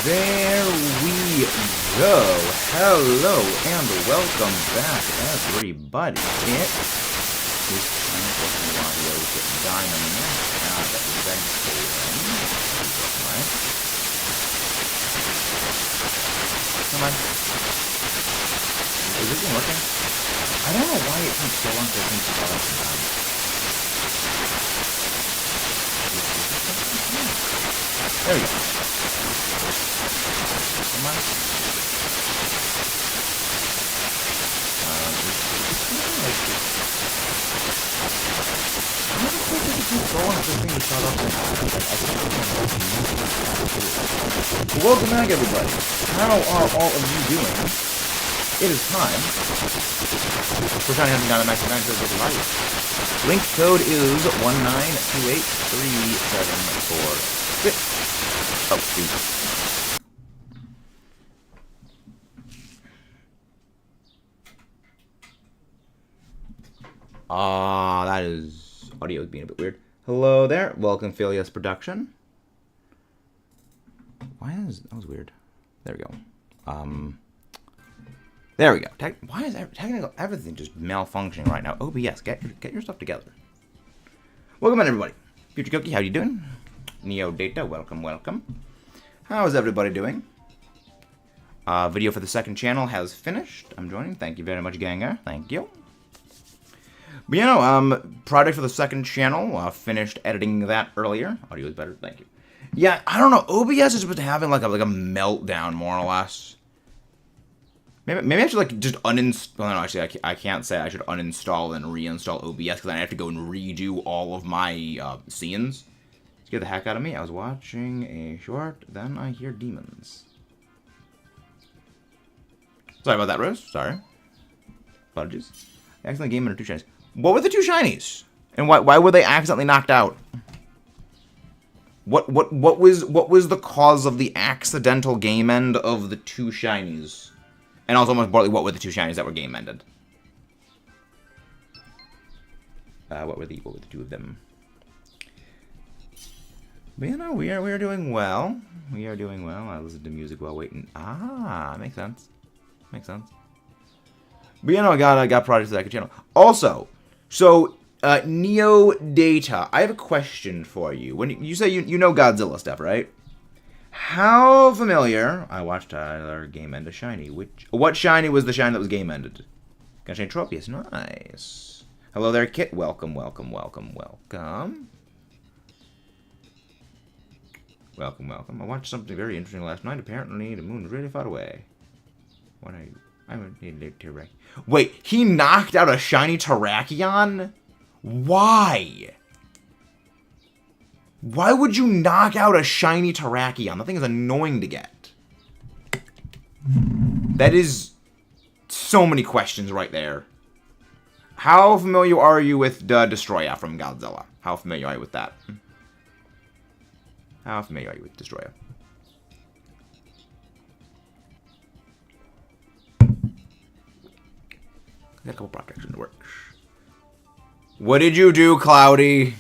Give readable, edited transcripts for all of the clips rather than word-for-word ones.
There we go. Hello and welcome back, everybody. It is Hunting LATIOS Dynamax Adventure. Right? Come on. Is this one working? I don't know why it takes so long for things to start up sometimes. There we go. Come on. Welcome back, everybody. How are all of you doing? It is time for Hunting Dynamax Adventures with LATIOS. Link code is 1928374. Oh, shoot. That is... audio is being a bit weird. Hello there. Welcome, Philius Production. Why is... that was weird. There we go. There we go. Why is technical everything just malfunctioning right now? OBS, get your stuff together. Welcome in, everybody. Future Cookie, how you doing? Neo Data, welcome, welcome. How is everybody doing? Video for the second channel has finished. I'm joining. Thank you very much, Ganger. Thank you. But, you know, project for the second channel. Finished editing that earlier. Audio is better. Thank you. Yeah, I don't know. OBS has been having like a meltdown, more or less. Maybe I should like just uninstall. No, actually, I can't say I should uninstall and reinstall OBS because I have to go and redo all of my scenes. Scared the heck out of me. I was watching a short, then I hear demons. Sorry about that, Rose. Sorry. Apologies. I accidentally game under 2 shinies. What were the 2 shinies? And why were they accidentally knocked out? What was the cause of the accidental game end of the 2 shinies? And also, most importantly, what were the 2 shinies that were game ended? What were the 2 of them? But you know, we are doing well. We are doing well. I listen to music while waiting. Ah, makes sense. Makes sense. But you know, I got projects for that channel. Also, so Neo Data, I have a question for you. When you say you know Godzilla stuff, right? How familiar? I watched Tyler game end a shiny. What shiny was the shiny that was game ended? Got shiny Tropius. Nice. Hello there, Kit. Welcome, welcome, welcome, welcome. Welcome, welcome. I watched something very interesting last night. Apparently, the moon's really far away. What are you? I would need a Terrakion. Wait, he knocked out a shiny Terrakion? Why? Why would you knock out a shiny Terrakion? That thing is annoying to get. That is so many questions right there. How familiar are you with Destroya from Godzilla? How familiar are you with that? How familiar are you with Destroya? I got a couple projects in the works. What did you do, Cloudy?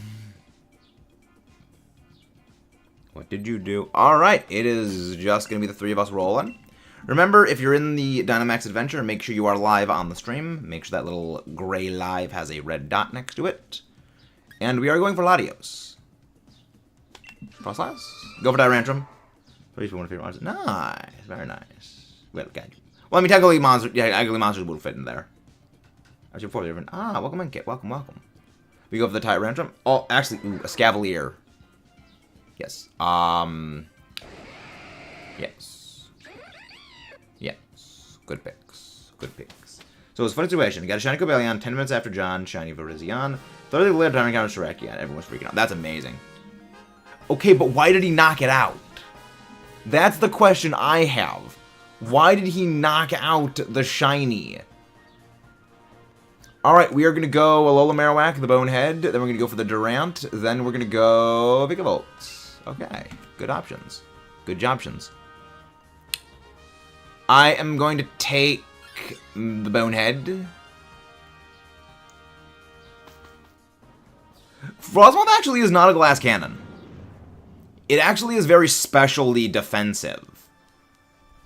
What did you do? Alright, it is just going to be the 3 of us rolling. Remember, if you're in the Dynamax Adventure, make sure you are live on the stream. Make sure that little gray live has a red dot next to it. And we are going for LATIOS. Frostlass? Go for Durant. Please, one of your favorite monsters. Nice, very nice. Well, okay. Well, I mean, technically, ugly monsters would fit in there. Actually, before they're even. Ah, welcome in, Kit. Welcome, welcome. We go for the Tyrantrum. Oh, actually, ooh, a Scavalier. Yes. Yes. Yes. Good picks. Good picks. So it's a funny situation. You got a shiny Cobalion 10 minutes after John, shiny Virizion. 30 later, time encounter Terrakion. Everyone's freaking out. That's amazing. Okay, but why did he knock it out? That's the question I have. Why did he knock out the shiny? Alright, we are going to go Alola Marowak, the Bonehead. Then we're going to go for the Durant. Then we're going to go Vikavolt. Okay, good options. Good options. I am going to take the Bonehead. Frostmoth actually is not a glass cannon. It actually is very specially defensive.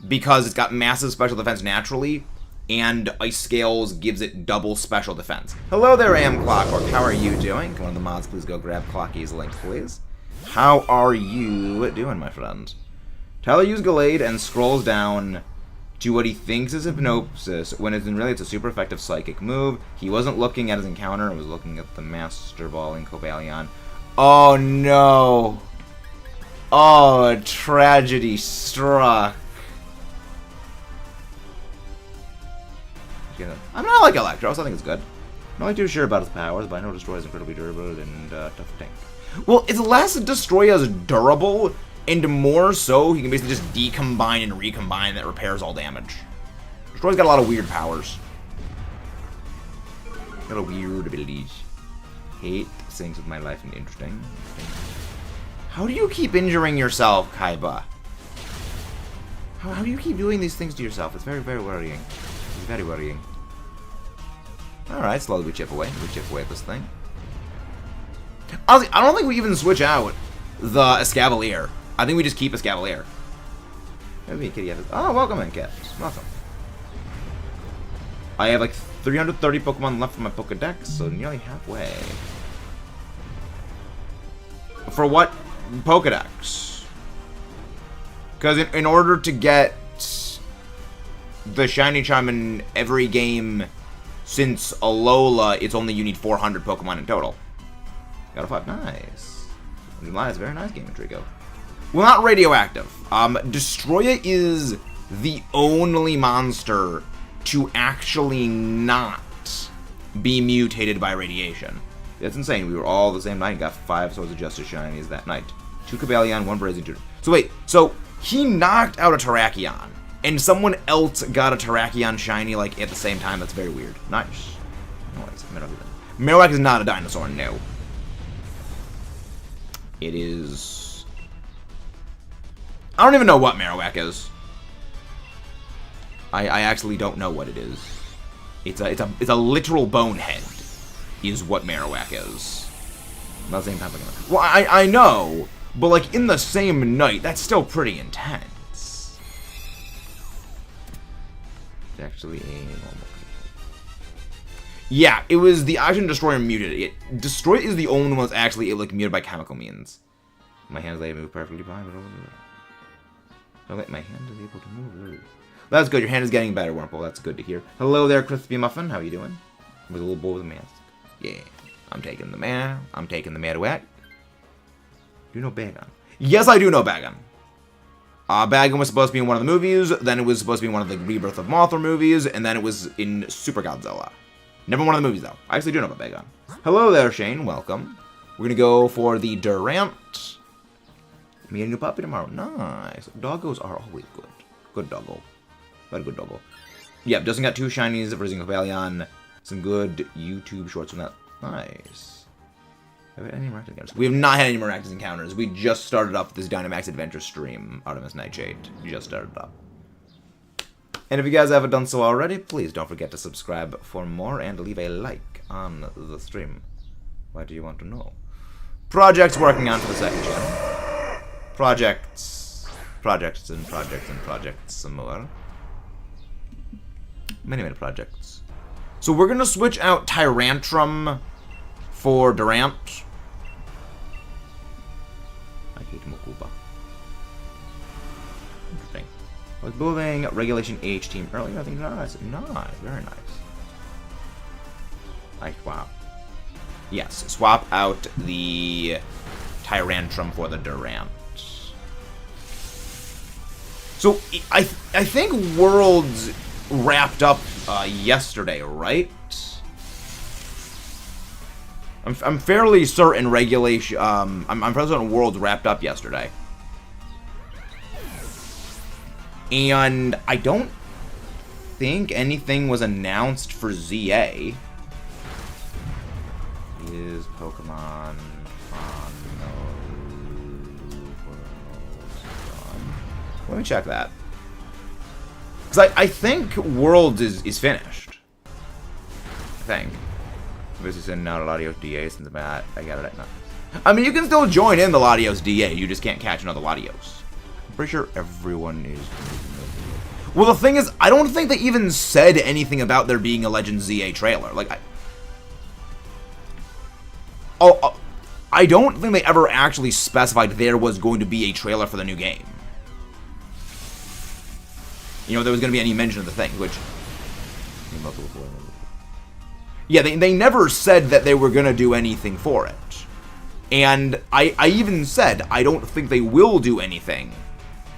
because it's got massive special defense naturally, and Ice Scales gives it double special defense. Hello there, Am Clockwork. How are you doing? Come on, the mods, please go grab Clocky's link, please. How are you doing, my friend? Tyler used Gallade and scrolls down to what he thinks is Hypnosis, when really it's a super effective psychic move. He wasn't looking at his encounter, he was looking at the Master Ball in Cobalion. Oh no! Oh, a tragedy struck. I'm not like Electros, I think it's good. I'm not too sure about his powers, but I know Destroy is incredibly durable and tough to tank. Well, it's less Destroy as durable, and more so he can basically just decombine and recombine that repairs all damage. Destroy's got a lot of weird powers. Got a weird abilities. Hate things with my life and interesting. How do you keep injuring yourself, Kaiba? How do you keep doing these things to yourself? It's very, very worrying. It's very worrying. Alright, slowly we chip away. We chip away at this thing. Honestly, I don't think we even switch out the Escavalier. I think we just keep Escavalier. Maybe Kitty has. Oh, welcome in, Cat. Welcome. I have like 330 Pokemon left from my Pokedex, so nearly halfway. For what Pokedex? Because in order to get the Shiny Charm in every game since Alola, it's only you need 400 Pokemon in total. Got a 5. Nice. It's a very nice game, Trico. Well, not radioactive. Destroya is the only monster to actually not be mutated by radiation. That's insane. We were all the same night and got 5 Swords of Justice Shinies that night. 2 Cobalion, 1 Brazen Tutor. So wait, so he knocked out a Terrakion, and someone else got a Terrakion Shiny like at the same time? That's very weird. Nice. Marowak is not a dinosaur, no. It is... I don't even know what Marowak is. I actually don't know what it is. It's a literal bonehead, is what Marowak is. Not the same time. Well, I know, but like in the same night, that's still pretty intense. It's actually a normal. Yeah, it was the Oxygen Destroyer muted. Destroy is the only one that's actually like muted by chemical means. My hands they move perfectly fine, but my hand is able to move. That's good. Your hand is getting better, Wurmple. That's good to hear. Hello there, Crispy Muffin. How are you doing? With a little boy with a mask. Yeah, I'm taking the man. I'm taking the Marowak. Do you know Bagon? Yes, I do know Bagon. Bagon was supposed to be in one of the movies. Then it was supposed to be in one of the Rebirth of Mothra movies, and then it was in Super Godzilla. Never one of the movies, though. I actually do know about Bagon. Hello there, Shane. Welcome. We're going to go for the Durant. I'm getting a new puppy tomorrow. Nice. Doggos are always good. Good doggo. Very good doggo. Yep, doesn't got 2 shinies for using Cobalion. Some good YouTube shorts from that. Nice. Have we had any Maractus encounters? We have not had any Maractus encounters. We just started up this Dynamax Adventure stream, Artemis Nightshade. We just started up. And if you guys haven't done so already, please don't forget to subscribe for more and leave a like on the stream. Why do you want to know? Projects working on for the second channel. Projects and some more. Many projects. So we're gonna switch out Tyrantrum for Durant. I hate Mokuba. Interesting. I was building Regulation H team earlier. I think nice, very nice. I swap. Yes, swap out the Tyrantrum for the Durant. So I think Worlds wrapped up yesterday, right? I'm fairly certain Regulation. I'm fairly certain Worlds wrapped up yesterday, and I don't think anything was announced for ZA. Is Pokemon on Let me check that. Because I think Worlds is finished. I think. This is in now Latios DA since I got it at nothing. I mean, you can still join in the Latios DA. You just can't catch another Latios. I'm pretty sure everyone is. Well, the thing is, I don't think they even said anything about there being a Legend ZA trailer. Like, I don't think they ever actually specified there was going to be a trailer for the new game. You know, there was going to be any mention of the thing, which... Yeah, they never said that they were going to do anything for it. And I even said, I don't think they will do anything.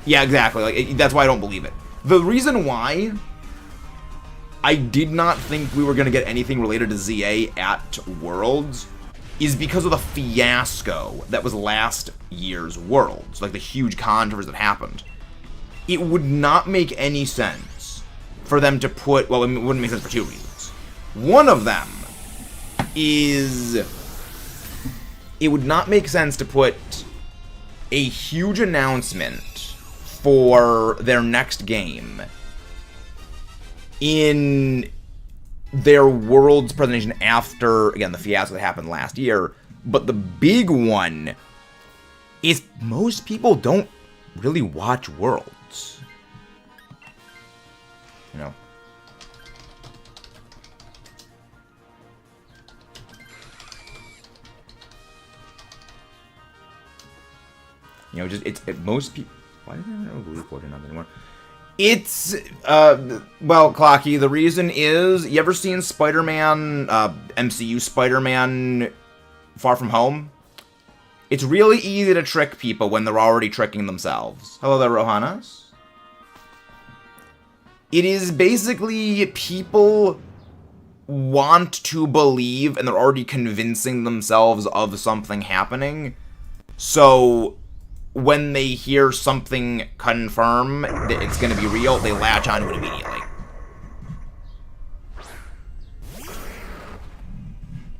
Yeah, exactly. Like, that's why I don't believe it. The reason why I did not think we were going to get anything related to ZA at Worlds is because of the fiasco that was last year's Worlds. Like, the huge controversy that happened. It would not make any sense for them to put... Well, it wouldn't make sense for two reasons. One of them is... It would not make sense to put a huge announcement for their next game in their Worlds presentation after, again, the fiasco that happened last year. But the big one is most people don't really watch Worlds. You know? You know, just, most people... Why do they not believe Fortnite not anymore? It's, well, Clocky, the reason is, you ever seen Spider-Man, MCU Spider-Man Far From Home? It's really easy to trick people when they're already tricking themselves. Hello there, Rohanas. It is basically people want to believe, and they're already convincing themselves of something happening. So when they hear something confirm that it's going to be real, they latch onto it immediately.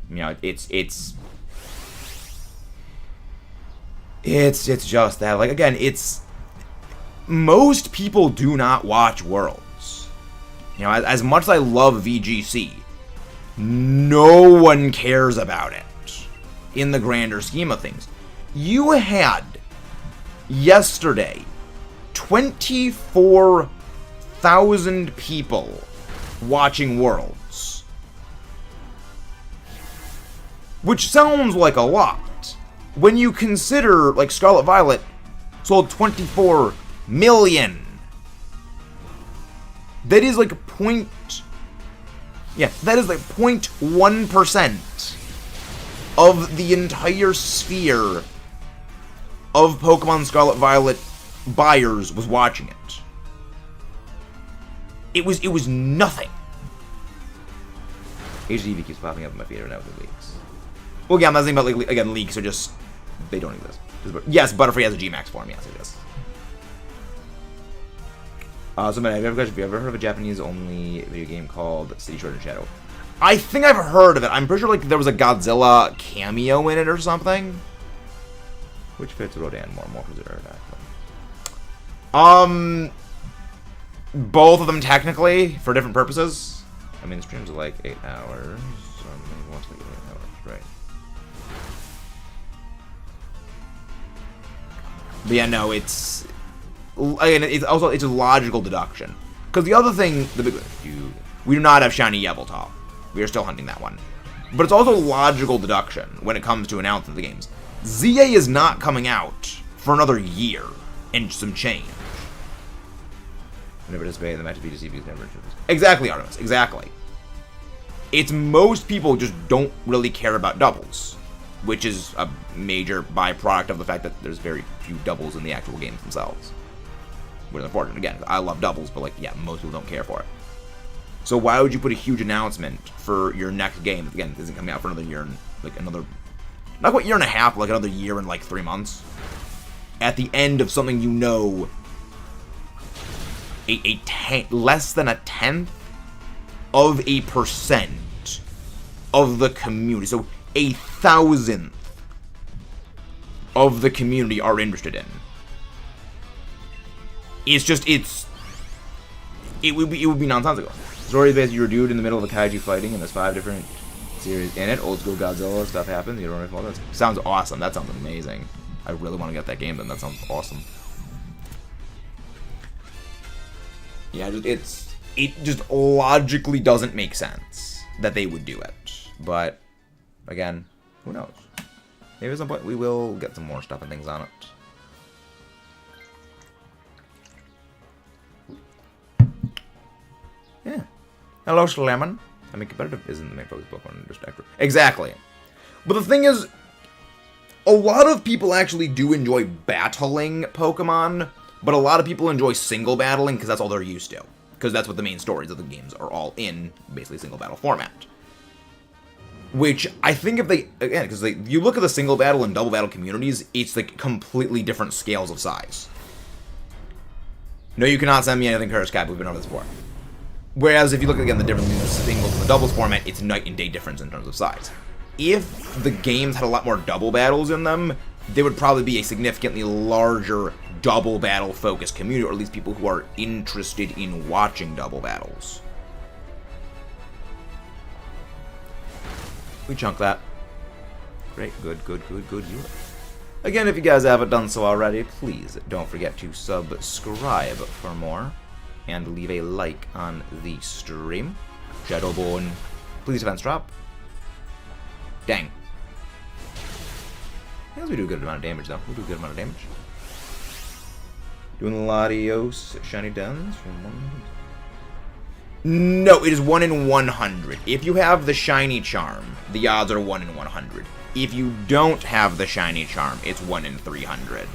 You know, it's just that. Like, again, it's... Most people do not watch Worlds. You know, as much as I love VGC, no one cares about it in the grander scheme of things. You had, yesterday, 24,000 people watching Worlds. Which sounds like a lot. When you consider, like, Scarlet Violet sold 24 million. That is like that is like 0.1% of the entire sphere of Pokemon Scarlet Violet buyers was watching it. It was nothing. HDV keeps popping up in my feed right now with the leaks. Well, yeah, I'm not saying about, like, again, leaks are just, they don't exist. Yes, Butterfree has a Gmax form, yes, it is. So, man, have you ever heard of a Japanese-only video game called City Sword and Shadow? I think I've heard of it. I'm pretty sure, like, there was a Godzilla cameo in it or something. Which fits Rodan more preserved, actually. Both of them, technically, for different purposes. I mean, the streams are like 8 hours. So maybe once like 8 hours, right? But yeah, no, it's... Again, it's a logical deduction. Because the other thing, we do not have shiny Yveltal. We are still hunting that one. But it's also logical deduction when it comes to announcing the games. ZA is not coming out for another year and some change. Never participate in the match of VGC because never introduced. Exactly, Artemis. Exactly. It's most people just don't really care about doubles, which is a major byproduct of the fact that there's very few doubles in the actual games themselves. Which is unfortunate. Again, I love doubles, but, like, yeah, most people don't care for it. So why would you put a huge announcement for your next game that, again, isn't coming out for another year and, like, another... Not quite year and a half, but, like, another year and, like, 3 months? At the end of something you know... less than a tenth of a percent of the community. So 1,000th of the community are interested in. It's just, it would be nonsensical. Story is basically you're a dude in the middle of a kaiju fighting, and there's 5 different series in it. Old school Godzilla stuff happens. You don't really follow that. Sounds awesome. That sounds amazing. I really want to get that game then. That sounds awesome. Yeah, it just logically doesn't make sense that they would do it. But again, who knows? Maybe at some point we will get some more stuff and things on it. Yeah. Hello, Lemon. I mean, competitive isn't the main focus of Pokemon, just active. Exactly. But the thing is, a lot of people actually do enjoy battling Pokemon, but a lot of people enjoy single battling because that's all they're used to. Because that's what the main stories of the games are all in, basically single battle format. Which, I think if they, again, because you look at the single battle and double battle communities, it's like completely different scales of size. No, you cannot send me anything, Curse Cap, we've been over this before. Whereas if you look again the difference between the singles and the doubles format, it's night and day difference in terms of size. If the games had a lot more double battles in them, there would probably be a significantly larger double battle focused community, or at least people who are interested in watching double battles. We chunk that. Great, good. Again, if you guys haven't done so already, please don't forget to subscribe for more. And leave a like on the stream. Shadowbone. Please defense drop. Dang. I guess we do a good amount of damage, though. We do a good amount of damage. Doing Latios, Shiny Dens from 1. No, it is 1 in 100. If you have the Shiny Charm, the odds are 1 in 100. If you don't have the Shiny Charm, it's 1 in 300.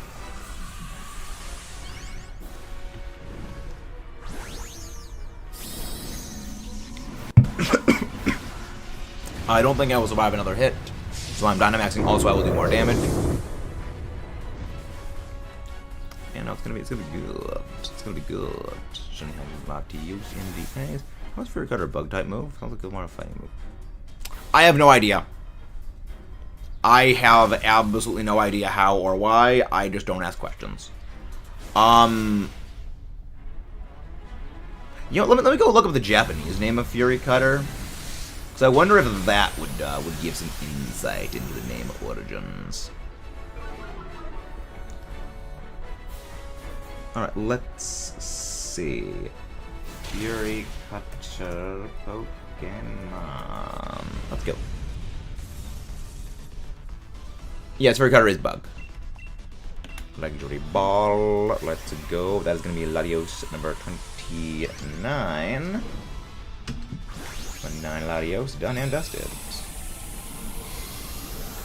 I don't think I will survive another hit, so I'm Dynamaxing. Also, I will do more damage. And now it's gonna be good. It's gonna be good. Shouldn't have a lot to use in defense. How's Fury Cutter a bug type move? Sounds like it's more a fighting move. I have no idea. I have absolutely no idea how or why. I just don't ask questions. You know, let me go look up the Japanese name of Fury Cutter. So I wonder if that would give some insight into the name origins. Alright, let's see. Fury Cutter Pokemon. Let's go. Yes, Fury Cutter is bug. Legendary Ball. Let's go. That is going to be Latios number 29. 29 Latios, done and dusted.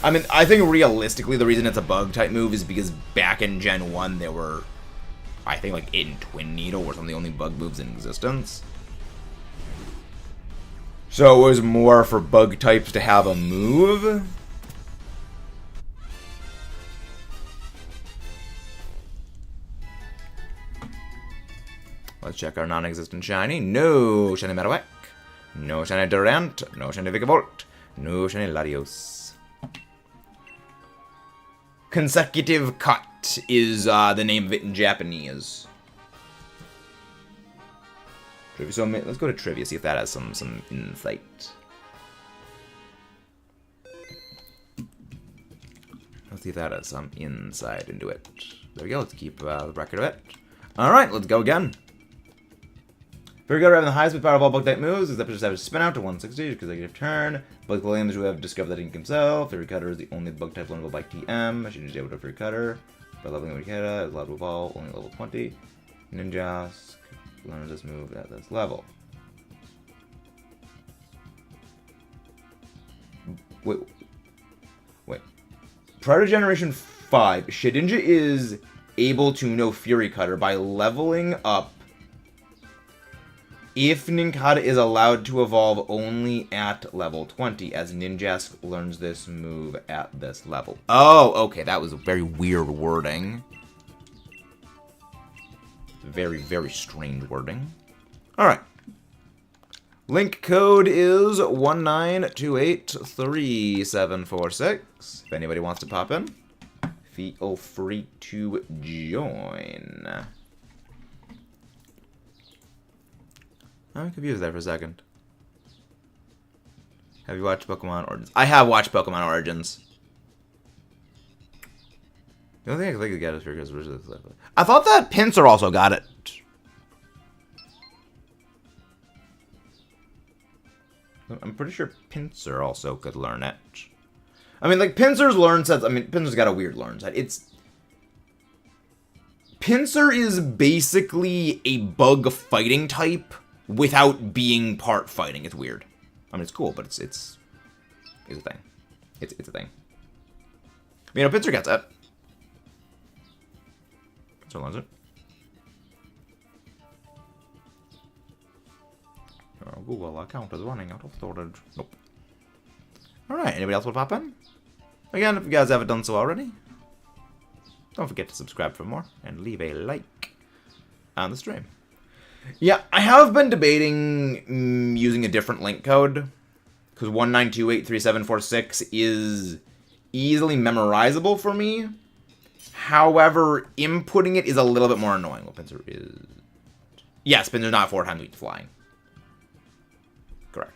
I mean, I think realistically the reason it's a bug-type move is because back in Gen 1 there were, I think, like, in Twin Needle were some of the only bug moves in existence. So it was more for bug types to have a move. Let's check our non-existent shiny. No shiny Marowak. No shiny Durant. No shiny Vikavolt. No shiny Latios. Consecutive Cut is the name of it in Japanese. Trivia. So let's go to trivia, see if that has some insight. Let's see if that has some insight into it. There we go. Let's keep the record of it. All right, let's go again. Fury Cutter having the highest power of all bug-type moves, except just have to spin out to 160 because they get a turn. Bug claims who have discovered that ink himself. Fury Cutter is the only bug-type learnable by TM. She is able to Fury Cutter. By leveling Wiketta, is allowed to evolve, only level 20. Ninjask learns this move at this level. Wait. Prior to Generation 5, Shedinja is able to know Fury Cutter by leveling up if Ninkata is allowed to evolve only at level 20, as Ninjask learns this move at this level. Oh, okay, that was a very weird wording. Very, very strange wording. Alright. Link code is 192834746. If anybody wants to pop in, feel free to join. I'm confused there for a second. Have you watched Pokemon Origins? I have watched Pokemon Origins. The only thing I can think of get is because I thought that Pinsir also got it. I'm pretty sure Pinsir also could learn it. I mean, like, Pinsir's learn sets... I mean, Pinsir's got a weird learn set. Pinsir is basically a bug fighting type without being part fighting. It's weird. I mean, it's cool, but it's a thing. It's a thing. You know, Pinsir gets it. Pinsir learns it. Your Google account is running out of storage. Nope. Alright, anybody else want to pop in? Again, if you guys haven't done so already, don't forget to subscribe for more and leave a like on the stream. Yeah, I have been debating using a different link code, because 19283746 is easily memorizable for me. However, inputting it is a little bit more annoying. Well, Pinsir is... Yes, Pinsir's not 4 times weak to flying. Correct.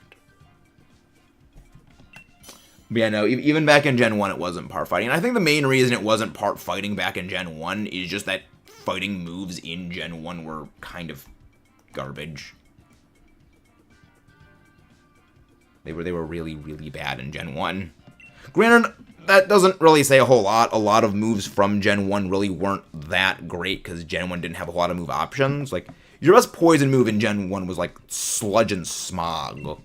But yeah, no, even back in Gen 1, it wasn't part fighting. And I think the main reason it wasn't part fighting back in Gen 1 is just that fighting moves in Gen 1 were kind of garbage. They were really, really bad in Gen 1. Granted, that doesn't really say a whole lot. A lot of moves from Gen 1 really weren't that great because Gen 1 didn't have a lot of move options. Like, your best poison move in Gen 1 was, like, Sludge and Smog.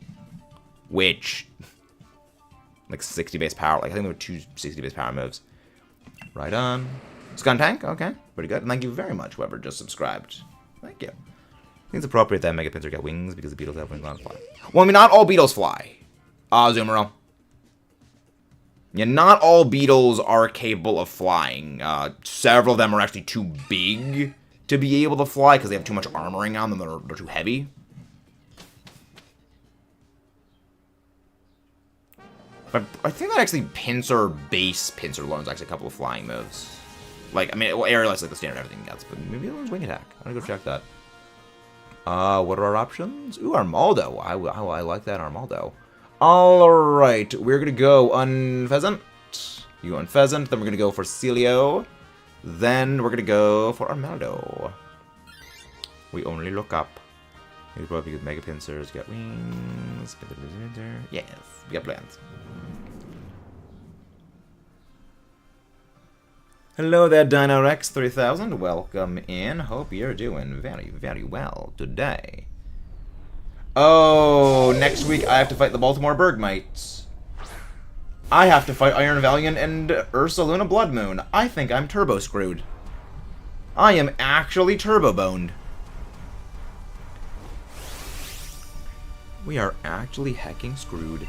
Which, like, 60 base power. Like, I think there were 2 60 base power moves. Right on. Scun Tank? Okay. Pretty good. And thank you very much, whoever just subscribed. Thank you. I think it's appropriate that Mega Pinsir get wings because the beetles have wings on fly. Well, I mean, not all beetles fly. Zoomerl. Yeah, not all beetles are capable of flying. Several of them are actually too big to be able to fly because they have too much armoring on them. They're too heavy. But I think that actually base Pinsir learns actually a couple of flying moves. Like, I mean, well, Aerial is like the standard everything gets, but maybe it learns Wing Attack. I'm gonna go check that. What are our options? Ooh, Armaldo. I like that Armaldo. Alright, we're gonna go Unfezant. You go Unfezant, then we're gonna go for Sealeo. Then we're gonna go for Armaldo. We only look up. Maybe probably good Mega Pinsers, get wings, get the visitor. Yes, we got plans. Hello there, Dynamax 3000. Welcome in. Hope you're doing very, very well today. Oh, next week I have to fight the Baltimore Bergmites. I have to fight Iron Valiant and Ursaluna Bloodmoon. I think I'm turbo screwed. I am actually turbo boned. We are actually hecking screwed.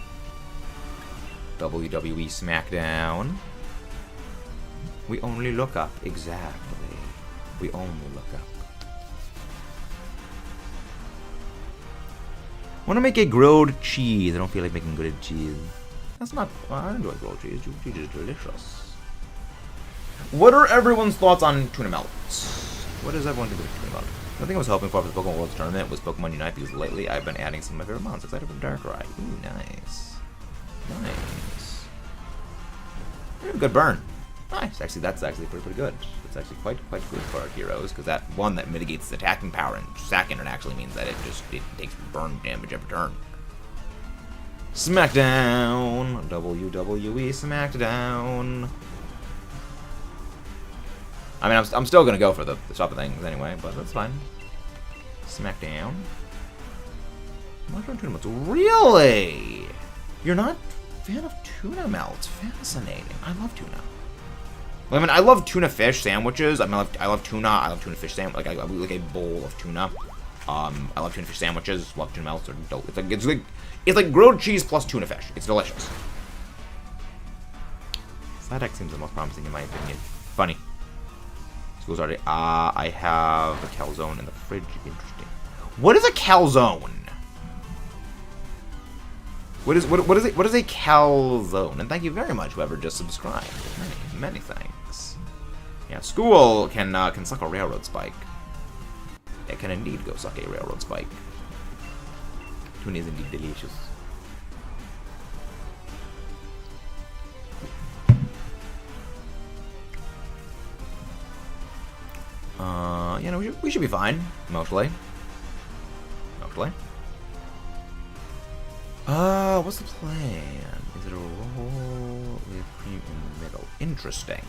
WWE SmackDown. We only look up. Exactly. We only look up. I want to make a grilled cheese. I don't feel like making grilled cheese. That's not... Well, I enjoy grilled cheese. Cheese is delicious. What are everyone's thoughts on tuna melts? What does everyone think of tuna melt? The thing I was hoping for the Pokemon Worlds Tournament was Pokemon Unite, because lately I've been adding some of my favorite mons. Excited for Darkrai. Ooh, nice. Nice. Good burn. Nice. Actually, that's actually pretty good. It's actually quite good for our heroes, because that one that mitigates the attacking power, and second, it actually means that it takes burn damage every turn. SmackDown! WWE SmackDown! I mean, I'm still gonna go for the top of things anyway, but that's fine. SmackDown. Mushroom tuna melts. Really? You're not a fan of tuna melts? Fascinating. I love tuna. I mean, I love tuna fish sandwiches. I mean, I love tuna. I love tuna fish sandwich. Like, I like a bowl of tuna. I love tuna fish sandwiches. Love tuna melts. It's like grilled cheese plus tuna fish. It's delicious. Psyduck seems the most promising in my opinion. Funny. School's already. I have a calzone in the fridge. Interesting. What is a calzone? What is a calzone? And thank you very much, whoever just subscribed. Many thanks. Yeah, School can suck a railroad spike. It can indeed go suck a railroad spike. Tuna is indeed delicious. You know, we should be fine, mostly. Mostly. What's the plan? Is it a roll with cream in the middle? Interesting.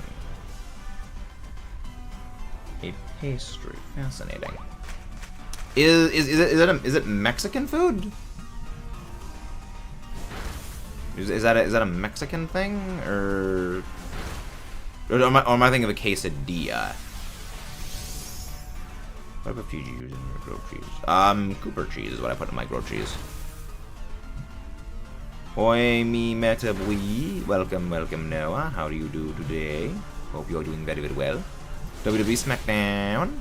A pastry. Fascinating. Is it Mexican food? Is that a Mexican thing, or am I thinking of a quesadilla? What about Fiji using your grilled cheese? Cooper cheese is what I put in my grilled cheese. Oi, me metabui. Welcome, Noah. How do you do today? Hope you're doing very, very well. WWE SmackDown.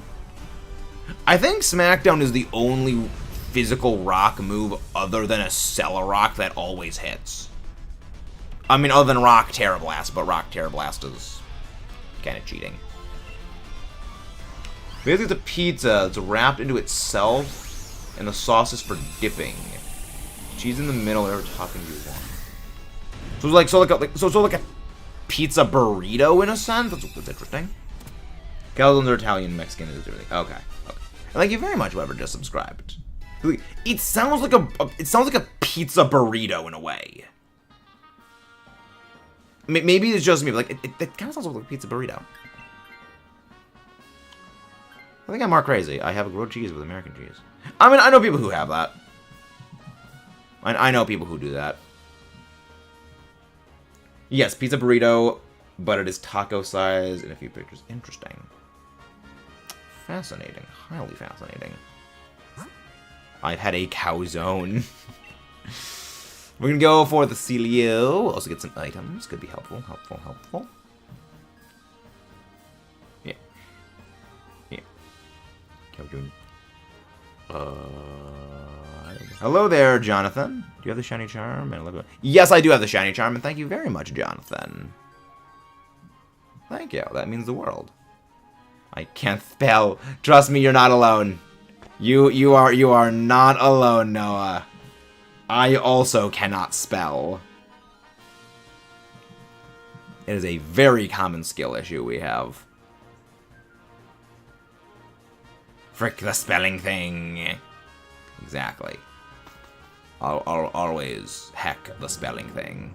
I think SmackDown is the only physical rock move other than a Cellarock that always hits. I mean, other than Rock Terra Blast, but Rock Terra Blast is kind of cheating. Basically, it's a pizza. It's wrapped into itself, and the sauce is for dipping. Cheese in the middle, whatever topping you want. So it's like a pizza burrito in a sense. That's interesting. Calzones are Italian, Mexican is everything. Okay. Thank you very much, whoever just subscribed. It sounds like a pizza burrito in a way. Maybe it's just me, but like it kind of sounds like a pizza burrito. I think I'm more crazy. I have a grilled cheese with American cheese. I mean, I know people who have that. I know people who do that. Yes, pizza burrito, but it is taco size in a few pictures. Interesting. Fascinating. Highly fascinating. I've had a calzone. We're gonna go for the Sealeo. Also get some items. Could be helpful. Yeah. Calzone. Hello there, Jonathan. Do you have the shiny charm? Yes, I do have the shiny charm, and thank you very much, Jonathan. Thank you. That means the world. I can't spell. Trust me, you're not alone. You are not alone, Noah. I also cannot spell. It is a very common skill issue we have. Frick the spelling thing. Exactly. I'll always heck the spelling thing.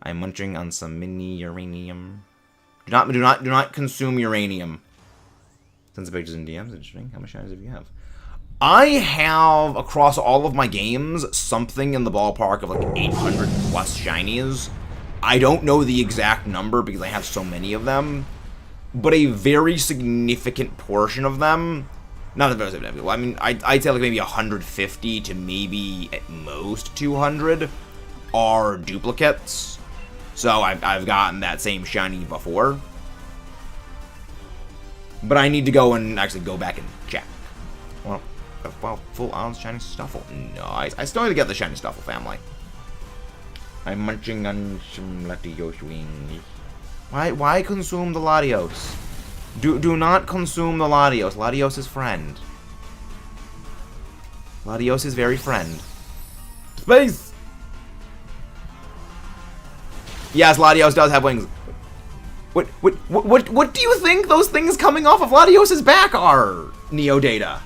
I'm munching on some mini uranium. Do not consume uranium. Sends the pictures in DMs. Interesting. How much shinies do you have? I have, across all of my games, something in the ballpark of like 800 plus shinies. I don't know the exact number because I have so many of them, but a very significant portion of them, not a very significant, I mean, I'd say like maybe 150 to maybe at most 200 are duplicates. So I've gotten that same shiny before. But I need to go and actually go back and check. Well, full on shiny Stuffle. Nice. I still need to get the shiny Stuffle family. I'm munching on some Latios wings. Why consume the Latios? Do not consume the Latios. Latios is friend. Latios is very friend. Space! Yes, Latios does have wings. What do you think those things coming off of Latios's back are, Neodata?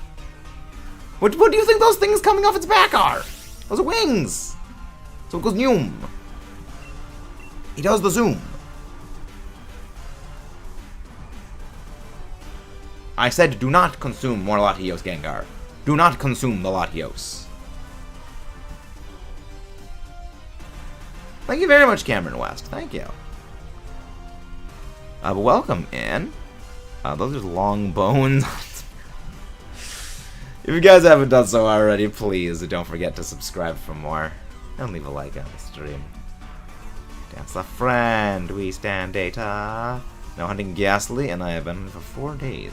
What do you think those things coming off its back are? Those are wings. So it goes noom. He does the zoom. I said do not consume more Latios, Gengar. Do not consume the Latios. Thank you very much, Cameron West. Thank you. But welcome in. Those are long bones. If you guys haven't done so already, please don't forget to subscribe for more. And leave a like on the stream. Dance the friend, we stand data. No hunting Ghastly, and I have been for 4 days.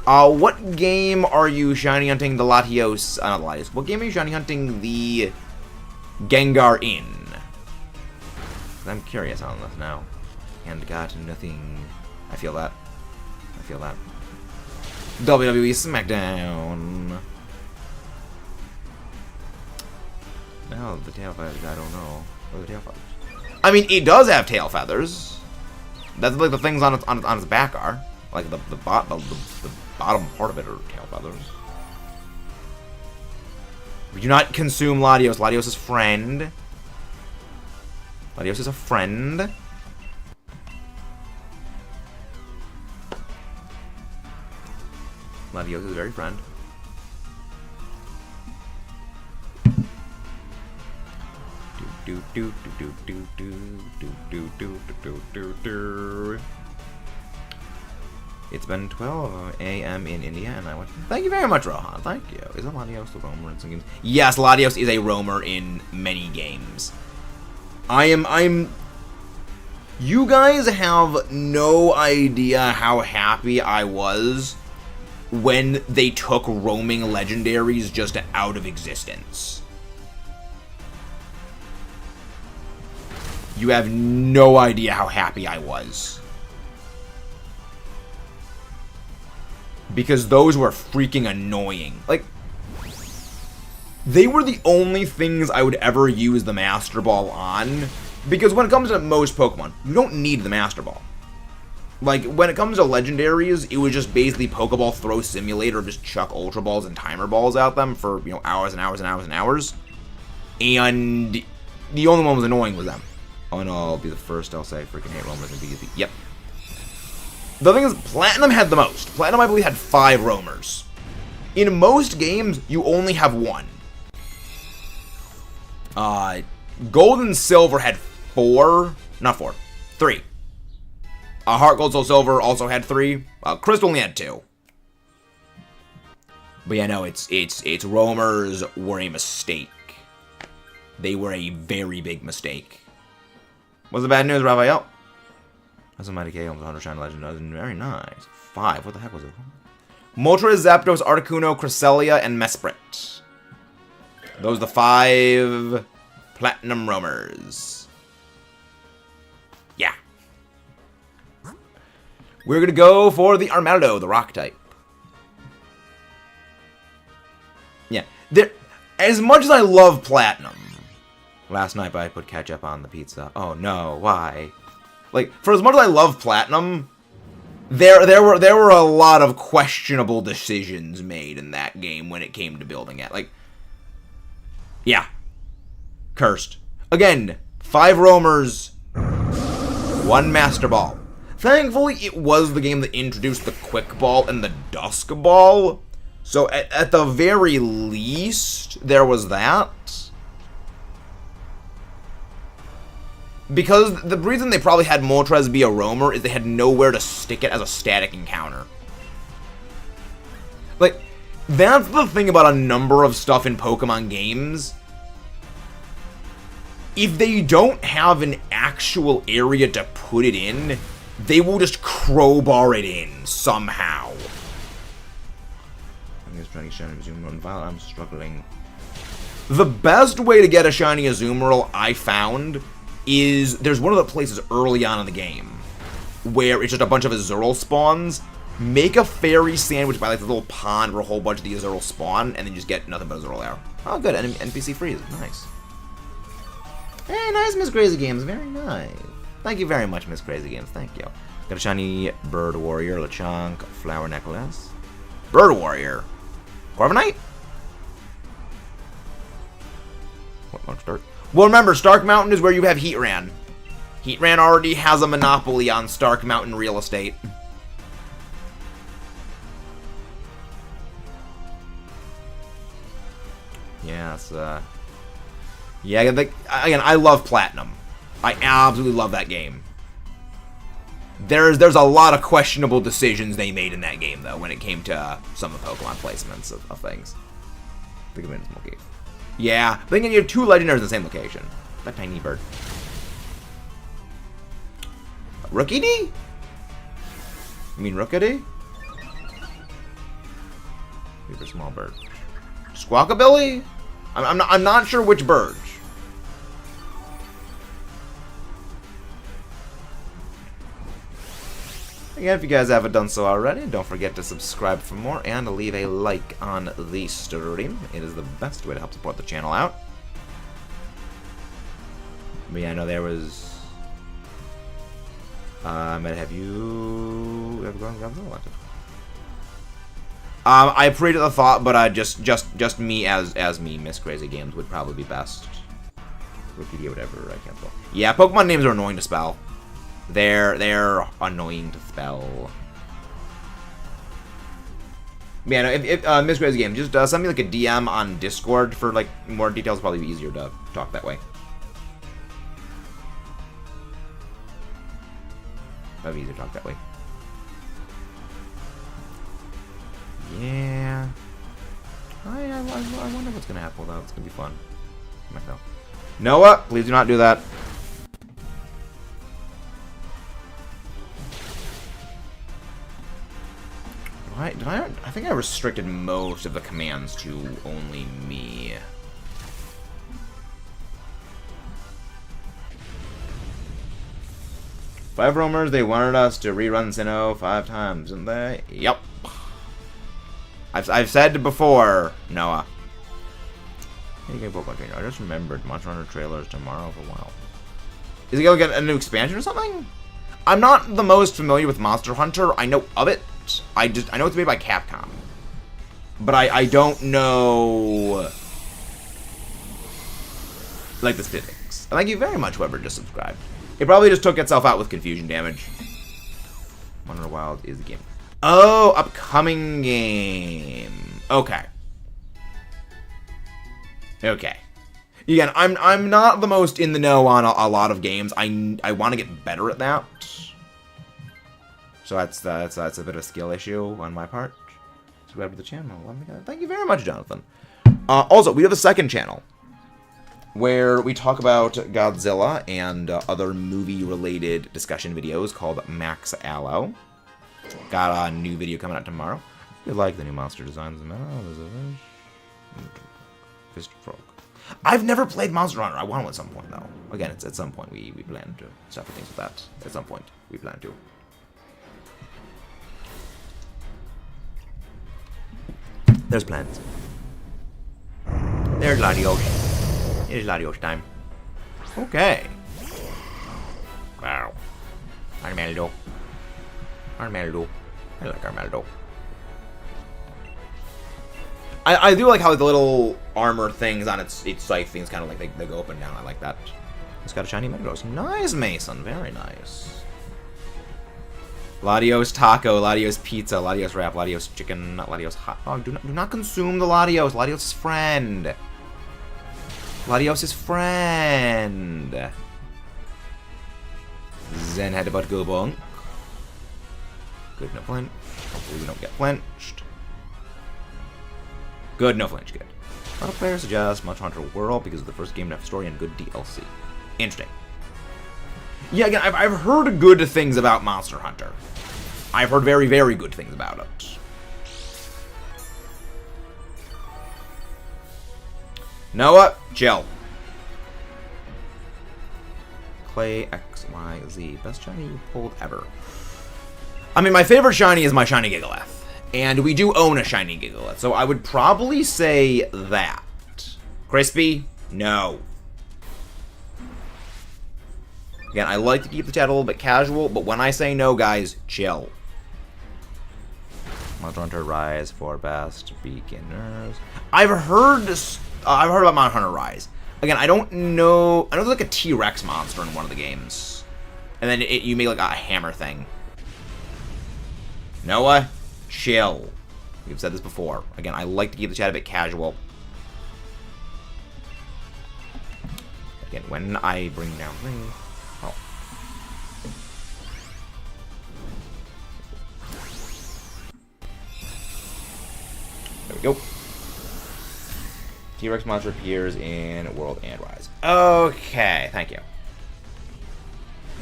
What game are you shiny hunting the Latios? Not the Latios. What game are you shiny hunting the Gengar in? I'm curious on this now. And got nothing. I feel that. WWE SmackDown. No, the tail feathers, I don't know. What are the tail feathers? I mean, it does have tail feathers. That's like the things on its back are. Like the bottom part of it are tail feathers. We do not consume Latios. Latios is friend. Latios is a friend. Latios is a very friend. It's been 12 a.m. in India, and I went. Thank you very much, Rohan. Thank you. Is Latios the roamer in some games? Yes, Latios is a roamer in many games. I'm. You guys have no idea how happy I was when they took roaming legendaries just out of existence. You have no idea how happy I was. Because those were freaking annoying. Like, they were the only things I would ever use the Master Ball on. Because when it comes to most Pokemon, you don't need the Master Ball. Like, when it comes to legendaries, it was just basically Pokeball Throw Simulator, just chuck Ultra Balls and Timer Balls at them for, you know, hours and hours and hours and hours. And the only one was annoying was them. Oh no, I'll be the first, I'll say. Freaking hate roamers and BSB. Yep. The thing is, Platinum had the most. Platinum, I believe, had 5 roamers. In most games, you only have 1. Gold and Silver had 4. Not 4. 3. Heart Gold, Soul Silver also had 3. Crystal only had 2. But yeah, no, it's roamers were a mistake. They were a very big mistake. What's the bad news, Raphael? That's a Mighty K, almost 100 Shine Legend. Very nice. 5. What the heck was it? Moltres, Zapdos, Articuno, Cresselia, and Mesprit. Those are the 5 Platinum roamers. Yeah. We're going to go for the Armaldo, the rock type. Yeah. As much as I love Platinum. Last night I put ketchup on the pizza. Oh no, why? Like, for as much as I love Platinum, there were a lot of questionable decisions made in that game when it came to building it. Like, yeah. Cursed. Again, 5 roamers, 1 Master Ball. Thankfully, it was the game that introduced the Quick Ball and the Dusk Ball. So, at the very least, there was that. Because the reason they probably had Moltres be a roamer is they had nowhere to stick it as a static encounter. Like, that's the thing about a number of stuff in Pokemon games. If they don't have an actual area to put it in, they will just crowbar it in somehow. I'm just trying to shiny Azumarill. I'm struggling. The best way to get a shiny Azumarill I found is there's one of the places early on in the game where it's just a bunch of Azurill spawns. Make a fairy sandwich by like the little pond where a whole bunch of the Azurill spawn, and then just get nothing but Azurill there. Oh, good. NPC freeze. Nice. Hey, nice, Miss Crazy Games. Very nice. Thank you very much, Miss Crazy Games. Thank you. Got a shiny Bird Warrior, Lechonk, Flower Necklace. Bird Warrior. Corviknight? What, start? Well, remember, Stark Mountain is where you have Heatran. Heatran already has a monopoly on Stark Mountain real estate. Yeah, it's, yeah, again, I love Platinum. I absolutely love that game. There's a lot of questionable decisions they made in that game, though, when it came to some of the Pokemon placements of things. Think of it as Smokey. Yeah, but then you have 2 legendaries in the same location. That tiny bird. Rookie D? You mean Rookity? Super small bird. Squawkabilly? I'm not sure which bird. Again, if you guys haven't done so already, don't forget to subscribe for more and leave a like on the stream. It is the best way to help support the channel out. But yeah, I know there was... might have you ever gone and grabbed another elective? I appreciate the thought, but just me as me, Miss Crazy Games would probably be best. Wikipedia, whatever, I can't spell. Yeah, Pokemon names are annoying to spell. They're annoying to spell. Yeah, no, if Miss Crazy Games, just send me like a DM on Discord for like more details. Probably be easier to talk that way. Probably easier to talk that way. Yeah. I wonder what's gonna happen though. It's gonna be fun. No. Noah, please do not do that. I think I restricted most of the commands to only me. Five roamers, they wanted us to rerun Sinnoh 5 times, didn't they? Yep. I've said before, Noah. Hey, Pokemon trainer. I just remembered Monster Hunter trailers tomorrow for a while. Is he gonna get a new expansion or something? I'm not the most familiar with Monster Hunter. I know of it. I know it's made by Capcom. But I don't know like the specifics. Thank you very much, whoever just subscribed. It probably just took itself out with confusion damage. Wonder Wild is the game. Oh, upcoming game. Okay. Okay. Again, I'm not the most in the know on a lot of games. I want to get better at that. So that's a bit of a skill issue on my part. Subscribe to the channel. Thank you very much, Jonathan. Also, we have a second channel where we talk about Godzilla and other movie-related discussion videos called Max Allo. Got a new video coming out tomorrow. If you like the new monster designs, Fist Frog. I've never played Monster Hunter. I want to at some point, though. Again, it's at some point we plan to suffer things with that. At some point, we plan to. There's plans. There's Latios. It is Latios time. Okay. Wow. Armaldo. Armaldo. I like Armaldo. I do like how the little armor things on its scythe things kind of like they go up and down. I like that. It's got a shiny Metagross. Nice, Mason. Very nice. Latios taco, Latios pizza, Latios wrap, Latios chicken, Latios hot dog. Do not consume the Latios. Latios' friend. Latios' friend. Zen headbutt go bonk. Good, no flinch. Hopefully we don't get flinched. Good, no flinch, good. A lot of players suggest Monster Hunter World because of the first game to have story and good DLC. Interesting. Yeah, again, I've heard good things about Monster Hunter. I've heard very, very good things about it. Noah, chill. Clay XYZ. Best shiny you pulled ever. I mean, my favorite shiny is my shiny Gigalith. And we do own a shiny Gigalith, so I would probably say that. Crispy? No. Again, I like to keep the chat a little bit casual, but when I say no, guys, chill. Monster Hunter Rise for best beginners. I've heard about Monster Hunter Rise. Again, I don't know. I know there's like a T-Rex monster in one of the games, and then you make like a hammer thing. Noah, chill. We've said this before. Again, I like to keep the chat a bit casual. Again, when I bring down things. Oh. There we go. T-Rex monster appears in World and Rise. Okay, thank you.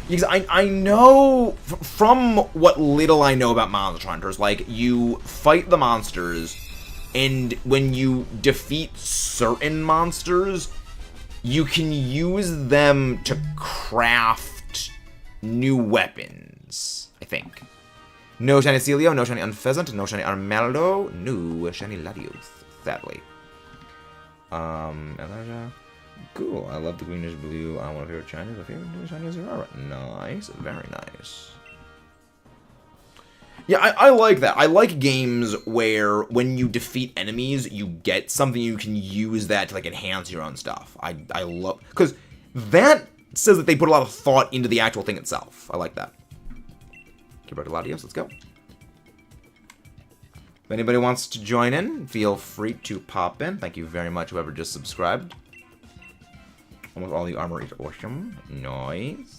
Because I know, from what little I know about Monster Hunters, like, you fight the monsters, and when you defeat certain monsters, you can use them to craft new weapons, I think. No shiny Sealeo, no shiny Unfezant, no shiny Armaldo, no shiny LATIOS, sadly. Cool, I love the greenish blue. One of my favorite shinies. My favorite new shiny is Aurora. Nice, very nice. Yeah, I like that. I like games where when you defeat enemies, you get something you can use that to like enhance your own stuff. I love, because that says that they put a lot of thought into the actual thing itself. I like that. Hunting LATIOS, let's go. If anybody wants to join in, feel free to pop in. Thank you very much, whoever just subscribed. Almost all the armor is awesome. Nice.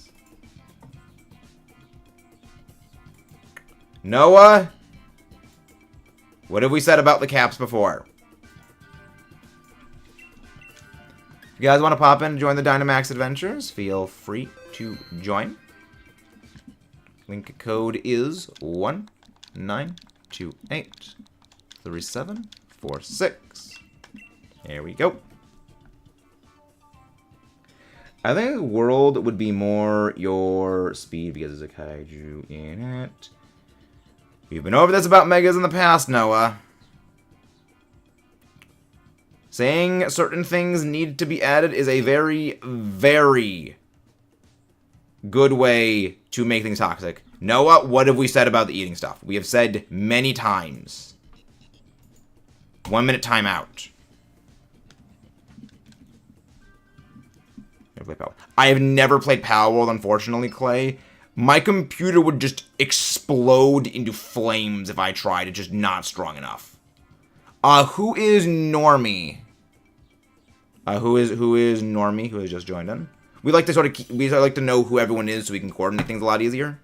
Noah, what have we said about the caps before? If you guys want to pop in and join the Dynamax Adventures, feel free to join. Link code is 19283746. There we go. I think the world would be more your speed because there's a kaiju in it. We've been over this about megas in the past, Noah. Saying certain things need to be added is a very, very good way to make things toxic. Noah, what have we said about the eating stuff? We have said many times. 1 minute timeout. I have never played Power World, unfortunately, Clay. My computer would just explode into flames if I tried. It's just not strong enough. Who is Normie? Who is Normie? Who has just joined in? We like to we like to know who everyone is so we can coordinate things a lot easier.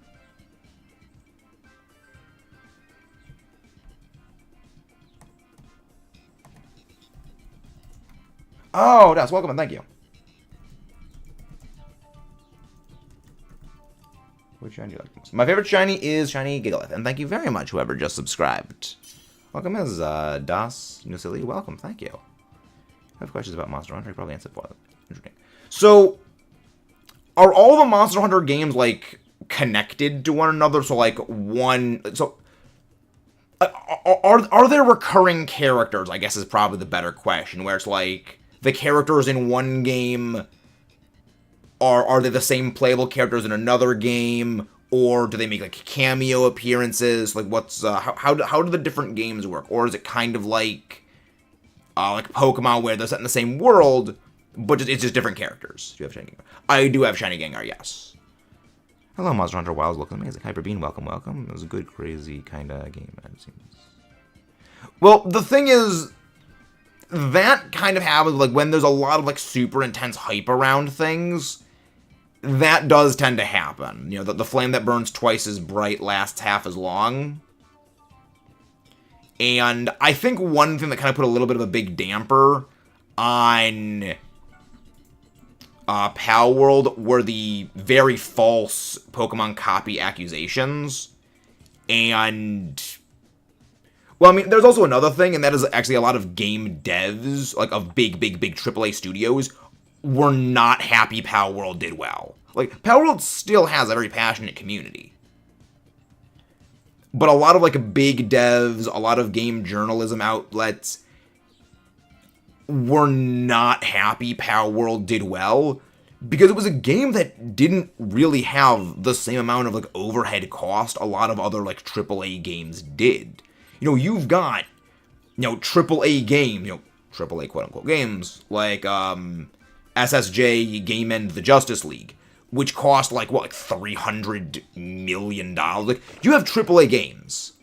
Oh, Das, welcome and thank you. Which shiny do you like most? My favorite shiny is shiny Gigalith, and thank you very much, whoever just subscribed. Welcome is Das Nusili. Welcome, thank you. I have questions about Monster Hunter. I probably answered for them. Interesting. So, are all the Monster Hunter games like connected to one another? So, like are there recurring characters? I guess is probably the better question. Where it's like the characters in one game. Are they the same playable characters in another game, or do they make like cameo appearances? Like, what's how do the different games work, or is it kind of like Pokemon where they're set in the same world, but it's just different characters? Do you have shiny Gengar? I do have shiny Gengar, yes. Hello, Monster Hunter Wilds, looking amazing. Hyper Bean, welcome, welcome. It was a good, crazy kind of game, it seems. Well, the thing is, that kind of happens like when there's a lot of like super intense hype around things. That does tend to happen. You know, the flame that burns twice as bright lasts half as long. And I think one thing that kind of put a little bit of a big damper on Power World were the very false Pokemon copy accusations. And, well, I mean, there's also another thing, and that is actually a lot of game devs, like of big AAA studios, were not happy Power World did well. Like, Power World still has a very passionate community. But a lot of, like, big devs, a lot of game journalism outlets were not happy Power World did well, because it was a game that didn't really have the same amount of, like, overhead cost a lot of other, like, AAA games did. You know, you've got, you know, AAA games, you know, AAA quote-unquote games, like, SSJ Game End the Justice League, which cost, like, what, like $300 million? Like, you have AAA games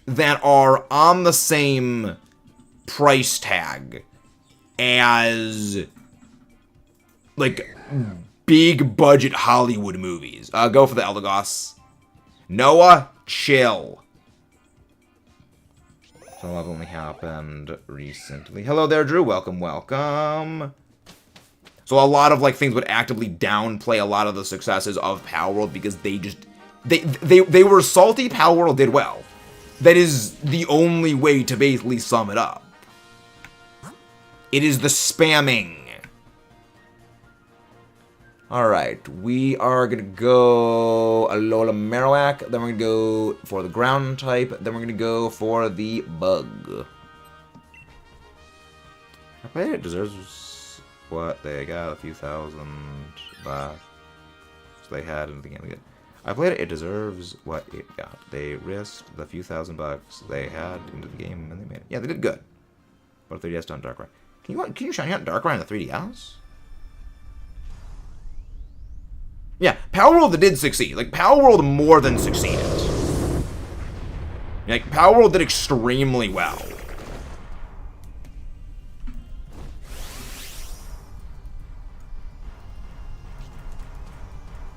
that are on the same price tag as, like, big budget Hollywood movies. Go for the Eldegoss. Noah, chill. So that only happened recently. Hello there, Drew. Welcome, welcome. So a lot of, like, things would actively downplay a lot of the successes of Power World because they just... They were salty. Power World did well. That is the only way to basically sum it up. It is the spamming. Alright, we are going to go Alola Marowak, then we're going to go for the ground type, then we're going to go for the bug. I bet it deserves what they got, a few thousand back. So they had in the game again. I played it. It deserves what it got. They risked the few $1,000 they had into the game, and they made it. Yeah, they did good. But 3DS done Darkrai. Can you shiny out Darkrai on the 3DS? Yeah, Power World did succeed. Like, Power World more than succeeded. Like, Power World did extremely well.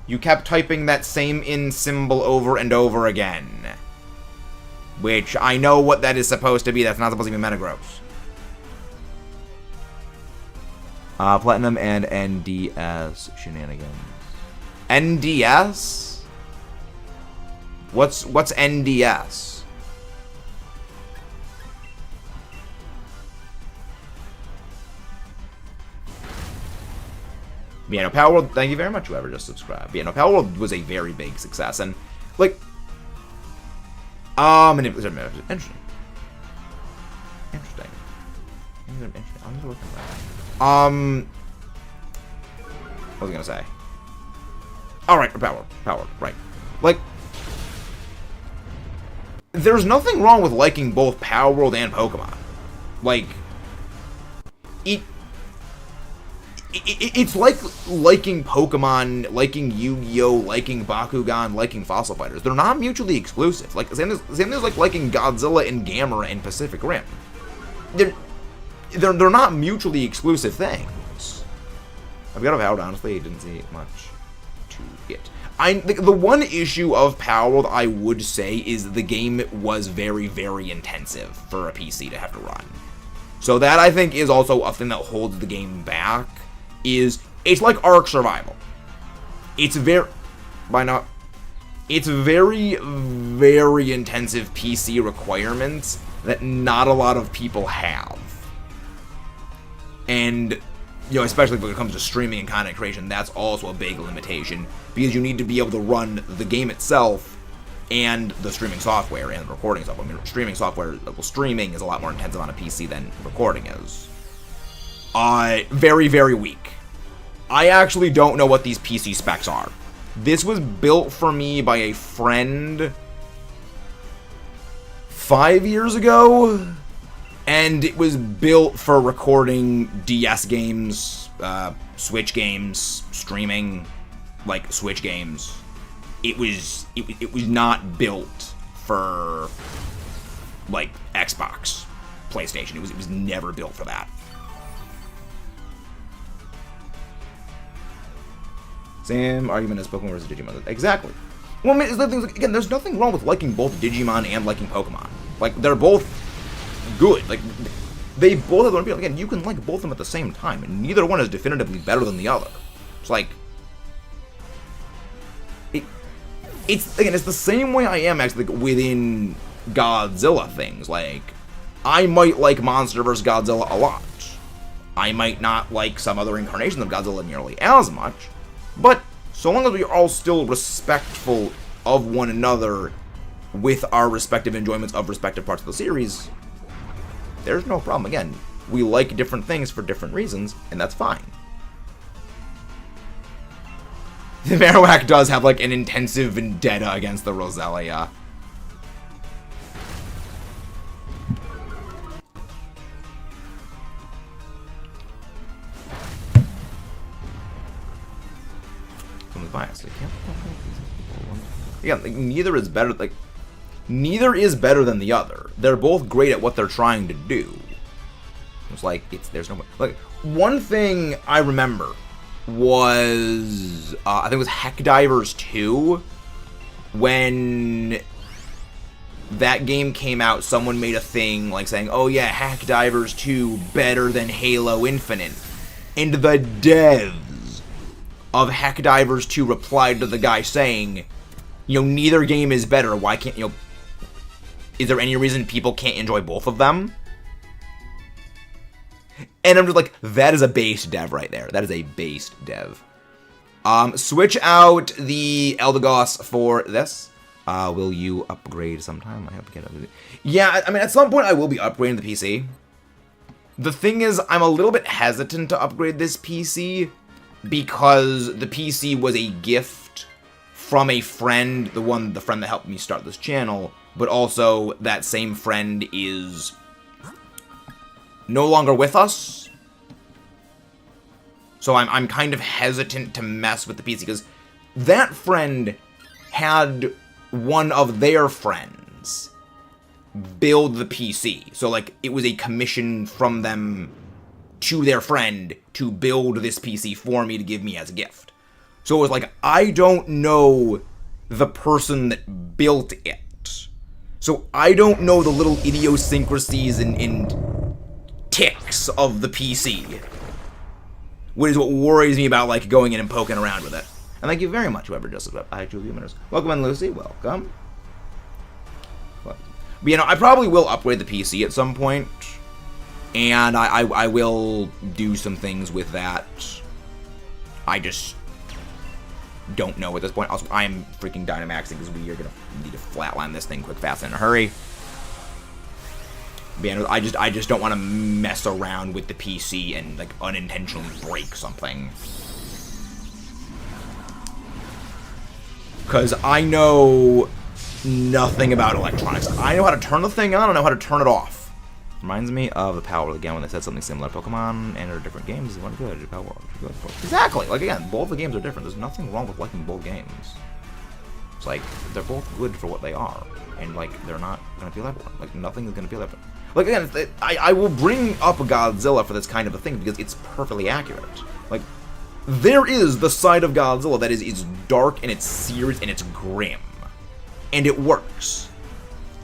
You kept typing that same in symbol over and over again. Which, I know what that is supposed to be. That's not supposed to be Metagross. Platinum and NDS shenanigans. NDS? What's NDS? Yeah, no, Power World, thank you very much, whoever just subscribed. Yeah, no, Power World was a very big success, and, like, and it was interesting. Interesting. I'm just looking at that. What was I gonna say? Alright, Power World, right. Like, there's nothing wrong with liking both Power World and Pokemon. Like, it's like liking Pokemon, liking Yu-Gi-Oh, liking Bakugan, liking Fossil Fighters. They're not mutually exclusive. Like, same as like liking Godzilla and Gamera and Pacific Rim. They're not mutually exclusive things. I've got a Power, honestly, I didn't see much to it. The one issue of Power World, I would say, is the game was very, very intensive for a PC to have to run. So that, I think, is also a thing that holds the game back. It's like Ark Survival. It's very, very intensive PC requirements that not a lot of people have. And, you know, especially when it comes to streaming and content creation, that's also a big limitation, because you need to be able to run the game itself and the streaming software and the recording software. I mean, streaming is a lot more intensive on a PC than recording is. Very, very weak. I actually don't know what these PC specs are. This was built for me by a friend 5 years ago, and it was built for recording DS games, Switch games, streaming, like Switch games. It was not built for, like, Xbox, PlayStation. It was never built for that. Same argument as Pokemon versus Digimon. Exactly. Well, I mean, again, there's nothing wrong with liking both Digimon and liking Pokemon. Like, they're both good. Like, they both have their own appeal. Again, you can like both of them at the same time, and neither one is definitively better than the other. It's like, it's the same way I am actually within Godzilla things. Like, I might like Monster vs. Godzilla a lot. I might not like some other incarnations of Godzilla nearly as much. But so long as we are all still respectful of one another with our respective enjoyments of respective parts of the series, there's no problem. Again, we like different things for different reasons, and that's fine. The Marowak does have, like, an intensive vendetta against the Roselia. Biased. Yeah, like, neither is better. Like, neither is better than the other. They're both great at what they're trying to do. It's like there's no, like, one thing I remember was I think it was Heck Divers 2. When that game came out, someone made a thing like saying, "Oh yeah, Heck Divers 2 better than Halo Infinite," and the devs of Heck Divers 2 replied to the guy saying, you know, neither game is better. Why can't, you know, is there any reason people can't enjoy both of them? And I'm just like, that is a base dev right there. That is a base dev. Switch out the Eldegoss for this. Will you upgrade sometime? I have to get up. Yeah, I mean, at some point I will be upgrading the PC. The thing is, I'm a little bit hesitant to upgrade this PC because the PC was a gift from a friend, the friend that helped me start this channel, but also that same friend is no longer with us. So I'm kind of hesitant to mess with the PC, because that friend had one of their friends build the PC. So, like, it was a commission from them to their friend to build this PC for me to give me as a gift. So it was like, I don't know the person that built it. So I don't know the little idiosyncrasies and ticks of the PC. Which is what worries me about, like, going in and poking around with it. And thank you very much, whoever just said, I truly winners. Welcome in, Lucy. Welcome. But, you know, I probably will upgrade the PC at some point. And I will do some things with that. I just don't know at this point. Also, I am freaking Dynamaxing because we are going to need to flatline this thing quick, fast, and in a hurry. But, you know, I just don't want to mess around with the PC and, like, unintentionally break something. Because I know nothing about electronics. I know how to turn the thing on, I don't know how to turn it off. Reminds me of the Power World again when they said something similar. Pokemon and different games is one good. Power World. Exactly. Like, again, both the games are different. There's nothing wrong with liking both games. It's like, they're both good for what they are. And, like, they're not going to feel everyone. Like, nothing is going to feel everyone. Like, again, I will bring up Godzilla for this kind of a thing because it's perfectly accurate. Like, there is the side of Godzilla that is dark and it's serious and it's grim. And it works.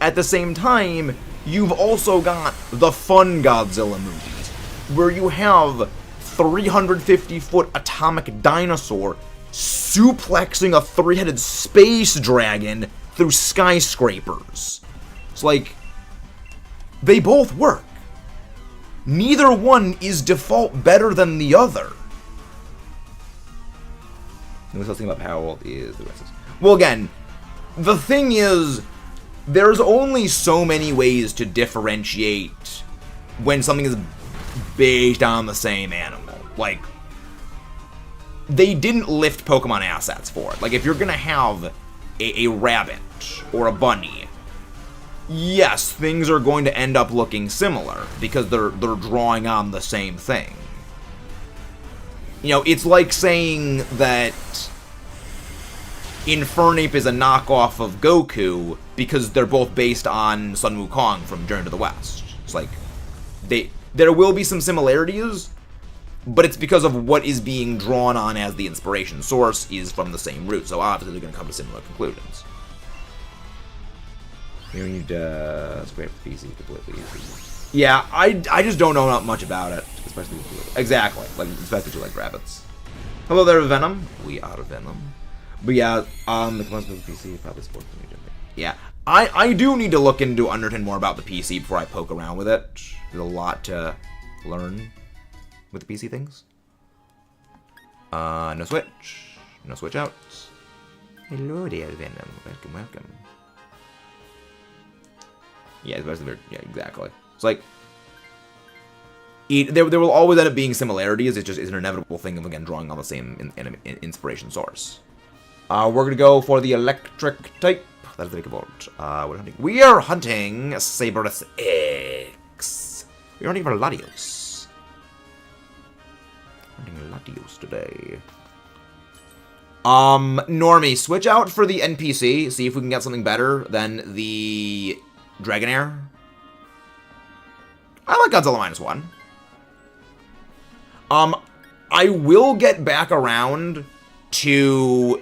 At the same time, you've also got the fun Godzilla movies, where you have 350-foot atomic dinosaur suplexing a three-headed space dragon through skyscrapers. It's like, they both work. Neither one is default better than the other. The most thing about Power World is the rest. Well, again, the thing is, there's only so many ways to differentiate when something is based on the same animal. Like, they didn't lift Pokemon assets for it. Like, if you're gonna have a rabbit or a bunny, yes, things are going to end up looking similar because they're drawing on the same thing. You know, it's like saying that Infernape is a knockoff of Goku because they're both based on Sun Wukong from Journey to the West. It's like, there will be some similarities, but it's because of what is being drawn on as the inspiration source is from the same root, so obviously they're going to come to similar conclusions. You need to scrape the PC completely easy. Yeah, I just don't know not much about it, especially with exactly, like, especially to like rabbits. Hello there, Venom. We are Venom. But yeah, the commands of the PC probably supports me. Yeah, I do need to look into Undertone more about the PC before I poke around with it. There's a lot to learn with the PC things. No switch. No switch outs. Hello there, Venom. Welcome, welcome. Yeah, especially yeah, exactly. It's like there will always end up being similarities. It's just an inevitable thing of, again, drawing on the same inspiration source. We're gonna go for the electric type. That is the Vikavolt. We are hunting Saberus X. We're hunting for Latios. Hunting Latios today. Normie, switch out for the NPC. See if we can get something better than the Dragonair. I like Godzilla -1. I will get back around to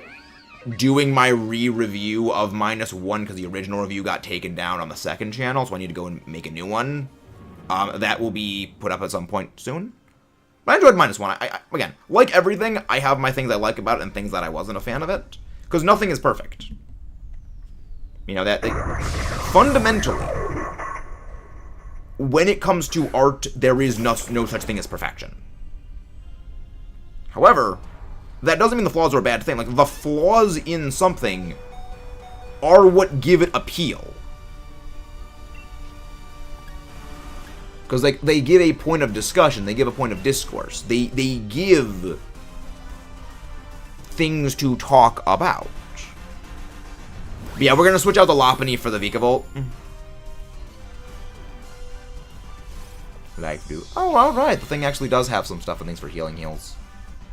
doing my re-review of -1 because the original review got taken down on the second channel, so I need to go and make a new one. That will be put up at some point soon. But I enjoyed -1. I again, like everything, I have my things I like about it and things that I wasn't a fan of it, because nothing is perfect. You know, that fundamentally, when it comes to art, there is no such thing as perfection. However, that doesn't mean the flaws are a bad thing. Like, the flaws in something are what give it appeal. Because, like, they give a point of discussion, they give a point of discourse, they give things to talk about. But yeah, we're going to switch out the Lopunny for the Vikavolt. Like, do. Oh, alright. The thing actually does have some stuff and things for healing heals.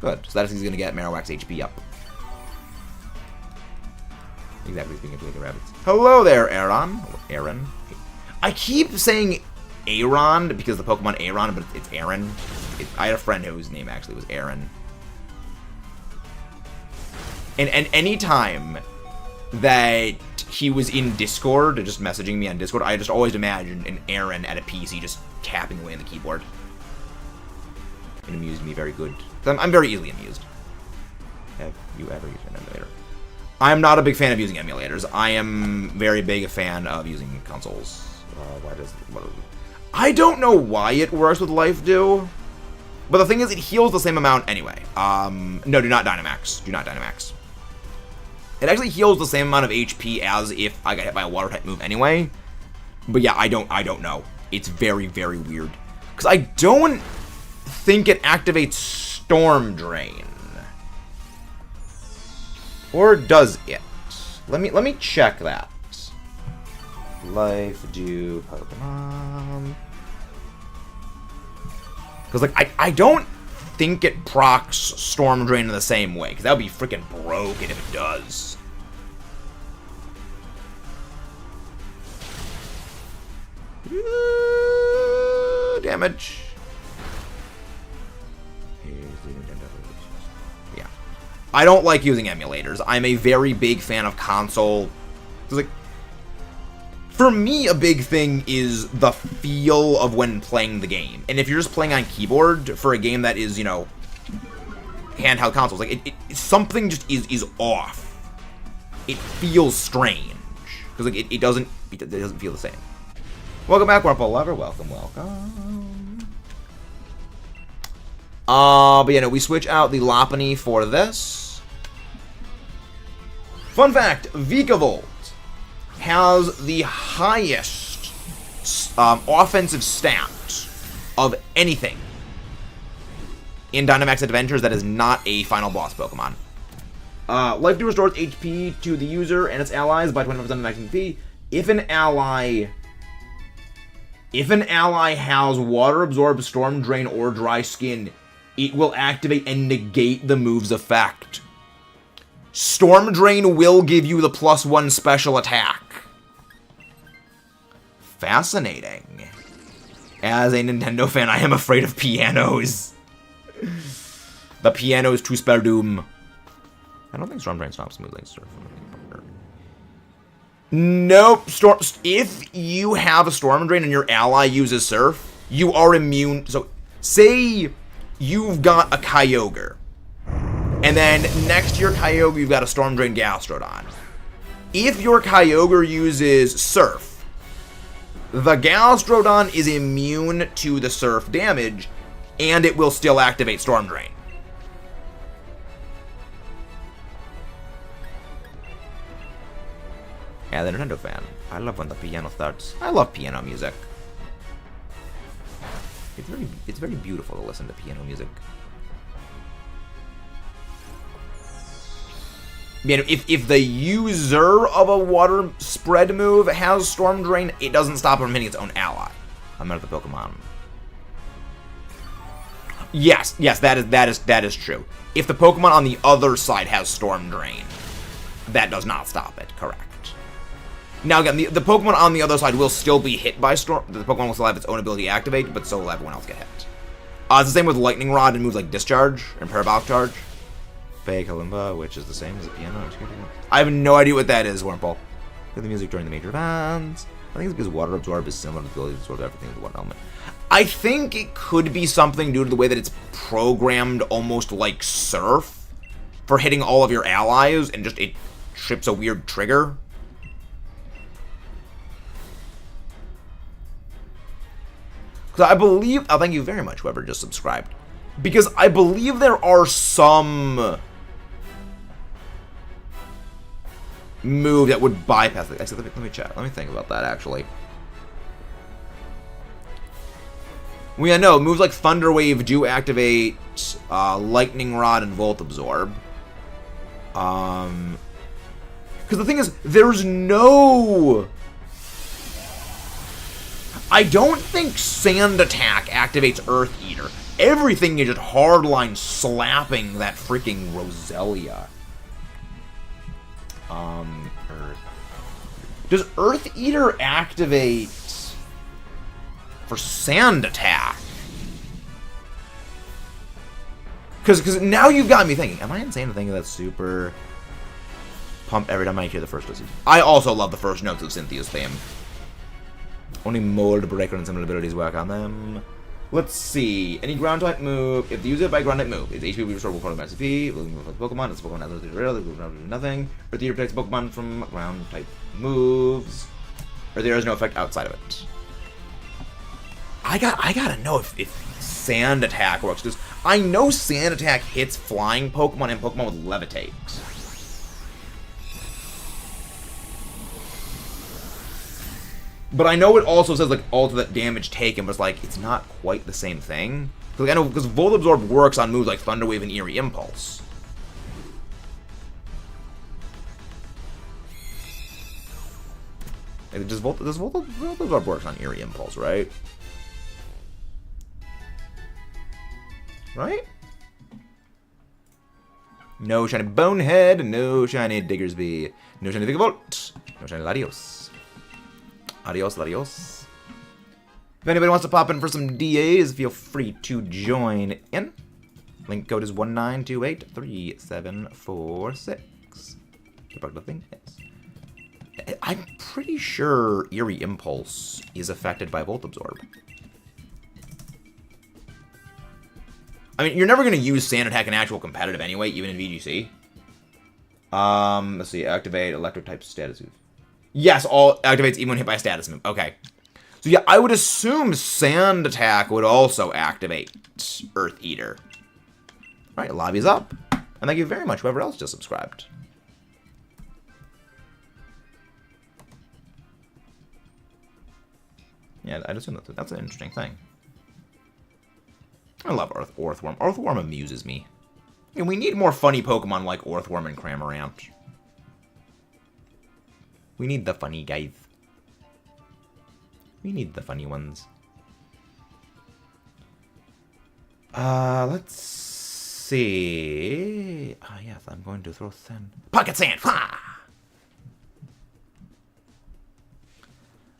Good. So that's he's going to get Marowak's HP up. Exactly speaking of the rabbits. Hello there, Aaron. Aaron. I keep saying Aaron because the Pokemon Aaron, but it's Aaron. I had a friend whose name actually was Aaron. And any time that he was in Discord, or just messaging me on Discord, I just always imagined an Aaron at a PC just tapping away on the keyboard. It amused me very good. I'm very easily amused. Have you ever used an emulator? I'm not a big fan of using emulators. I am very big a fan of using consoles. I don't know why it works with Life Do, but the thing is, it heals the same amount anyway. No, do not Dynamax. Do not Dynamax. It actually heals the same amount of HP as if I got hit by a water type move anyway. But yeah, I don't know. It's very, very weird. Because I don't think it activates Storm Drain. Or does it? Let me check that. Life Do Pokemon. Because like I don't think it procs Storm Drain in the same way, because that would be freaking broken if it does. Damage. Yeah. I don't like using emulators. I'm a very big fan of console. Like, for me, a big thing is the feel of when playing the game. And if you're just playing on keyboard for a game that is, you know, handheld consoles, like, something just is off. It feels strange. Because, like, it doesn't feel the same. Welcome back, Warple Lover. Welcome, welcome. But yeah, no, we switch out the Lopunny for this. Fun fact, Vikavolt has the highest offensive stat of anything in Dynamax Adventures that is not a final boss Pokemon. Life Do restores HP to the user and its allies by 25% of max HP. If an ally has Water Absorb, Storm Drain, or Dry Skin, it will activate and negate the move's effect. Storm Drain will give you the +1 special attack. Fascinating. As a Nintendo fan, I am afraid of pianos. The pianos to spare doom. I don't think Storm Drain stops smooth like Surf. Nope. If you have a Storm Drain and your ally uses Surf, you are immune. So, say you've got a Kyogre, and then next to your Kyogre, you've got a Storm Drain Gastrodon. If your Kyogre uses Surf, the Gastrodon is immune to the Surf damage, and it will still activate Storm Drain. Yeah, the Nintendo fan. I love when the piano starts. I love piano music. It's very beautiful to listen to piano music. You know, if the user of a water spread move has Storm Drain, it doesn't stop it from hitting its own ally. I'm out of the Pokemon. Yes, that is true. If the Pokemon on the other side has Storm Drain, that does not stop it. Correct. Now again, the Pokemon on the other side will still be hit by Storm. The Pokemon will still have its own ability activate, but so will everyone else get hit. It's the same with Lightning Rod and moves like Discharge and Parabolic Charge. Fake Kalimba, which is the same as a piano. I have no idea what that is, Wormpole. Play the music during the major events. I think it's because Water Absorb is similar to the ability to absorb everything with one element. I think it could be something due to the way that it's programmed almost like Surf for hitting all of your allies, and just it trips a weird trigger. Because I believe, thank you very much, whoever just subscribed. Because I believe there are some move that would bypass it. Actually, let me chat. Let me think about that, actually. Well, yeah, no, moves like Thunder Wave do activate Lightning Rod and Volt Absorb. Because the thing is, there's no... I don't think Sand Attack activates Earth Eater. Everything is just hardline slapping that freaking Roselia. Earth. Does Earth Eater activate for Sand Attack? Because now you've got me thinking, am I insane to think that's super pumped every time I hear the first notes? I also love the first notes of Cynthia's theme. Only Mold Breaker and similar abilities work on them. Let's see. Any ground type move. If the user by ground type move, its HP will be restored with part of massive P. Will move with Pokemon. Its Pokemon has no real. It will do nothing. Earth Eater protects Pokemon from ground type moves. Or there is no effect outside of it. I gotta know if Sand Attack works. Because I know Sand Attack hits flying Pokemon and Pokemon with Levitate. But I know it also says, like, alter that damage taken, but it's like, it's not quite the same thing. Like, I know, because Volt Absorb works on moves like Thunder Wave and Eerie Impulse. Like, does Volt Absorb works on Eerie Impulse, right? Right? No shiny Bonehead, no shiny Diggersby, no shiny Vikavolt, no shiny Latios. Adios, Latios. If anybody wants to pop in for some DAs, feel free to join in. Link code is 192837446. The thing is, I'm pretty sure Eerie Impulse is affected by Volt Absorb. I mean, you're never going to use Sand Attack in actual competitive anyway, even in VGC. Let's see. Activate Electric type status move. Yes, all activates even when hit by a status move. Okay. So yeah, I would assume Sand Attack would also activate Earth Eater. Alright, lobby's up. And thank you very much, whoever else just subscribed. Yeah, I'd assume that's an interesting thing. I love Earthworm. Earthworm amuses me. And we need more funny Pokemon like Earthworm and Cramorant. We need the funny guys. We need the funny ones. Let's see. Ah, yes, I'm going to throw sand. Pocket sand! Ha!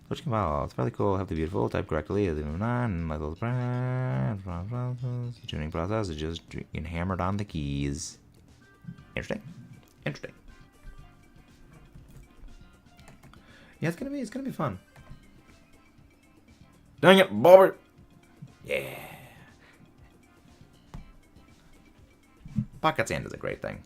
Which can follow. It's really cool. Have the beautiful type correctly. As even nine. My little brand. Tuning process is just hammered on the keys. Interesting. Interesting. Yeah, it's gonna be fun. Dang it, Bobber! Yeah. Pocket sand is a great thing.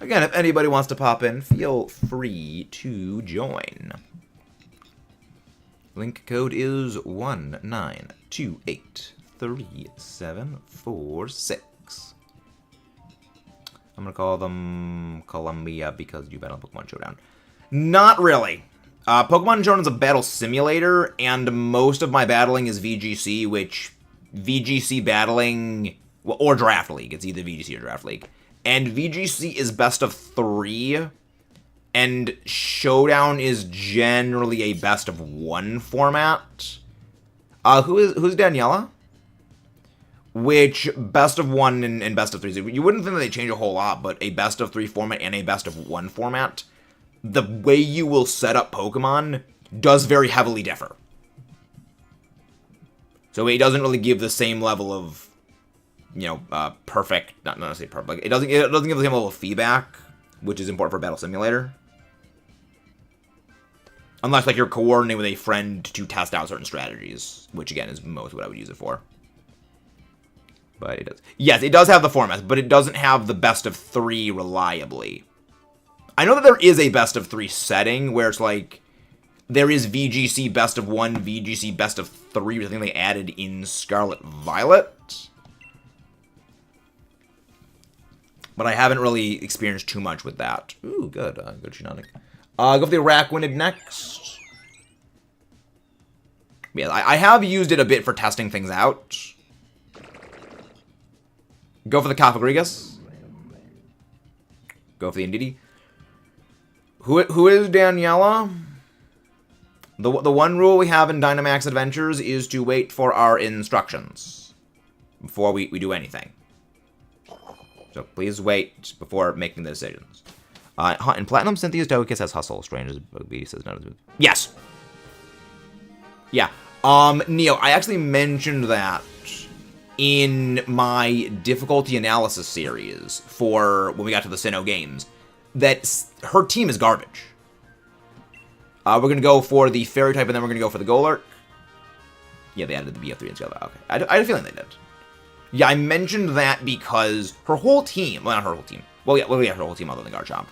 Again, if anybody wants to pop in, feel free to join. Link code is 192837446. I'm going to call them Columbia because you battle Pokemon Showdown. Not really. Pokemon Showdown is a battle simulator, and most of my battling is VGC, which VGC battling, well, or Draft League. It's either VGC or Draft League. And VGC is best of 3, and Showdown is generally a best of 1 format. Who's Daniela? Which best of 1 and best of 3, you wouldn't think that they change a whole lot, but a best of 3 format and a best of 1 format, the way you will set up Pokemon does very heavily differ. So it doesn't really give the same level of, you know, perfect, not necessarily perfect, like it doesn't give the same level of feedback, which is important for Battle Simulator. Unless, like, you're coordinating with a friend to test out certain strategies, which, again, is most what I would use it for. But it does. Yes, it does have the formats, but it doesn't have the best of 3 reliably. I know that there is a best of 3 setting where it's like there is VGC best of 1, VGC best of 3, which I think they added in Scarlet Violet. But I haven't really experienced too much with that. Ooh, good. Good Shinonic. Go for the Araquanid next. Yeah, I have used it a bit for testing things out. Go for the Cofagrigus. Go for the Indeedee. Who is Daniela? The one rule we have in Dynamax Adventures is to wait for our instructions before we do anything. So please wait before making the decisions. In Platinum, Cynthia's Togekiss has Hustle. Strange as Bugby says no. Yes! Yeah. Neo, I actually mentioned that in my difficulty analysis series for when we got to the Sinnoh games, that her team is garbage. We're going to go for the Fairy type, and then we're going to go for the Golurk. Yeah, they added the BF3 and Scale. Okay. I had a feeling they did. Yeah, I mentioned that because her whole team... Well, not her whole team. Well, yeah, her whole team other than Garchomp.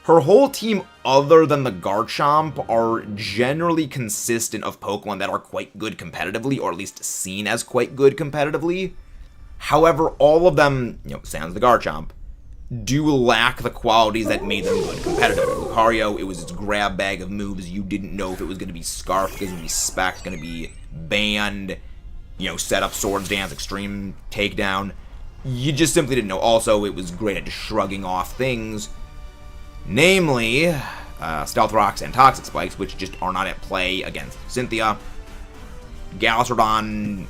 Her whole team other than the Garchomp are generally consistent of Pokemon that are quite good competitively, or at least seen as quite good competitively. However, all of them, sans the Garchomp, do lack the qualities that made them good competitively. Lucario, it was its grab bag of moves. You didn't know if it was going to be Scarf, going to be Spec, going to be Band, set up Swords Dance, Extreme Takedown. You just simply didn't know. Also, it was great at just shrugging off things, namely Stealth Rocks and Toxic Spikes, which just are not at play against Cynthia. Galastrodon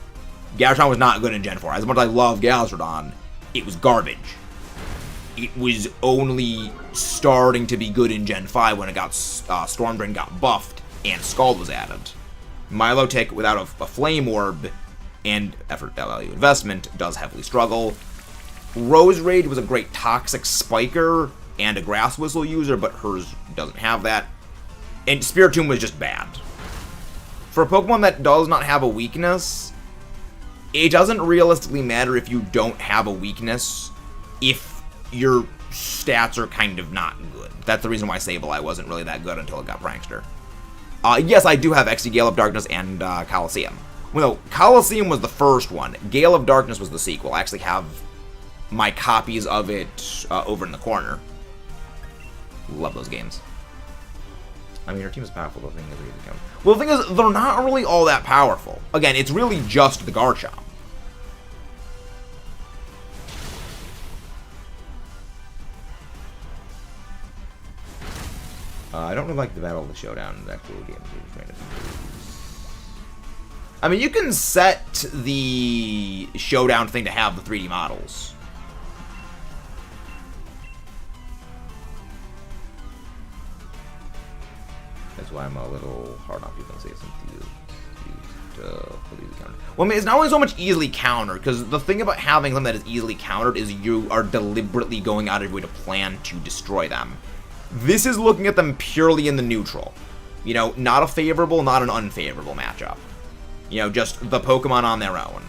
was not good in Gen 4. As much as I love Galastrodon, it was garbage. It was only starting to be good in Gen 5 when it got Storm Drain got buffed and Scald was added. Milotic, without a Flame Orb and effort value investment, does heavily struggle. Rose Rage was a great Toxic Spiker and a Grass Whistle user, but hers doesn't have that. And Spiritomb was just bad. For a Pokemon that does not have a weakness, it doesn't realistically matter if you don't have a weakness if your stats are kind of not good. That's the reason why Sableye wasn't really that good until it got Prankster. Yes, I do have XD Gale of Darkness and Coliseum. Well, no, Coliseum was the first one. Gale of Darkness was the sequel. I actually have my copies of it over in the corner. Love those games. I mean, her team is powerful. The thing is, well, the thing is, they're not really all that powerful. Again, it's really just the Garchomp. I don't really like the Battle of the Showdown in the actual game. I mean, you can set the Showdown thing to have the 3D models. That's why I'm a little hard on people and say something to well, I mean, it's not only so much easily countered, because the thing about having something that is easily countered is you are deliberately going out of your way to plan to destroy them. This is looking at them purely in the neutral. Not a favorable, not an unfavorable matchup. Just the Pokemon on their own.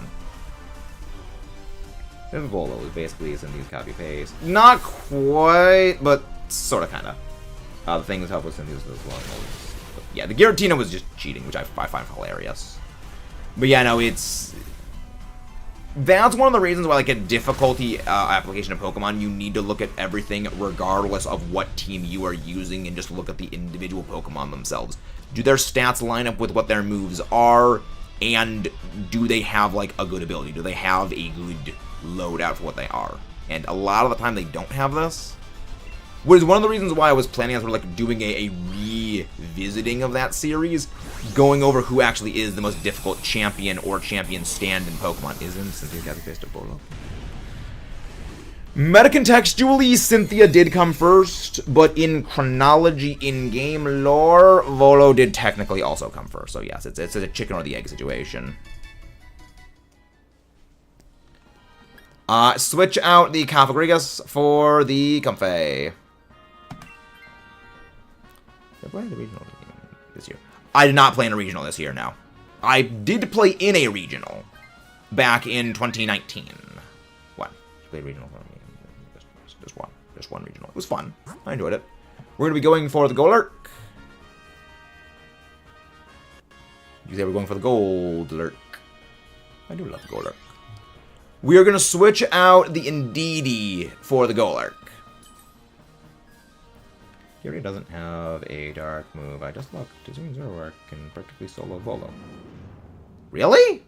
Vivolo is basically Cynthia's copy-paste. Not quite, but sort of, kind of. The thing that's helped with Cynthia's as well. Yeah, the Giratina was just cheating, which I find hilarious. But yeah, no, that's one of the reasons why, like, a difficulty application of Pokemon, you need to look at everything regardless of what team you are using and just look at the individual Pokemon themselves. Do their stats line up with what their moves are? And do they have, like, a good ability? Do they have a good loadout for what they are? And a lot of the time they don't have this. Which is one of the reasons why I was planning on sort of, like, doing a revisiting of that series, going over who actually is the most difficult champion or champion stand in Pokemon. Isn't Cynthia got the face to Bolo? Meta-contextually, Cynthia did come first, but in chronology, in-game lore, Volo did technically also come first. So yes, it's a chicken or the egg situation. Switch out the Cofagrigus for the Comfey. Did I play the regional this year? I did not play in a regional this year, no. I did play in a regional back in 2019. What? Played regional for me. Just one regional. It was fun. I enjoyed it. We're going to be going for the Golurk. You say we're going for the Golurk. I do love the Golurk. We are going to switch out the Indeedee for the Golurk. He already doesn't have a dark move. I just looked. Zoroark can practically solo Volo. Really?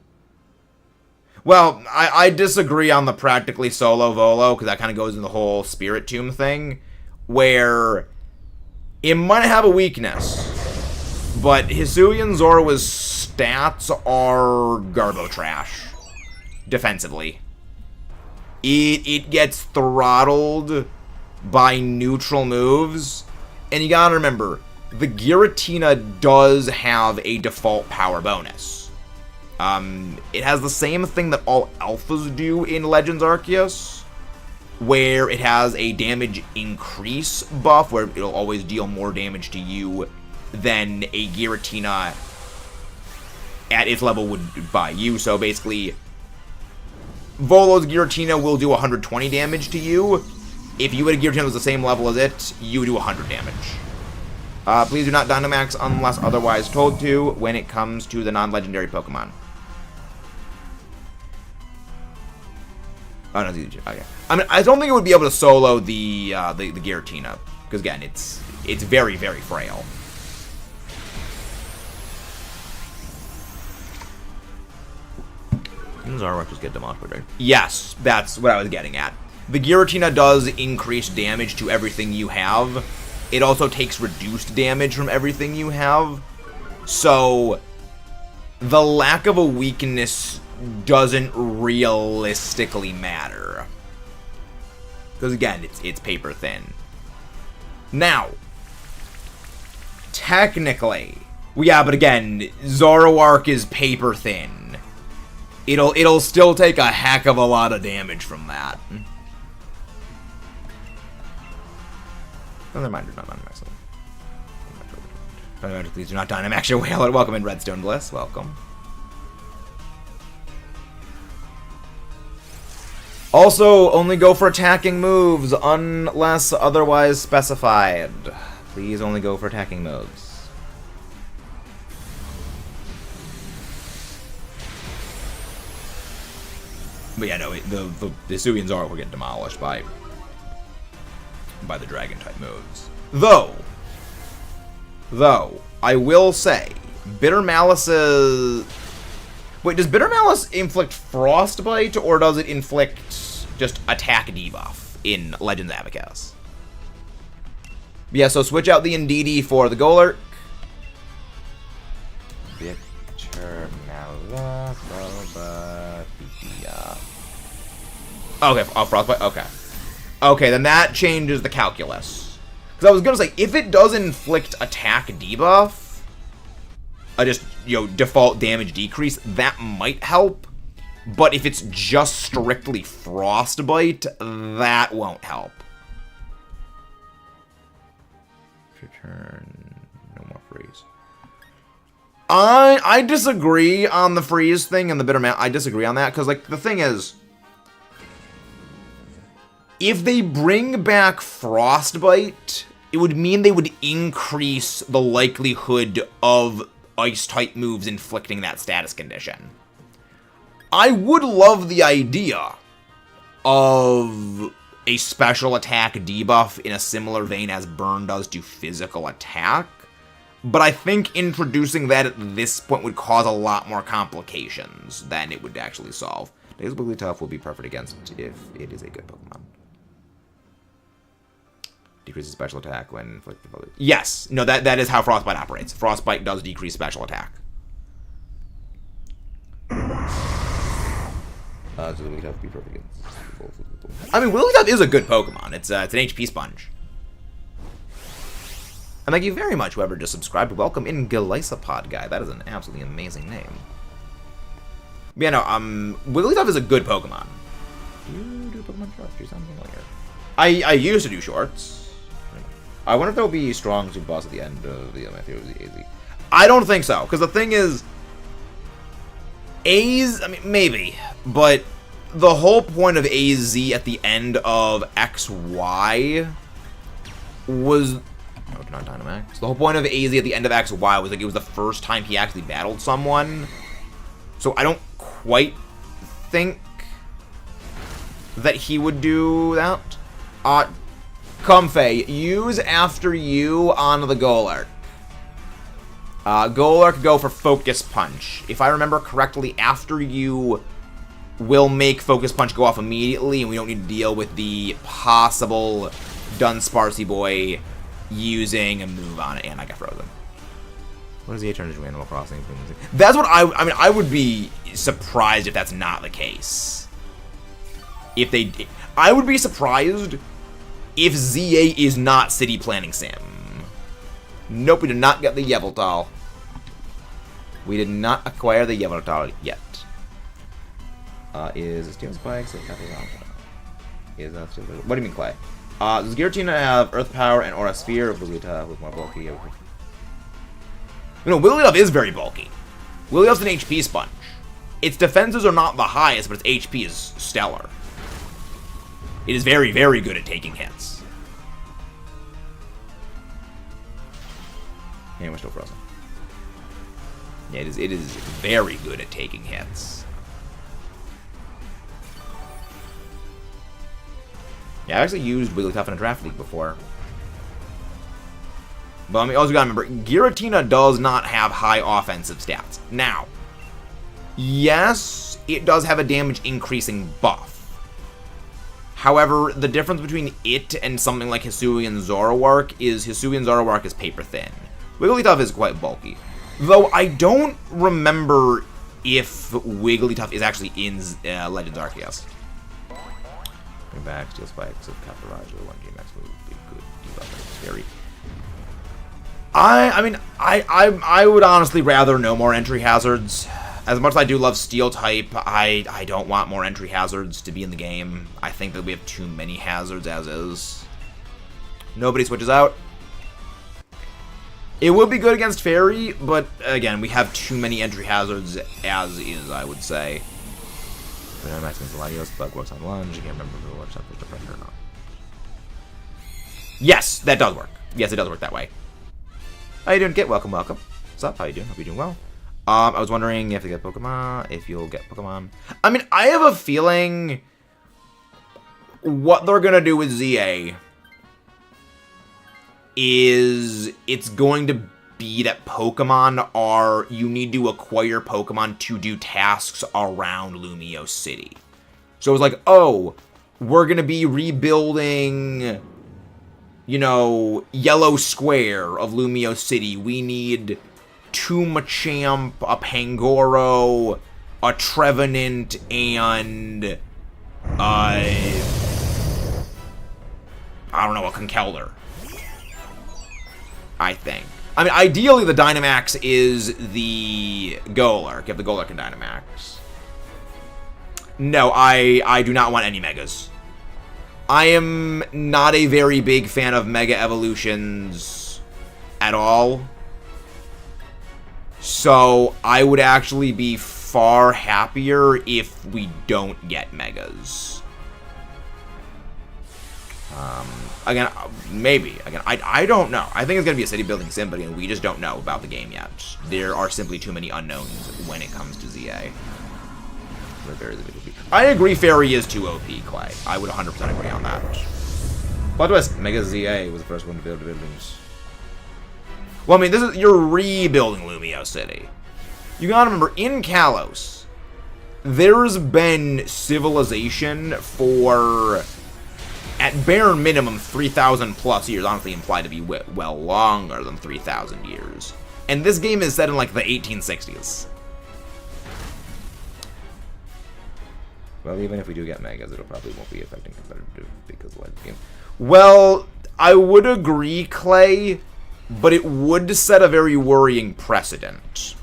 Well, I disagree on the practically solo Volo, because that kind of goes in the whole Spirit Tomb thing, where it might have a weakness, but Hisuian Zoro's stats are garbo trash, defensively. It gets throttled by neutral moves, and you gotta remember, the Giratina does have a default power bonus. It has the same thing that all alphas do in Legends Arceus, where it has a damage increase buff, where it'll always deal more damage to you than a Giratina at its level would by you. So basically, Volo's Giratina will do 120 damage to you. If you had a Giratina that was the same level as it, you would do 100 damage. Please do not Dynamax unless otherwise told to when it comes to the non-legendary Pokemon. Oh, no, okay. I mean, I don't think it would be able to solo the Giratina, because again, it's very, very frail. Does Marowak just get demolished, right? Yes, that's what I was getting at. The Giratina does increase damage to everything you have. It also takes reduced damage from everything you have. So, the lack of a weakness doesn't realistically matter. Because again, it's paper thin. Now, technically, well, yeah, but again, Zoroark is paper thin. It'll still take a heck of a lot of damage from that. Oh, never mind, not Dynamax. Please do not Dynamax your whale. Welcome in, Redstone Bliss. Welcome. Also, only go for attacking moves unless otherwise specified. Please only go for attacking moves. But yeah, no, the Hisuian Zoro will get demolished by the Dragon-type moves. Though, I will say, Bitter Malice is... Wait, does Bitter Malice inflict Frostbite, or does it inflict just attack debuff in Legends Abacus? Yeah, so switch out the Indeedee for the Golurk. Bitter Malice, okay, oh, Frostbite, okay. Okay, then that changes the calculus. Because I was going to say, if it does inflict attack debuff, just, default damage decrease, that might help. But if it's just strictly Frostbite, that won't help. Return, no more freeze. I disagree on the freeze thing and the bitter man. I disagree on that, because, like, the thing is, if they bring back Frostbite, it would mean they would increase the likelihood of Ice-type moves inflicting that status condition. I would love the idea of a special attack debuff in a similar vein as Burn does to physical attack, but I think introducing that at this point would cause a lot more complications than it would actually solve. Days Wigglytuff will be perfect against if it is a good Pokemon. Decreases special attack when inflicted. Yes, no, that is how Frostbite operates. Frostbite does decrease special attack. So Wigglytuff be perfect against. I mean, Wigglytuff is a good Pokemon. It's an HP sponge. And thank you very much, whoever just subscribed. Welcome in, Galisapod guy. That is an absolutely amazing name. But yeah, no, Wigglytuff is a good Pokemon. You do Pokemon shorts? You sound familiar. I used to do shorts. I wonder if there'll be strong super boss at the end of the AZ. I don't think so, because the thing is, I mean, maybe, but the whole point of AZ at the end of XY was... No, not Dynamax. The whole point of AZ at the end of XY was like it was the first time he actually battled someone. So I don't quite think that he would do that. Comfey, use after you on the Golurk. Golurk go for Focus Punch. If I remember correctly, after you will make Focus Punch go off immediately, and we don't need to deal with the possible Dunsparcy Boy using a move on it, and I got frozen. What is the alternative to Animal Crossing? That's what I mean, I would be surprised if that's not the case. If they... I would be surprised if ZA is not City Planning Sim. Nope, we did not get the Yveltal. We did not acquire the Yveltal yet. Is Steel Spikes or Capilano? Is that still... What do you mean, Clay? Does Giratina have Earth Power and Aura Sphere, or Wigglytuff with more bulky? You know, Wigglytuff is very bulky. Wigglytuff's an HP sponge. Its defenses are not the highest, but its HP is stellar. It is very, very good at taking hits. Yeah, we're still frozen. Yeah, it is very good at taking hits. Yeah, I actually used Wigglytuff in a draft league before. But I mean, also gotta remember, Giratina does not have high offensive stats. Now, yes, it does have a damage increasing buff. However, the difference between it and something like Hisuian Zoroark is Hisuian Zoroark is paper thin. Wigglytuff is quite bulky. Though I don't remember if Wigglytuff is actually in Legends Arceus. Bring back Steel Spikes of Caparaja, 1G max move would be good. Debuff scary. I mean, I would honestly rather no more entry hazards. As much as I do love Steel type, I don't want more entry hazards to be in the game. I think that we have too many hazards as is. Nobody switches out. It would be good against Fairy, but again, we have too many entry hazards as is, I would say. Dynamax LATIOS, Bug works on lunge. I can't remember if it works on Fish Predator or not. Yes, that does work. Yes, it does work that way. How you doing, Kit? Welcome, welcome. What's up? How you doing? Hope you're doing well. I was wondering if you'll get Pokemon. I mean, I have a feeling what they're gonna do with ZA is it's going to be that Pokemon are, you need to acquire Pokemon to do tasks around Lumio City. So it was like, oh, we're gonna be rebuilding, you know, Yellow Square of Lumio City. We need 2 Machamp, a Pangoro, a Trevenant, and I don't know, a Conkeldurr. I think. I mean, ideally the Dynamax is the Golurk, if the Golurk can Dynamax. No, I do not want any Megas. I am not a very big fan of Mega Evolutions at all. So, I would actually be far happier if we don't get Megas. Again, maybe. Again, I don't know. I think it's going to be a city building sim, but again, we just don't know about the game yet. There are simply too many unknowns when it comes to ZA. I agree Fairy is too OP, Clay. I would 100% agree on that. Plot twist, Mega ZA was the first one to build buildings. Well, I mean, this is, you're rebuilding Lumio City. You gotta remember, in Kalos, there's been civilization for, at bare minimum, 3,000 plus years. Honestly, implied to be well longer than 3,000 years. And this game is set in, like, the 1860s. Well, even if we do get Megas, it'll probably won't be affecting competitive because of the game. Well, I would agree, Clay, but it would set a very worrying precedent.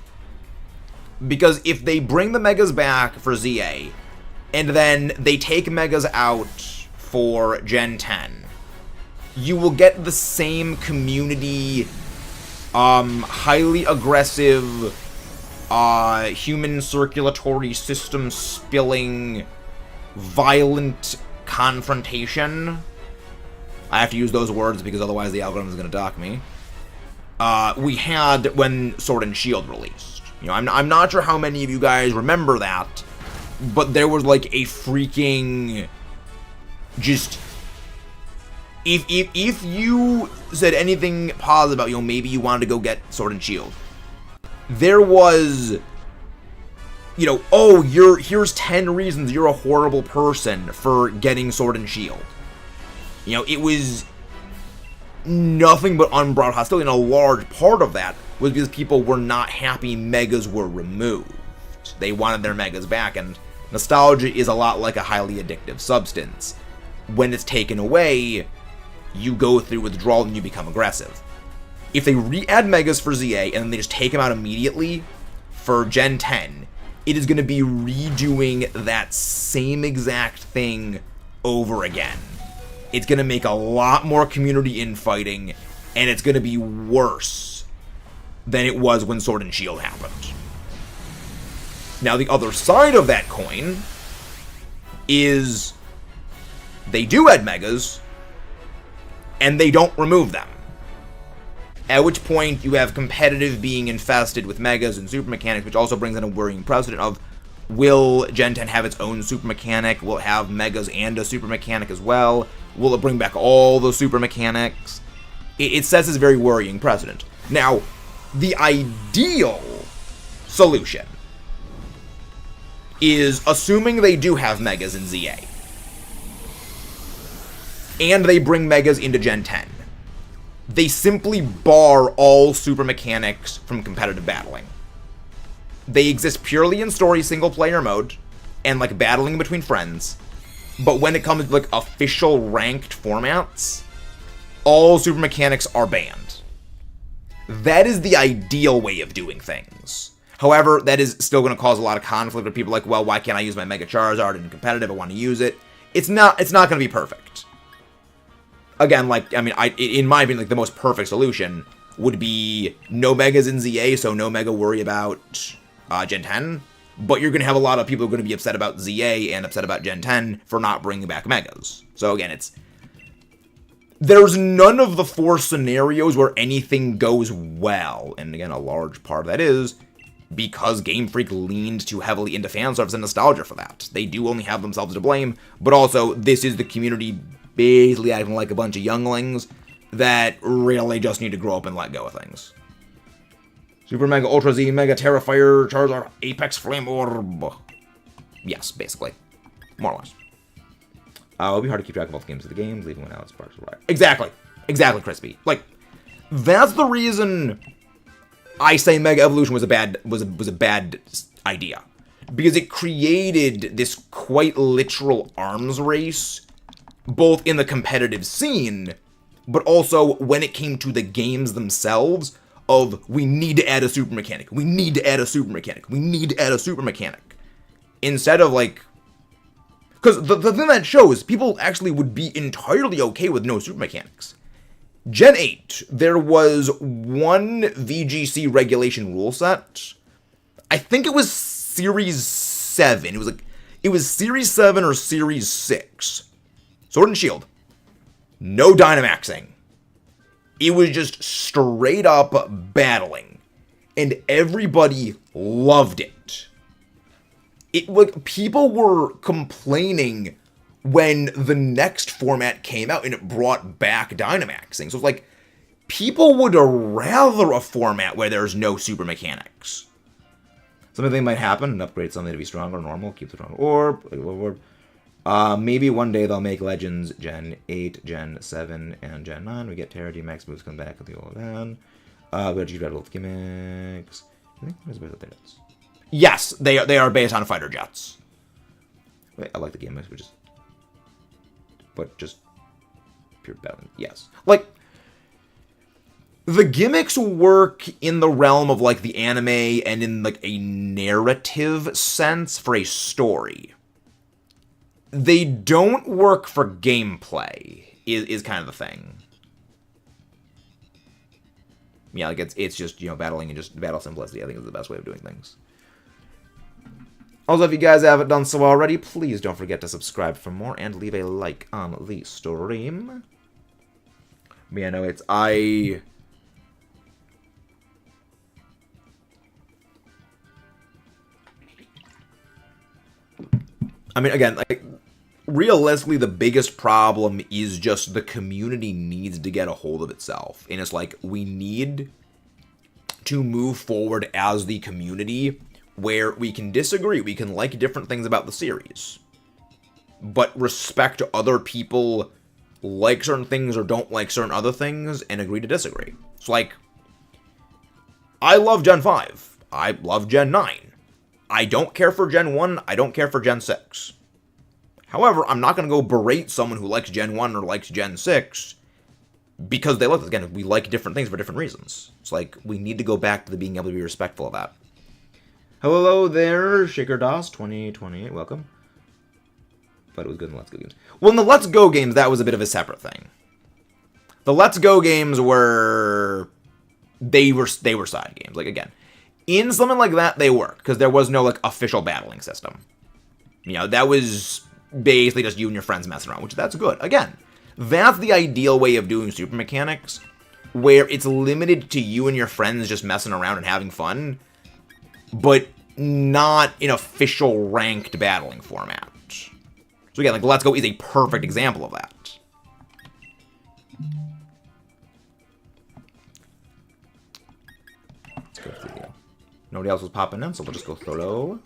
Because if they bring the Megas back for ZA, and then they take Megas out for Gen 10, you will get the same community, highly aggressive, human circulatory system spilling, violent confrontation. I have to use those words because otherwise the algorithm is going to dock me. We had when Sword and Shield released. You know, I'm not sure how many of you guys remember that, but there was like a freaking just if you said anything positive about, you know, maybe you wanted to go get Sword and Shield, there was you know, oh, here's 10 reasons you're a horrible person for getting Sword and Shield. You know, it was nothing but unbridled hostility, and a large part of that was because people were not happy Megas were removed. They wanted their Megas back, and nostalgia is a lot like a highly addictive substance. When it's taken away, you go through withdrawal and you become aggressive. If they re-add Megas for ZA and then they just take them out immediately for Gen 10, it is going to be redoing that same exact thing over again. It's going to make a lot more community infighting, and it's going to be worse than it was when Sword and Shield happened. Now, the other side of that coin is they do add Megas, and they don't remove them. At which point, you have competitive being infested with Megas and super mechanics, which also brings in a worrying precedent of, will Gen 10 have its own super mechanic? Will it have Megas and a super mechanic as well? Will it bring back all the super mechanics? It sets this very worrying precedent. Now, the ideal solution is assuming they do have Megas in ZA, and they bring Megas into Gen 10. They simply bar all super mechanics from competitive battling. They exist purely in story single-player mode, and, like, battling between friends. But when it comes to, like, official ranked formats, all super mechanics are banned. That is the ideal way of doing things. However, that is still going to cause a lot of conflict with people like, well, why can't I use my Mega Charizard in competitive? I want to use it. It's not going to be perfect. Again, like, I mean, in my opinion, like, the most perfect solution would be no Megas in ZA, so no Mega worry about Gen 10. But you're going to have a lot of people who are going to be upset about ZA and upset about Gen 10 for not bringing back Megas. So again, there's none of the 4 scenarios where anything goes well. And again, a large part of that is because Game Freak leaned too heavily into fan service and nostalgia for that. They do only have themselves to blame, but also this is the community basically acting like a bunch of younglings that really just need to grow up and let go of things. Super Mega Ultra Z Mega Terrifier Charizard Apex Flame Orb. Yes, basically. More or less. It'll be hard to keep track of both games of the games, leaving one out sparks right. Exactly. Exactly, Crispy. Like, that's the reason I say Mega Evolution was a bad idea. Because it created this quite literal arms race, both in the competitive scene, but also when it came to the games themselves, of we need to add a super mechanic, we need to add a super mechanic, we need to add a super mechanic. Instead of, like, because the thing that shows, people actually would be entirely okay with no super mechanics. Gen 8, there was one VGC regulation rule set. I think it was Series 7. It was Series 7 or Series 6. Sword and Shield. No Dynamaxing. It was just straight up battling. And everybody loved it. People were complaining when the next format came out and it brought back Dynamaxing. So it's like, people would rather a format where there's no super mechanics. Something might happen and upgrade something to be stronger or normal, keep the strong orb. Maybe one day they'll make Legends Gen 8, Gen 7, and Gen 9. We get Terra DMAX moves come back with the old van. We got to battle with gimmicks. I think there's better things. Yes, they are based on fighter jets. Wait, I like the gimmicks, but just pure battling. Yes, like the gimmicks work in the realm of like the anime and in like a narrative sense for a story. They don't work for gameplay, is kind of the thing. Yeah, like it's just, you know, battling and just battle simplicity, I think, is the best way of doing things. Also, if you guys haven't done so already, please don't forget to subscribe for more and leave a like on the stream. But yeah, no, I mean, again, like, realistically, the biggest problem is just the community needs to get a hold of itself. And it's like, we need to move forward as the community where we can disagree, we can like different things about the series, but respect other people like certain things or don't like certain other things and agree to disagree. It's like, I love Gen 5. I love Gen 9. I don't care for Gen 1. I don't care for Gen 6. However, I'm not going to go berate someone who likes Gen 1 or likes Gen 6 because they like this. Again, we like different things for different reasons. It's like, we need to go back to being able to be respectful of that. Hello there, Shaker DOS 2028, welcome. But it was good in the Let's Go games. Well, in the Let's Go games, that was a bit of a separate thing. The Let's Go games were... They were side games. Like, again, in something like that, they work, because there was no, like, official battling system. You know, that was basically just you and your friends messing around, which that's good. Again, that's the ideal way of doing super mechanics, where it's limited to you and your friends just messing around and having fun, but not in official ranked battling format. So again, like, Let's Go is a perfect example of that. Let's go through. Nobody else was popping in, so we'll just go solo.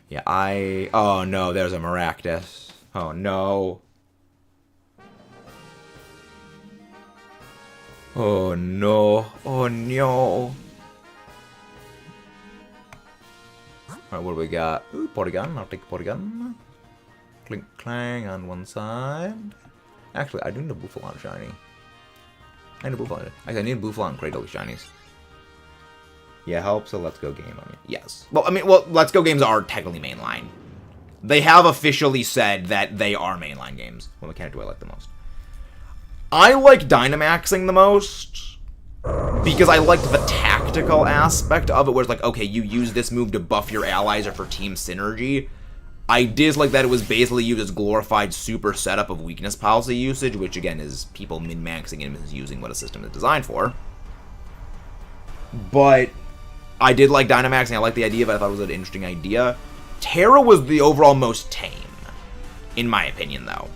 Yeah, oh no, there's a Maractus. Oh no. Oh no. Oh no. Alright, what do we got? Ooh, Porygon. I'll take Porygon. Clink Clang on one side. Actually, I do need a Buffalon shiny. I need a Buffalon. Actually, I need a Buffalon Cradle shinies. Yeah, help, so Let's Go game. I mean, yes. Well, I mean, Let's Go games are technically mainline. They have officially said that they are mainline games. What mechanic do I like the most? I like Dynamaxing the most, because I liked the tactical aspect of it, where it's like, okay, you use this move to buff your allies or for team synergy. I dislike that it was basically used as glorified super setup of weakness policy usage, which again is people min-maxing and misusing what a system is designed for. But I did like Dynamaxing, I liked the idea, but I thought it was an interesting idea. Terra was the overall most tame, in my opinion, though.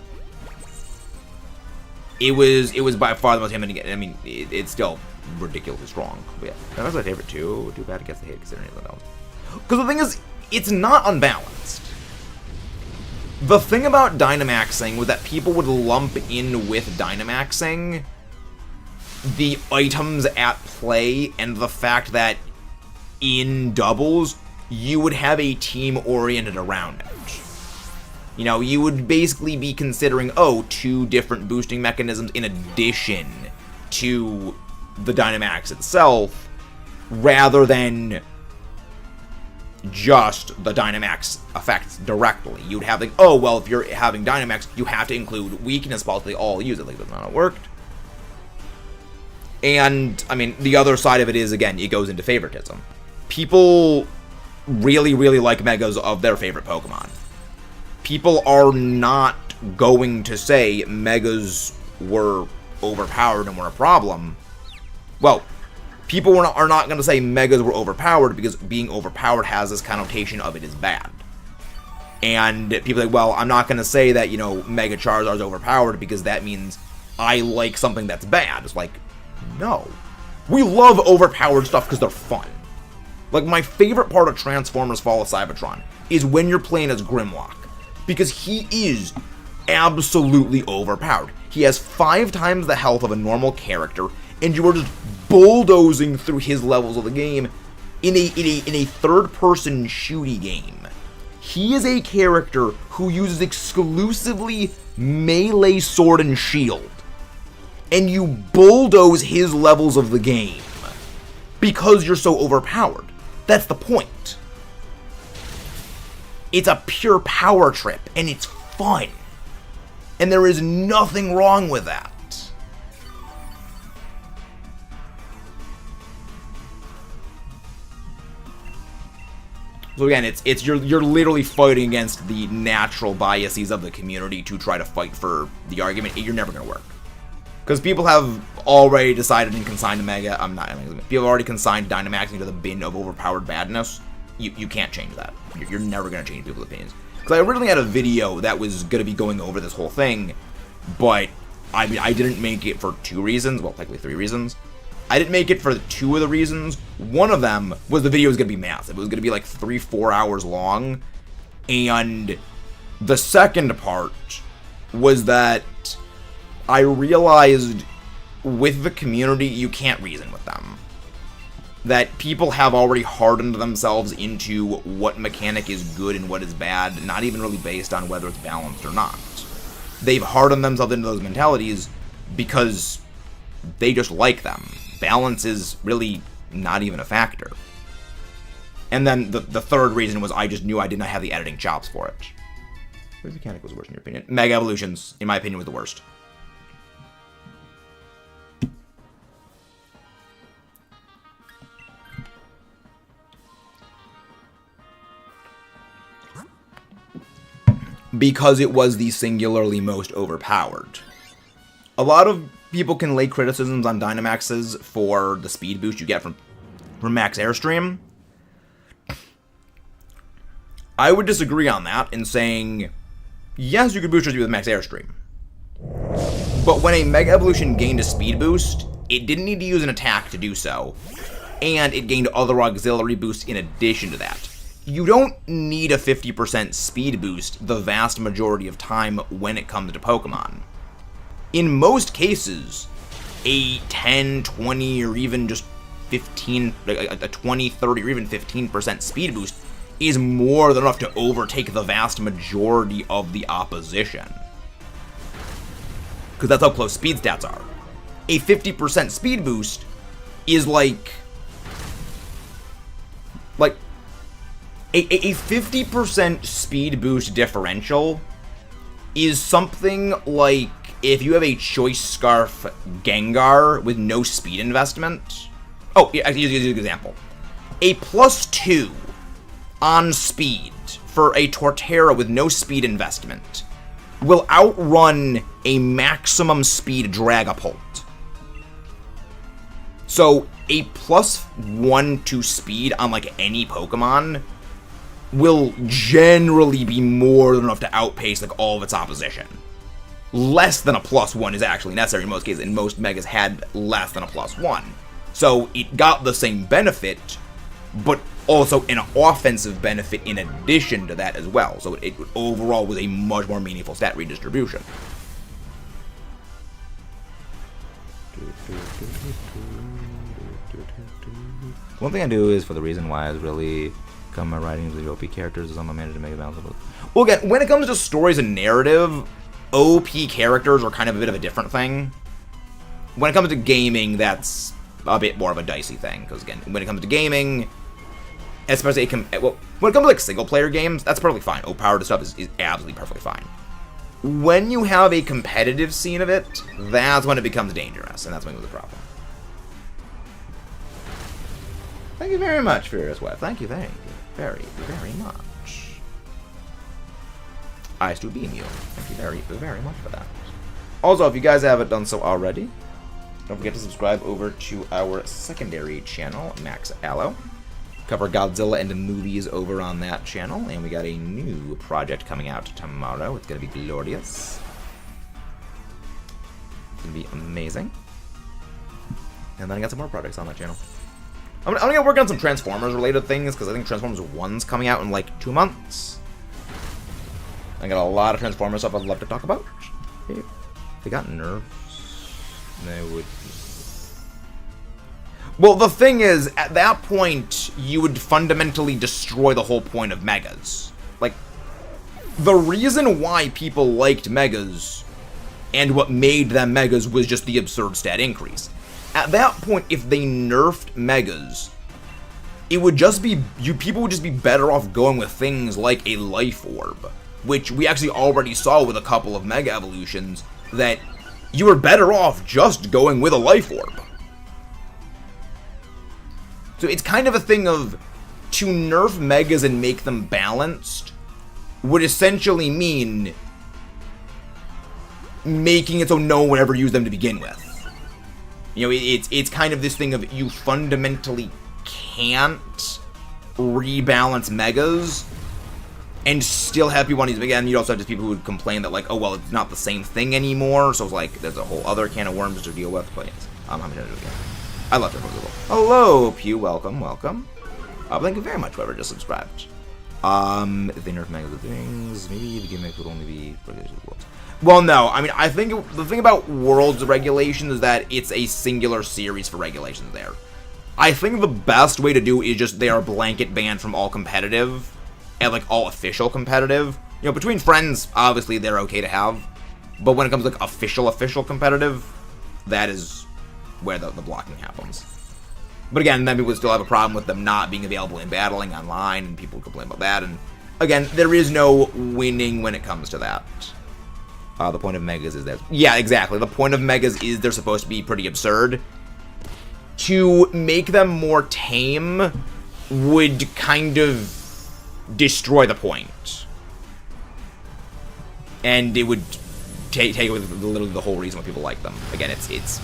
It was by far the most tame, I mean, it's still ridiculously strong. But yeah, that was my favorite too. Too bad it gets the hate considering anything else. Because the thing is, it's not unbalanced. The thing about Dynamaxing was that people would lump in with Dynamaxing the items at play and the fact that in doubles, you would have a team oriented around it. You know, you would basically be considering, oh, 2 different boosting mechanisms in addition to the Dynamax itself, rather than just the Dynamax effects directly. You'd have like, oh, well, if you're having Dynamax, you have to include weakness policy. They all use it. Like, that's not how it worked. And, I mean, the other side of it is, again, it goes into favoritism. People really, really like Megas of their favorite Pokemon. People are not going to say Megas were overpowered and were a problem. Well, people are not going to say Megas were overpowered because being overpowered has this connotation of it is bad. And people are like, well, I'm not going to say that, you know, Mega Charizard's overpowered because that means I like something that's bad. It's like, no. We love overpowered stuff because they're fun. Like, my favorite part of Transformers Fall of Cybertron is when you're playing as Grimlock. Because he is absolutely overpowered. He has 5 times the health of a normal character, and you are just bulldozing through his levels of the game in a third-person shooty game. He is a character who uses exclusively melee sword and shield. And you bulldoze his levels of the game because you're so overpowered. That's the point. It's a pure power trip, and it's fun. And there is nothing wrong with that. So again, you're literally fighting against the natural biases of the community to try to fight for the argument. You're never going to work. Because people have already decided and consigned Mega. People have already consigned Dynamaxing to the bin of overpowered badness. You can't change that. You're never going to change people's opinions. Because I originally had a video that was going to be going over this whole thing, but I didn't make it for 2 reasons. Well, technically 3 reasons. I didn't make it for 2 of the reasons. One of them was the video was going to be massive. It was going to be like 3-4 hours long. And the second part was that I realized with the community, you can't reason with them. That people have already hardened themselves into what mechanic is good and what is bad, not even really based on whether it's balanced or not. They've hardened themselves into those mentalities because they just like them. Balance is really not even a factor. And then the third reason was I just knew I did not have the editing chops for it. Which mechanic was worse in your opinion? Mega Evolutions, in my opinion, was the worst. Because it was the singularly most overpowered. A lot of people can lay criticisms on Dynamaxes for the speed boost you get from Max Airstream. I would disagree on that in saying, yes, you could boost your speed with Max Airstream. But when a Mega Evolution gained a speed boost, it didn't need to use an attack to do so. And it gained other auxiliary boosts in addition to that. You don't need a 50% speed boost the vast majority of time when it comes to Pokemon. In most cases, a 10, 20, or even just 15, a 20, 30, or even 15% speed boost is more than enough to overtake the vast majority of the opposition. Because that's how close speed stats are. A 50% speed boost is like a 50% speed boost differential is something like if you have a Choice Scarf Gengar with no speed investment. Oh, yeah, I'll use an example. A +2 on speed for a Torterra with no speed investment will outrun a maximum speed Dragapult. So a +1 to speed on like any Pokemon will generally be more than enough to outpace like all of its opposition. Less than a +1 is actually necessary in most cases, and most Megas had less than a +1. So it got the same benefit, but also an offensive benefit in addition to that as well. So it overall was a much more meaningful stat redistribution. One thing I do is for the reason why I was really my writing of the OP characters is I'm a manager to make a balance of both. Well, again, when it comes to stories and narrative, OP characters are kind of a bit of a different thing. When it comes to gaming, that's a bit more of a dicey thing. Because again, when it comes to gaming, especially when it comes to like single player games, that's perfectly fine. Overpowered stuff is absolutely perfectly fine. When you have a competitive scene of it, that's when it becomes dangerous, and that's when it was a problem. Thank you very much, Furious Web. Thank you very much. Eyes to beam you. Thank you very much for that. Also, if you guys haven't done so already, don't forget to subscribe over to our secondary channel, Max Allo. Cover Godzilla and the movies over on that channel, and we got a new project coming out tomorrow. It's gonna be glorious. It's gonna be amazing. And then I got some more projects on that channel. I'm gonna work on some Transformers related things, because I think Transformers 1's coming out in like 2 months. I got a lot of Transformers stuff I'd love to talk about. If they got nerfs, they would. Well, the thing is, at that point, you would fundamentally destroy the whole point of Megas. Like, the reason why people liked Megas, and what made them Megas, was just the absurd stat increase. At that point, if they nerfed Megas, it would just be, people would just be better off going with things like a Life Orb, which we actually already saw with a couple of Mega Evolutions, that you were better off just going with a Life Orb. So it's kind of a thing of, to nerf Megas and make them balanced would essentially mean making it so no one ever used them to begin with. You know, it's kind of this thing of, you fundamentally can't rebalance Megas and still have people want to use them. Again, you also have just people who would complain that, like, oh, well, it's not the same thing anymore, so it's like, there's a whole other can of worms to deal with, but yes, I'm going to do it again. I love it. Hello, Pew. Welcome, welcome. Thank you very much, whoever just subscribed. If they nerf Mega the things, maybe the gimmicks would only be regulations of worlds. Well, no. I mean, I think the thing about Worlds regulations is that it's a singular series for regulations there. I think the best way to do is just they are blanket banned from all competitive and, like, all official competitive. You know, between friends, obviously, they're okay to have. But when it comes to, like, official competitive, that is where the blocking happens. But again, then people would still have a problem with them not being available in battling online, and people would complain about that. And again, there is no winning when it comes to that. The point of Megas is that... Yeah, exactly. The point of Megas is they're supposed to be pretty absurd. To make them more tame would kind of destroy the point. And it would take away literally the whole reason why people like them. Again, it's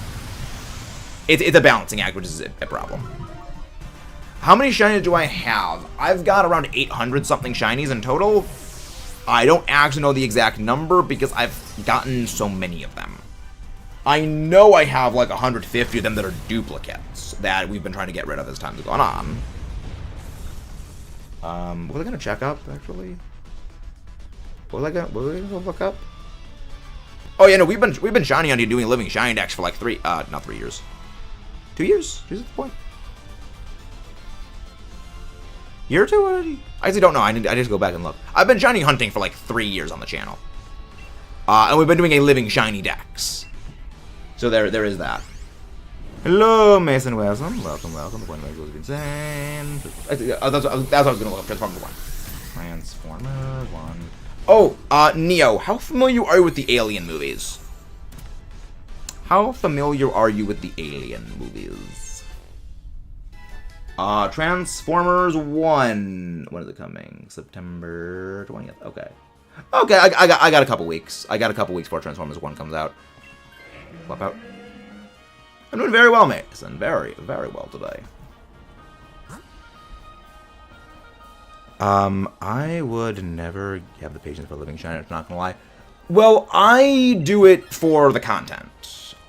a balancing act, which is a problem. How many shinies do I have? I've got around 800-something shinies in total. I don't actually know the exact number because I've gotten so many of them. I know I have like 150 of them that are duplicates that we've been trying to get rid of as time's gone on. Was I gonna check up actually? Was I gonna look up? Oh yeah, no, we've been shiny hunting doing living shiny decks for like not 3 years. 2 years? Is it the point? Year or two already? I actually don't know. I need to go back and look. I've been shiny hunting for like 3 years on the channel. And we've been doing a living shiny decks. So there is that. Hello, Mason Wilson. Welcome. The point of was insane. That's what I was gonna look up. Transformers 1. Transformers 1. Oh, Neo, how familiar are you with the Alien movies? How familiar are you with the Alien movies? Transformers 1. When is it coming? September 20th. Okay. Okay, I got a couple weeks. I got a couple weeks before Transformers 1 comes out. Flip out. I'm doing very well, Mason. Very, very well today. I would never have the patience for living shiny, I'm not gonna lie. Well, I do it for the content.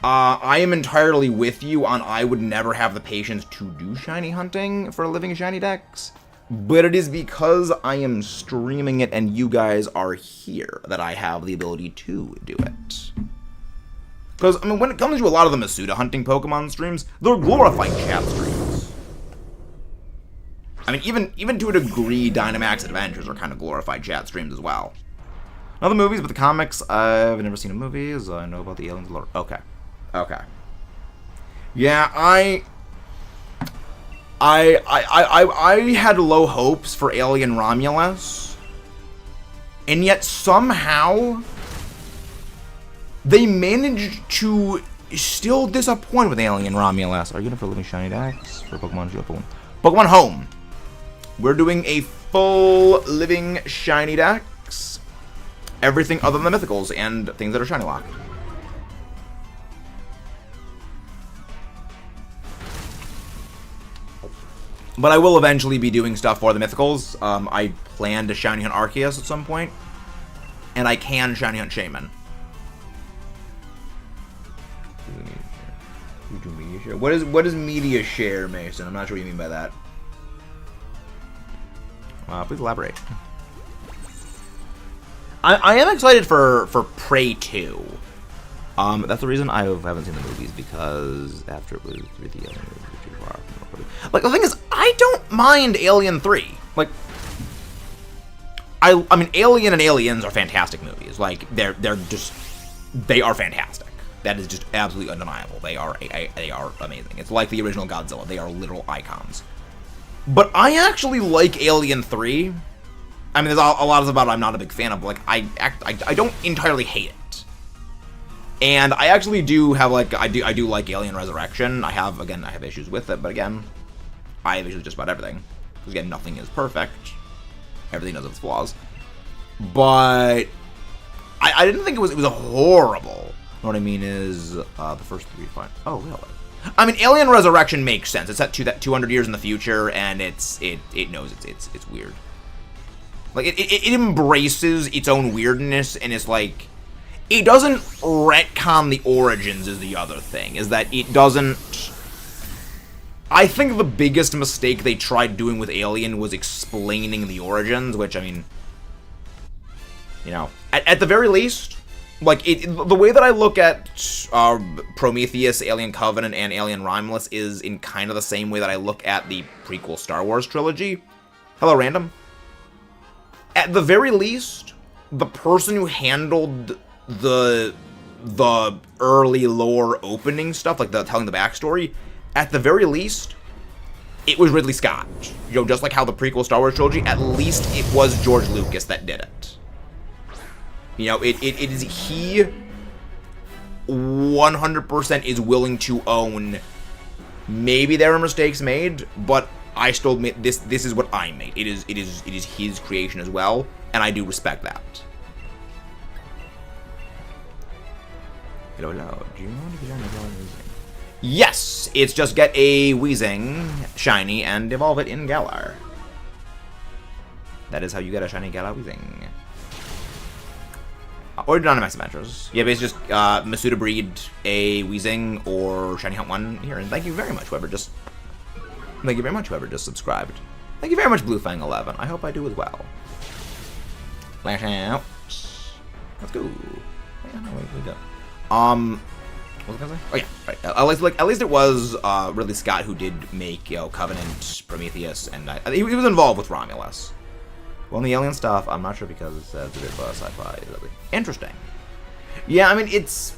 I am entirely with you on I would never have the patience to do shiny hunting for living shiny decks. But it is because I am streaming it and you guys are here that I have the ability to do it. Because, I mean, when it comes to a lot of the Masuda hunting Pokemon streams, they're glorified chat streams. I mean, even to a degree, Dynamax Adventures are kind of glorified chat streams as well. Not the movies, but the comics, I've never seen the movies. I know about the aliens. Okay. Okay. Yeah, I had low hopes for Alien Romulus, and yet somehow they managed to still disappoint with Alien Romulus. Are you gonna for living shiny decks for Pokemon Shield? Pokemon Home. We're doing a full living shiny decks. Everything other than the mythicals and things that are shiny locked. But I will eventually be doing stuff for the mythicals. I plan to shiny hunt Arceus at some point, and I can shiny hunt Shaman. Media share. What is media share, Mason? I'm not sure what you mean by that. Please elaborate. I am excited for Prey 2. That's the reason I haven't seen the movies, because after it was 3D, too far. Like, the thing is, I don't mind Alien 3. Like, I mean, Alien and Aliens are fantastic movies. Like, they are fantastic. That is just absolutely undeniable. They are amazing. It's like the original Godzilla. They are literal icons. But I actually like Alien 3. I mean, there's a lot about it I'm not a big fan of, but like, I don't entirely hate it. And I actually do have, like, I do like Alien Resurrection. I have issues with it, but again, I have issues with just about everything. Because again, nothing is perfect. Everything does have its flaws. But I didn't think it was horrible. What I mean is, the first three fine. Oh, really? I mean, Alien Resurrection makes sense. It's set to that 200 years in the future, and it knows it's weird. Like, it embraces its own weirdness, and it's like, it doesn't retcon the origins is the other thing, is that it doesn't I think the biggest mistake they tried doing with Alien was explaining the origins, which, I mean, you know, at the very least, like, the way that I look at Prometheus, Alien Covenant, and Alien Romulus is in kind of the same way that I look at the prequel Star Wars trilogy. Hello, random. At the very least, the person who handled the early lore opening stuff, like telling the backstory, at the very least, it was Ridley Scott. You know, just like how the prequel Star Wars trilogy, at least it was George Lucas that did it. You know, it is he 100% is willing to own, maybe there were mistakes made, but I still admit this is what I made. It is his creation as well, and I do respect that. Hello. Do you want to get on the Weezing? Yes! It's just get a Weezing shiny and evolve it in Galar. That is how you get a shiny Galar Weezing. Or Dynamax Adventures. Yeah, basically just Masuda breed a Weezing or Shiny Hunt 1 here. And thank you very much, whoever just subscribed. Thank you very much, Bluefang11. I hope I do as well. Lash out. Let's go. Yeah, no, we go. What was I gonna say? Oh yeah, right. At least it was Ridley Scott who did make, you know, Covenant, Prometheus, and he was involved with Romulus. Well, in the Alien stuff, I'm not sure because it's a bit of sci-fi. Interesting. Yeah, I mean, it's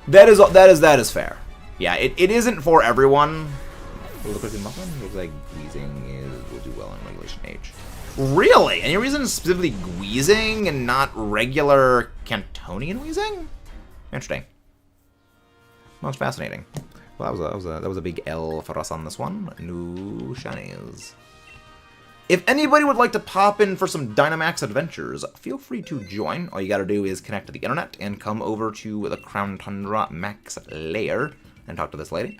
that is fair. Yeah, it isn't for everyone. Look at the muffin. Looks like Weezing will do well in regulation age. Really? Any reason specifically Weezing and not regular Cantonian Weezing? Interesting. Most fascinating. Well, that was a big L for us on this one. New shinies. If anybody would like to pop in for some Dynamax Adventures, feel free to join. All you gotta do is connect to the internet and come over to the Crown Tundra Max Lair and talk to this lady.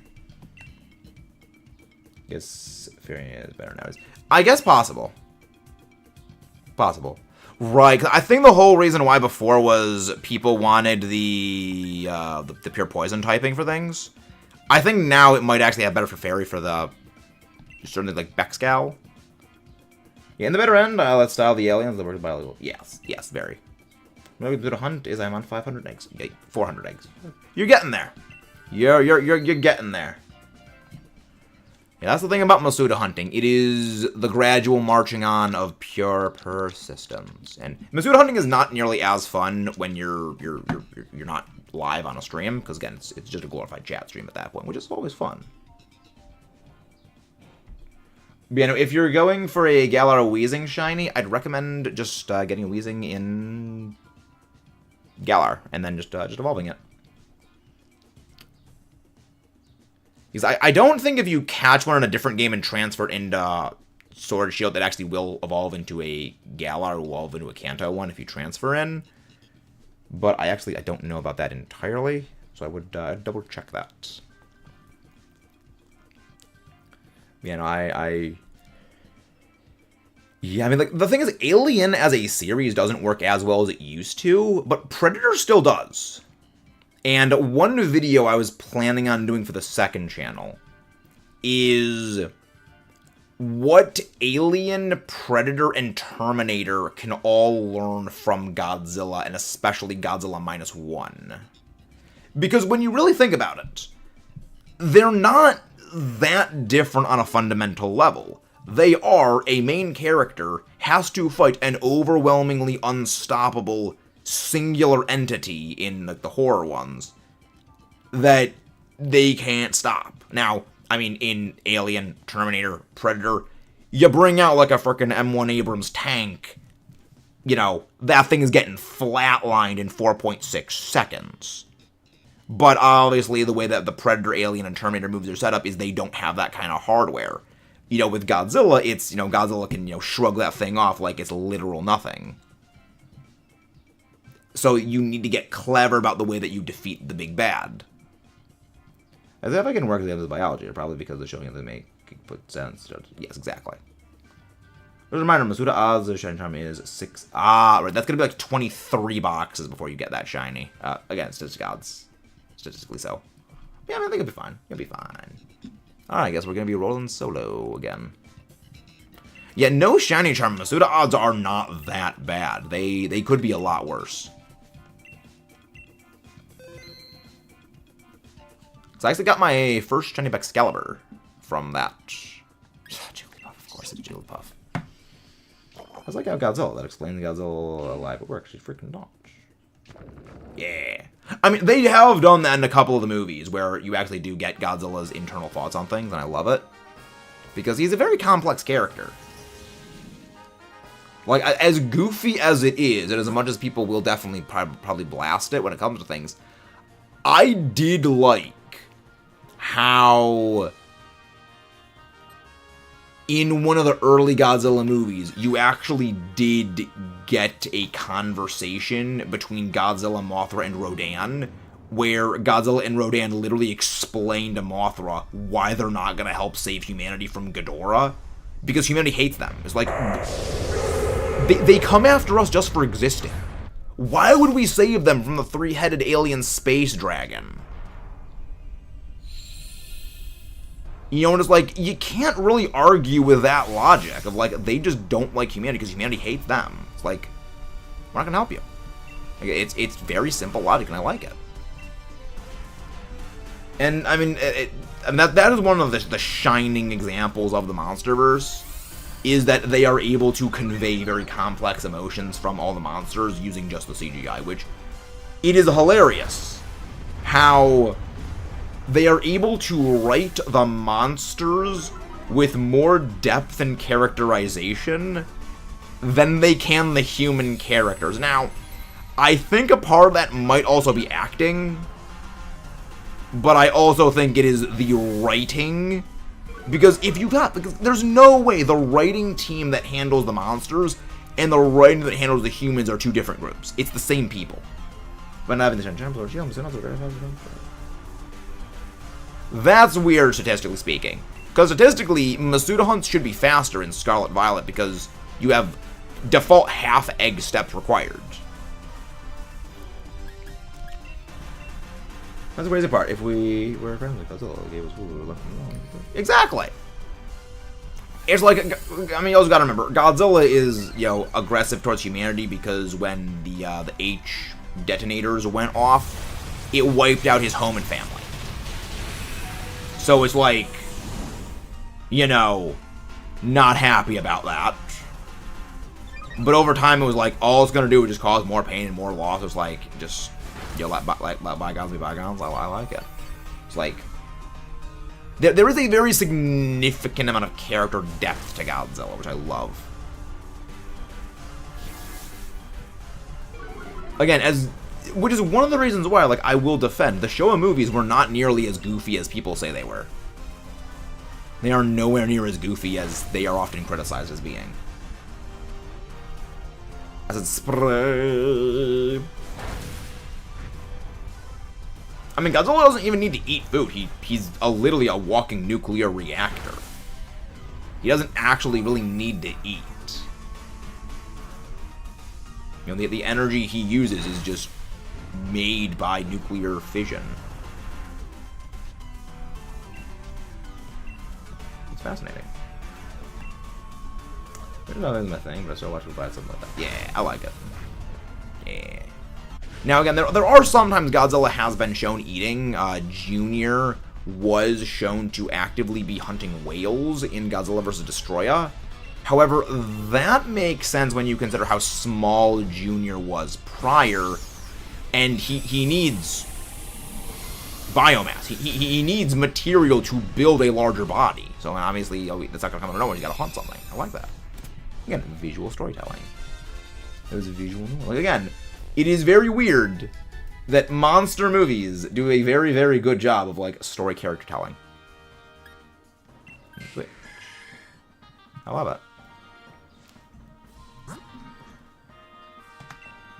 Guess Fury is better now. I guess possible. Possible. Right, 'cause I think the whole reason why before was people wanted the pure poison typing for things. I think now it might actually have better for Fairy for the certainly like Bexcal. Yeah, in the better end, let's style the aliens. The word biological. Yes, very. Maybe the hunt is I'm on 500 eggs. 400 eggs. You're getting there. You're getting there. Yeah, that's the thing about Masuda hunting. It is the gradual marching on of pure persistence. And Masuda hunting is not nearly as fun when you're not live on a stream, because again, it's just a glorified chat stream at that point, which is always fun. But, you know, if you're going for a Galar Weezing shiny, I'd recommend just getting a Weezing in Galar and then just evolving it. Because I don't think if you catch one in a different game and transfer it into Sword and Shield, that actually will evolve into a Galar or evolve into a Kanto one if you transfer in. But I don't know about that entirely, so I would double check that. You know, yeah, I mean, like, the thing is, Alien as a series doesn't work as well as it used to, but Predator still does. And one video I was planning on doing for the second channel is what Alien, Predator, and Terminator can all learn from Godzilla, and especially Godzilla -1. Because when you really think about it, they're not that different on a fundamental level. They are a main character has to fight an overwhelmingly unstoppable singular entity in the horror ones that they can't stop. Now, I mean, in Alien, Terminator, Predator, you bring out like a frickin' M1 Abrams tank, you know, that thing is getting flatlined in 4.6 seconds. But obviously, the way that the Predator, Alien, and Terminator moves are set up is they don't have that kind of hardware. You know, with Godzilla, it's, you know, Godzilla can, you know, shrug that thing off like it's literal nothing. So you need to get clever about the way that you defeat the big bad. As if I can work with the other biology, probably because the showing of the make put sense. Yes, exactly. There's a reminder, Masuda Oz shiny charm is 6. Ah, right, that's gonna be like 23 boxes before you get that shiny. Again, statistically so. Yeah, I mean, I think it'll be fine. It'll be fine. Alright, I guess we're gonna be rolling solo again. Yeah, no shiny charm. Masuda odds are not that bad. They could be a lot worse. So I actually got my first shiny Excalibur from that. Jigglypuff, of course it's Jigglypuff. I was like, how Godzilla. That explains Godzilla alive at work. She's freaking dodge. Yeah. I mean, they have done that in a couple of the movies where you actually do get Godzilla's internal thoughts on things, and I love it. Because he's a very complex character. Like, as goofy as it is, and as much as people will definitely probably blast it when it comes to things, I did like how in one of the early Godzilla movies, you actually did get a conversation between Godzilla, Mothra, and Rodan, where Godzilla and Rodan literally explain to Mothra why they're not going to help save humanity from Ghidorah, because humanity hates them. It's like, they come after us just for existing. Why would we save them from the three-headed alien space dragon? You know, and it's like, you can't really argue with that logic of, like, they just don't like humanity because humanity hates them. It's like, we're not going to help you. Like, it's very simple logic, and I like it. And, I mean, that is one of the shining examples of the Monsterverse, is that they are able to convey very complex emotions from all the monsters using just the CGI, which, it is hilarious how they are able to write the monsters with more depth and characterization than they can the human characters. Now, I think a part of that might also be acting, but I also think it is the writing. Because there's no way the writing team that handles the monsters and the writing that handles the humans are two different groups. It's the same people. That's weird, statistically speaking. Because statistically, Masuda hunts should be faster in Scarlet Violet because you have default half egg steps required. That's the crazy part. If we were friends with Godzilla, gave us food, we left them alone. Exactly. It's like, I mean, you also gotta remember, Godzilla is, you know, aggressive towards humanity because when the H detonators went off, it wiped out his home and family. So it's like, you know, not happy about that. But over time, it was like, all it's gonna do is just cause more pain and more loss. It's like, just, you know, let bygones be bygones. I like it. It's like, there is a very significant amount of character depth to Godzilla, which I love. Again, which is one of the reasons why, like, I will defend, the Showa movies were not nearly as goofy as people say they were. They are nowhere near as goofy as they are often criticized as being. As it's spray. I mean, Godzilla doesn't even need to eat food. He's literally a walking nuclear reactor. He doesn't actually really need to eat. You know, the energy he uses is just made by nuclear fission. It's fascinating. There's nothing in the thing, but I still watch people buy something like that. Yeah, I like it. Yeah. Now again, there are sometimes Godzilla has been shown eating. Junior was shown to actively be hunting whales in Godzilla vs. Destroya. However, that makes sense when you consider how small Junior was prior, and he needs biomass. He needs material to build a larger body. So obviously, that's not going to come out of nowhere. He's got to hunt something. I like that. Again, visual storytelling. It was a visual novel. Like, again, it is very weird that monster movies do a very, very good job of, like, story character telling. Wait. I love it.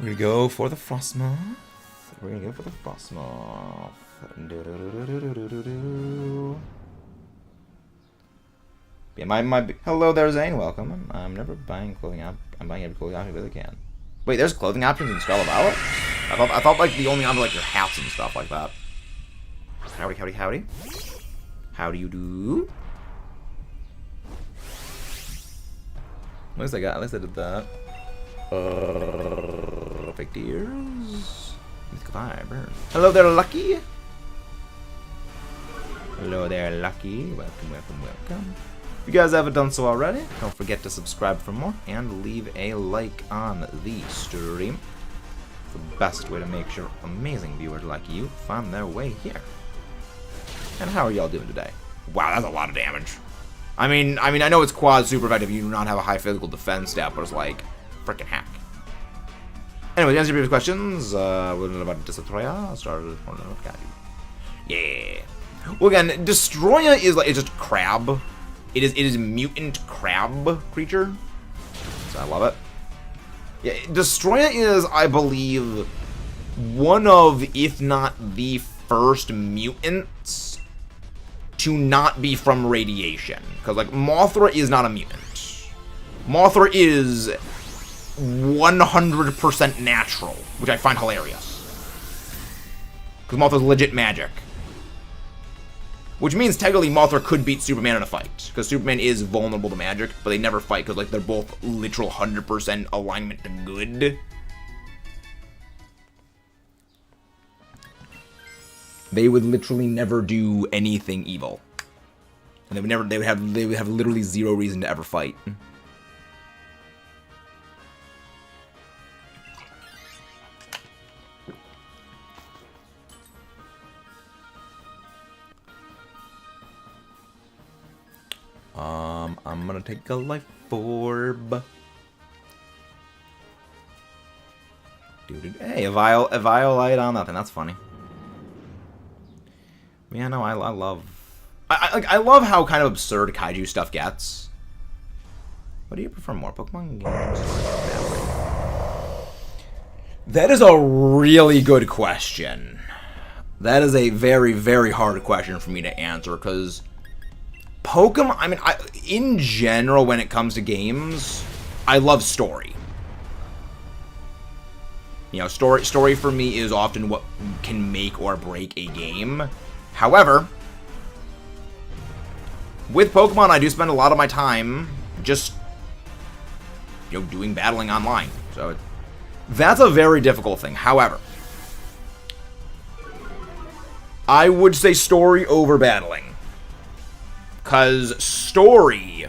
We're gonna go for the Frostmoth. Yeah, hello there, Zane. Welcome. I'm never buying clothing. I'm buying every clothing option if I can. Wait, there's clothing options in Scarlet Violet? I thought like the only option like your hats and stuff like that. Howdy. How do you do? At least I did that. Perfect ears. Fiber. Hello there, Lucky. Hello there, Lucky. Welcome, welcome, welcome. If you guys haven't done so already, don't forget to subscribe for more and leave a like on the stream. It's the best way to make sure amazing viewers like you find their way here. And how are y'all doing today? Wow, that's a lot of damage. I mean, I know it's quad super effective. You do not have a high physical defense stat, but it's like freaking hack. Anyway, to answer your previous questions, what about Destroya? Started. Yeah. Well, again, Destroya is like, it's just crab. It is a mutant crab creature. So I love it. Yeah, Destroya is, I believe, one of, if not the first mutants to not be from radiation. Because, like, Mothra is not a mutant. Mothra is 100% natural, which I find hilarious. Because Mothra's legit magic. Which means technically Mothra could beat Superman in a fight. Because Superman is vulnerable to magic, but they never fight because like they're both literal 100% alignment to good. They would literally never do anything evil. And they would have literally zero reason to ever fight. I'm gonna take a life orb. Dude, hey, a violite on that thing. That's funny. Yeah, no, I love how kind of absurd kaiju stuff gets. What do you prefer more, Pokemon games? That is a really good question. That is a very, very hard question for me to answer because Pokemon, I mean, in general, when it comes to games, I love story. You know, story for me is often what can make or break a game. However, with Pokemon, I do spend a lot of my time just, you know, doing battling online. So that's a very difficult thing. However, I would say story over battling. Because story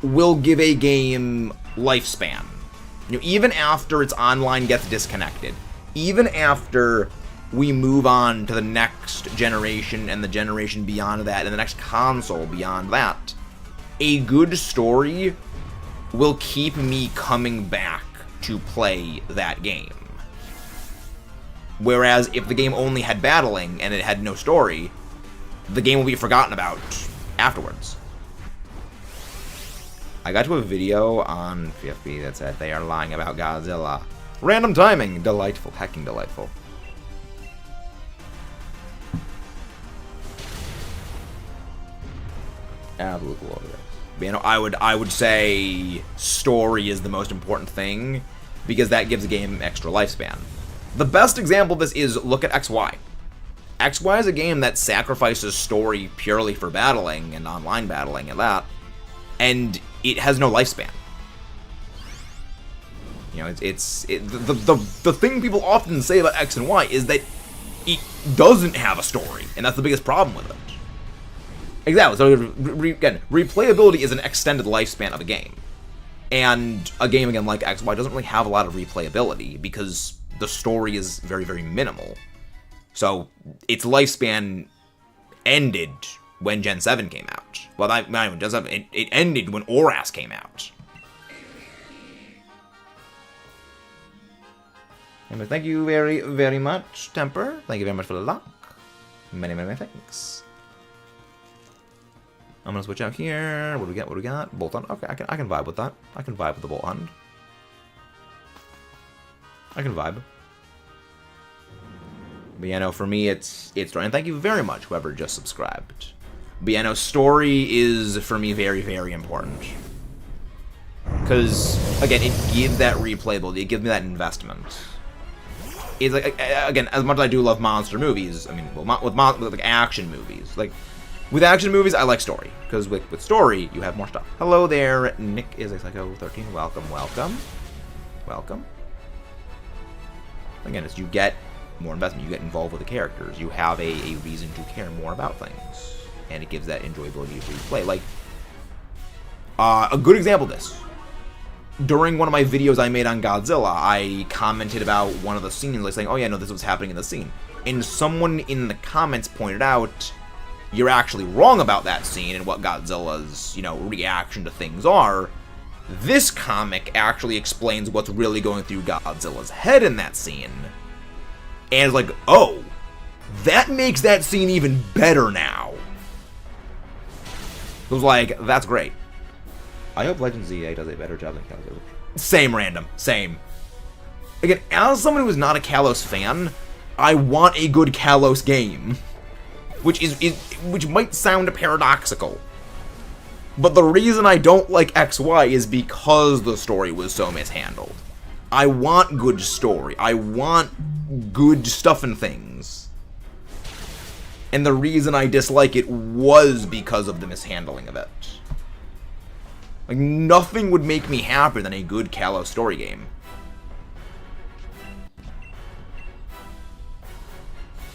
will give a game lifespan. You know, even after its online gets disconnected, even after we move on to the next generation and the generation beyond that and the next console beyond that, a good story will keep me coming back to play that game. Whereas if the game only had battling and it had no story, the game will be forgotten about afterwards. I got to a video on PFP that said they are lying about Godzilla. Random timing. Delightful. Hecking delightful. Absolutely glorious. But, you know, I would say story is the most important thing because that gives a game extra lifespan. The best example of this is look at XY. XY is a game that sacrifices story purely for battling and online battling and that, and it has no lifespan. You know, the thing people often say about X and Y is that it doesn't have a story, and that's the biggest problem with it. Exactly. So again, replayability is an extended lifespan of a game, and a game again like XY doesn't really have a lot of replayability because the story is very, very minimal. So its lifespan ended when Gen 7 came out. Well, not even Gen 7. It ended when Oras came out. Anyway, thank you very, very much, Temper. Thank you very much for the luck. Many, many thanks. I'm gonna switch out here. What do we got? What do we got? Bolt Hunt. Okay, I can vibe with that. I can vibe with the Bolt Hunt. I can vibe. But yeah, no, for me, it's story. And thank you very much, whoever just subscribed. But yeah, no, story is, for me, very, very important. Because, again, it gives that replayability. It gives me that investment. It's like, again, as much as I do love monster movies, I mean, well, with like action movies, like, With action movies, I like story, because with story, you have more stuff. Hello there, Nick is a Psycho 13. Welcome, welcome. Welcome. Again, as you get more investment, you get involved with the characters. You have a reason to care more about things. And it gives that enjoyability to play. Like, a good example of this. During one of my videos I made on Godzilla, I commented about one of the scenes, like saying, oh yeah, no, this was happening in the scene. And someone in the comments pointed out, you're actually wrong about that scene and what Godzilla's, you know, reaction to things are. This comic actually explains what's really going through Godzilla's head in that scene. And it's like, oh, that makes that scene even better now. It was like, that's great. I hope Legends ZA does a better job than Kalos. Same, random. Same. Again, as someone who's not a Kalos fan, I want a good Kalos game. Which might sound paradoxical. But the reason I don't like XY is because the story was so mishandled. I want good story. I want good stuff and things. And the reason I dislike it was because of the mishandling of it. Like, nothing would make me happier than a good Kalos story game.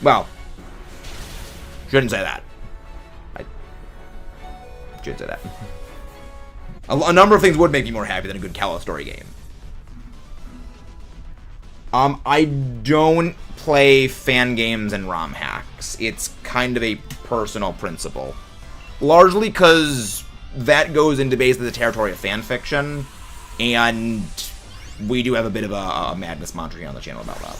Well, shouldn't say that. I shouldn't say that. A number of things would make me more happy than a good Kalos story game. I don't play fan games and ROM hacks. It's kind of a personal principle. Largely because that goes into basically the territory of fan fiction, and we do have a bit of a madness mantra here on the channel about that.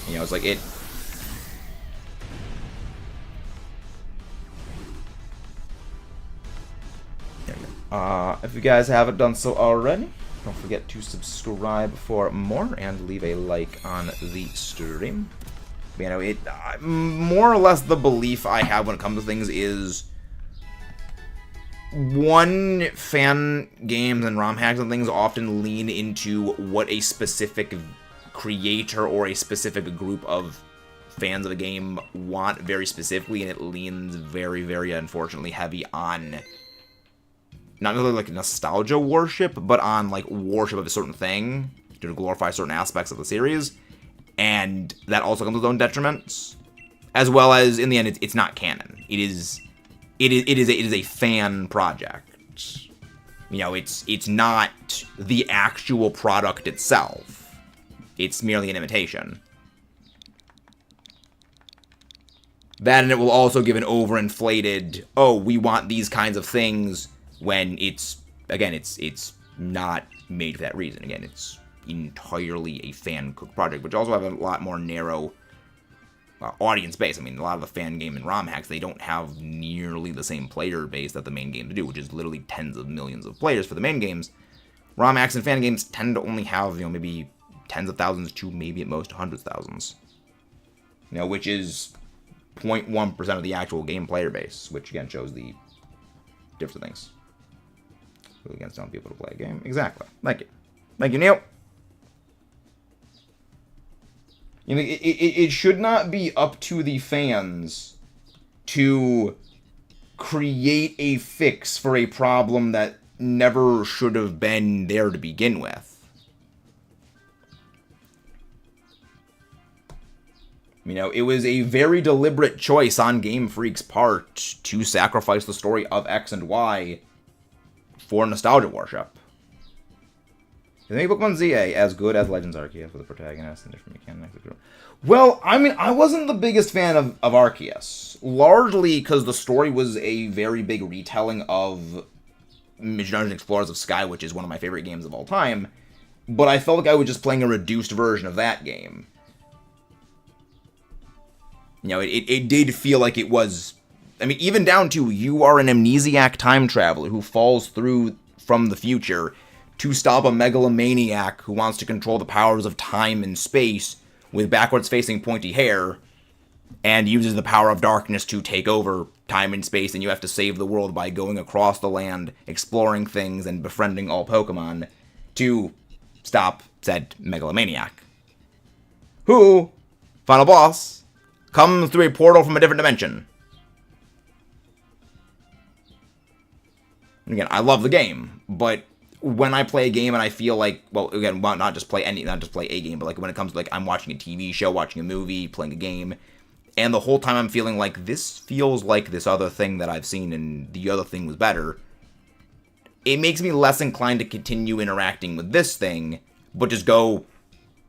You know, it's like it... There we go. If you guys haven't done so already, don't forget to subscribe for more and leave a like on the stream. You know, it more or less the belief I have when it comes to things is one, fan games and ROM hacks and things often lean into what a specific creator or a specific group of fans of a game want very specifically, and it leans very, very unfortunately heavy on not really like nostalgia worship, but on like worship of a certain thing to glorify certain aspects of the series. And that also comes with its own detriments, as well as in the end, it's not canon. It is a fan project. You know, it's not the actual product itself. It's merely an imitation. That, and it will also give an overinflated, oh, we want these kinds of things, when it's not made for that reason. Again, it's entirely a fan-cooked project, which also have a lot more narrow audience base. I mean, a lot of the fan game and ROM hacks, they don't have nearly the same player base that the main games do, which is literally tens of millions of players for the main games. ROM hacks and fan games tend to only have, you know, maybe tens of thousands to maybe at most hundreds of thousands. You know, which is 0.1% of the actual game player base, which again shows the different things. Against telling people to play a game. Exactly. Thank you. Thank you, Neil. You know, it should not be up to the fans to create a fix for a problem that never should have been there to begin with. You know, it was a very deliberate choice on Game Freak's part to sacrifice the story of X and Y for nostalgia worship. They make Pokemon ZA as good as Legends Arceus with the protagonist and different mechanics. Well, I mean, I wasn't the biggest fan of Arceus. Largely because the story was a very big retelling of Dungeons & Explorers of Sky, which is one of my favorite games of all time. But I felt like I was just playing a reduced version of that game. You know, it did feel like it was... I mean, even down to, you are an amnesiac time traveler who falls through from the future to stop a megalomaniac who wants to control the powers of time and space with backwards-facing pointy hair, and uses the power of darkness to take over time and space, and you have to save the world by going across the land, exploring things, and befriending all Pokemon to stop said megalomaniac. Who, final boss, Comes through a portal from a different dimension. Again, I love the game, but when I play a game and I feel like, well, again, not just play a game, but like when it comes to like I'm watching a TV show, watching a movie, playing a game, and the whole time I'm feeling like this feels like this other thing that I've seen and the other thing was better, it makes me less inclined to continue interacting with this thing, but just go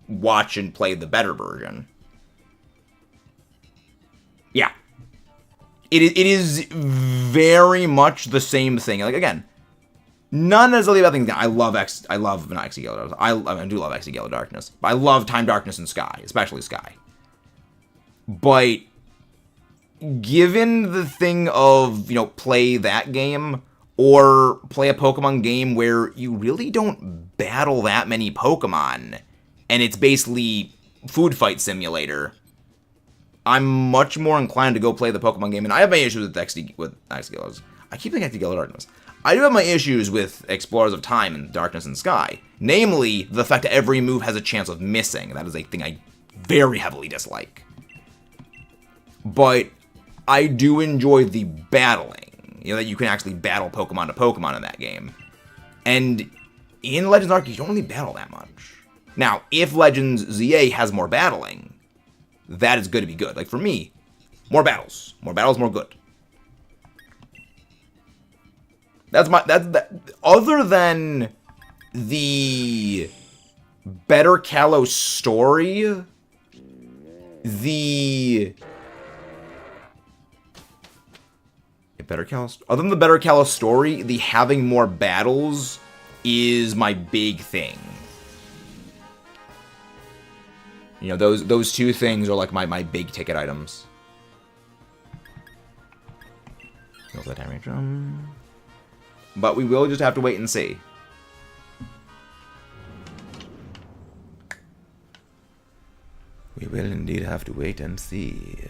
watch and play the better version. Yeah. It is very much the same thing. Like, again, none necessarily about things. I do love Exegale Darkness. But I love Time, Darkness, and Sky, especially Sky. But given the thing of, play that game or play a Pokemon game where you really don't battle that many Pokemon and it's basically food fight simulator, I'm much more inclined to go play the Pokemon game. And I have my issues with Exegale. I keep thinking Exegale Darkness. I do have my issues with Explorers of Time and Darkness and Sky. Namely, the fact that every move has a chance of missing. That is a thing I very heavily dislike. But I do enjoy the battling. That you can actually battle Pokemon to Pokemon in that game. And in Legends Arceus, you don't really battle that much. Now, if Legends ZA has more battling, that is good to be good. Like, for me, more battles. More battles, more good. Other than the Better Kalos story, other than the Better Kalos story, the having more battles is my big thing. Those two things are like my big ticket items. Go for the time range. But we will just have to wait and see. We will indeed have to wait and see.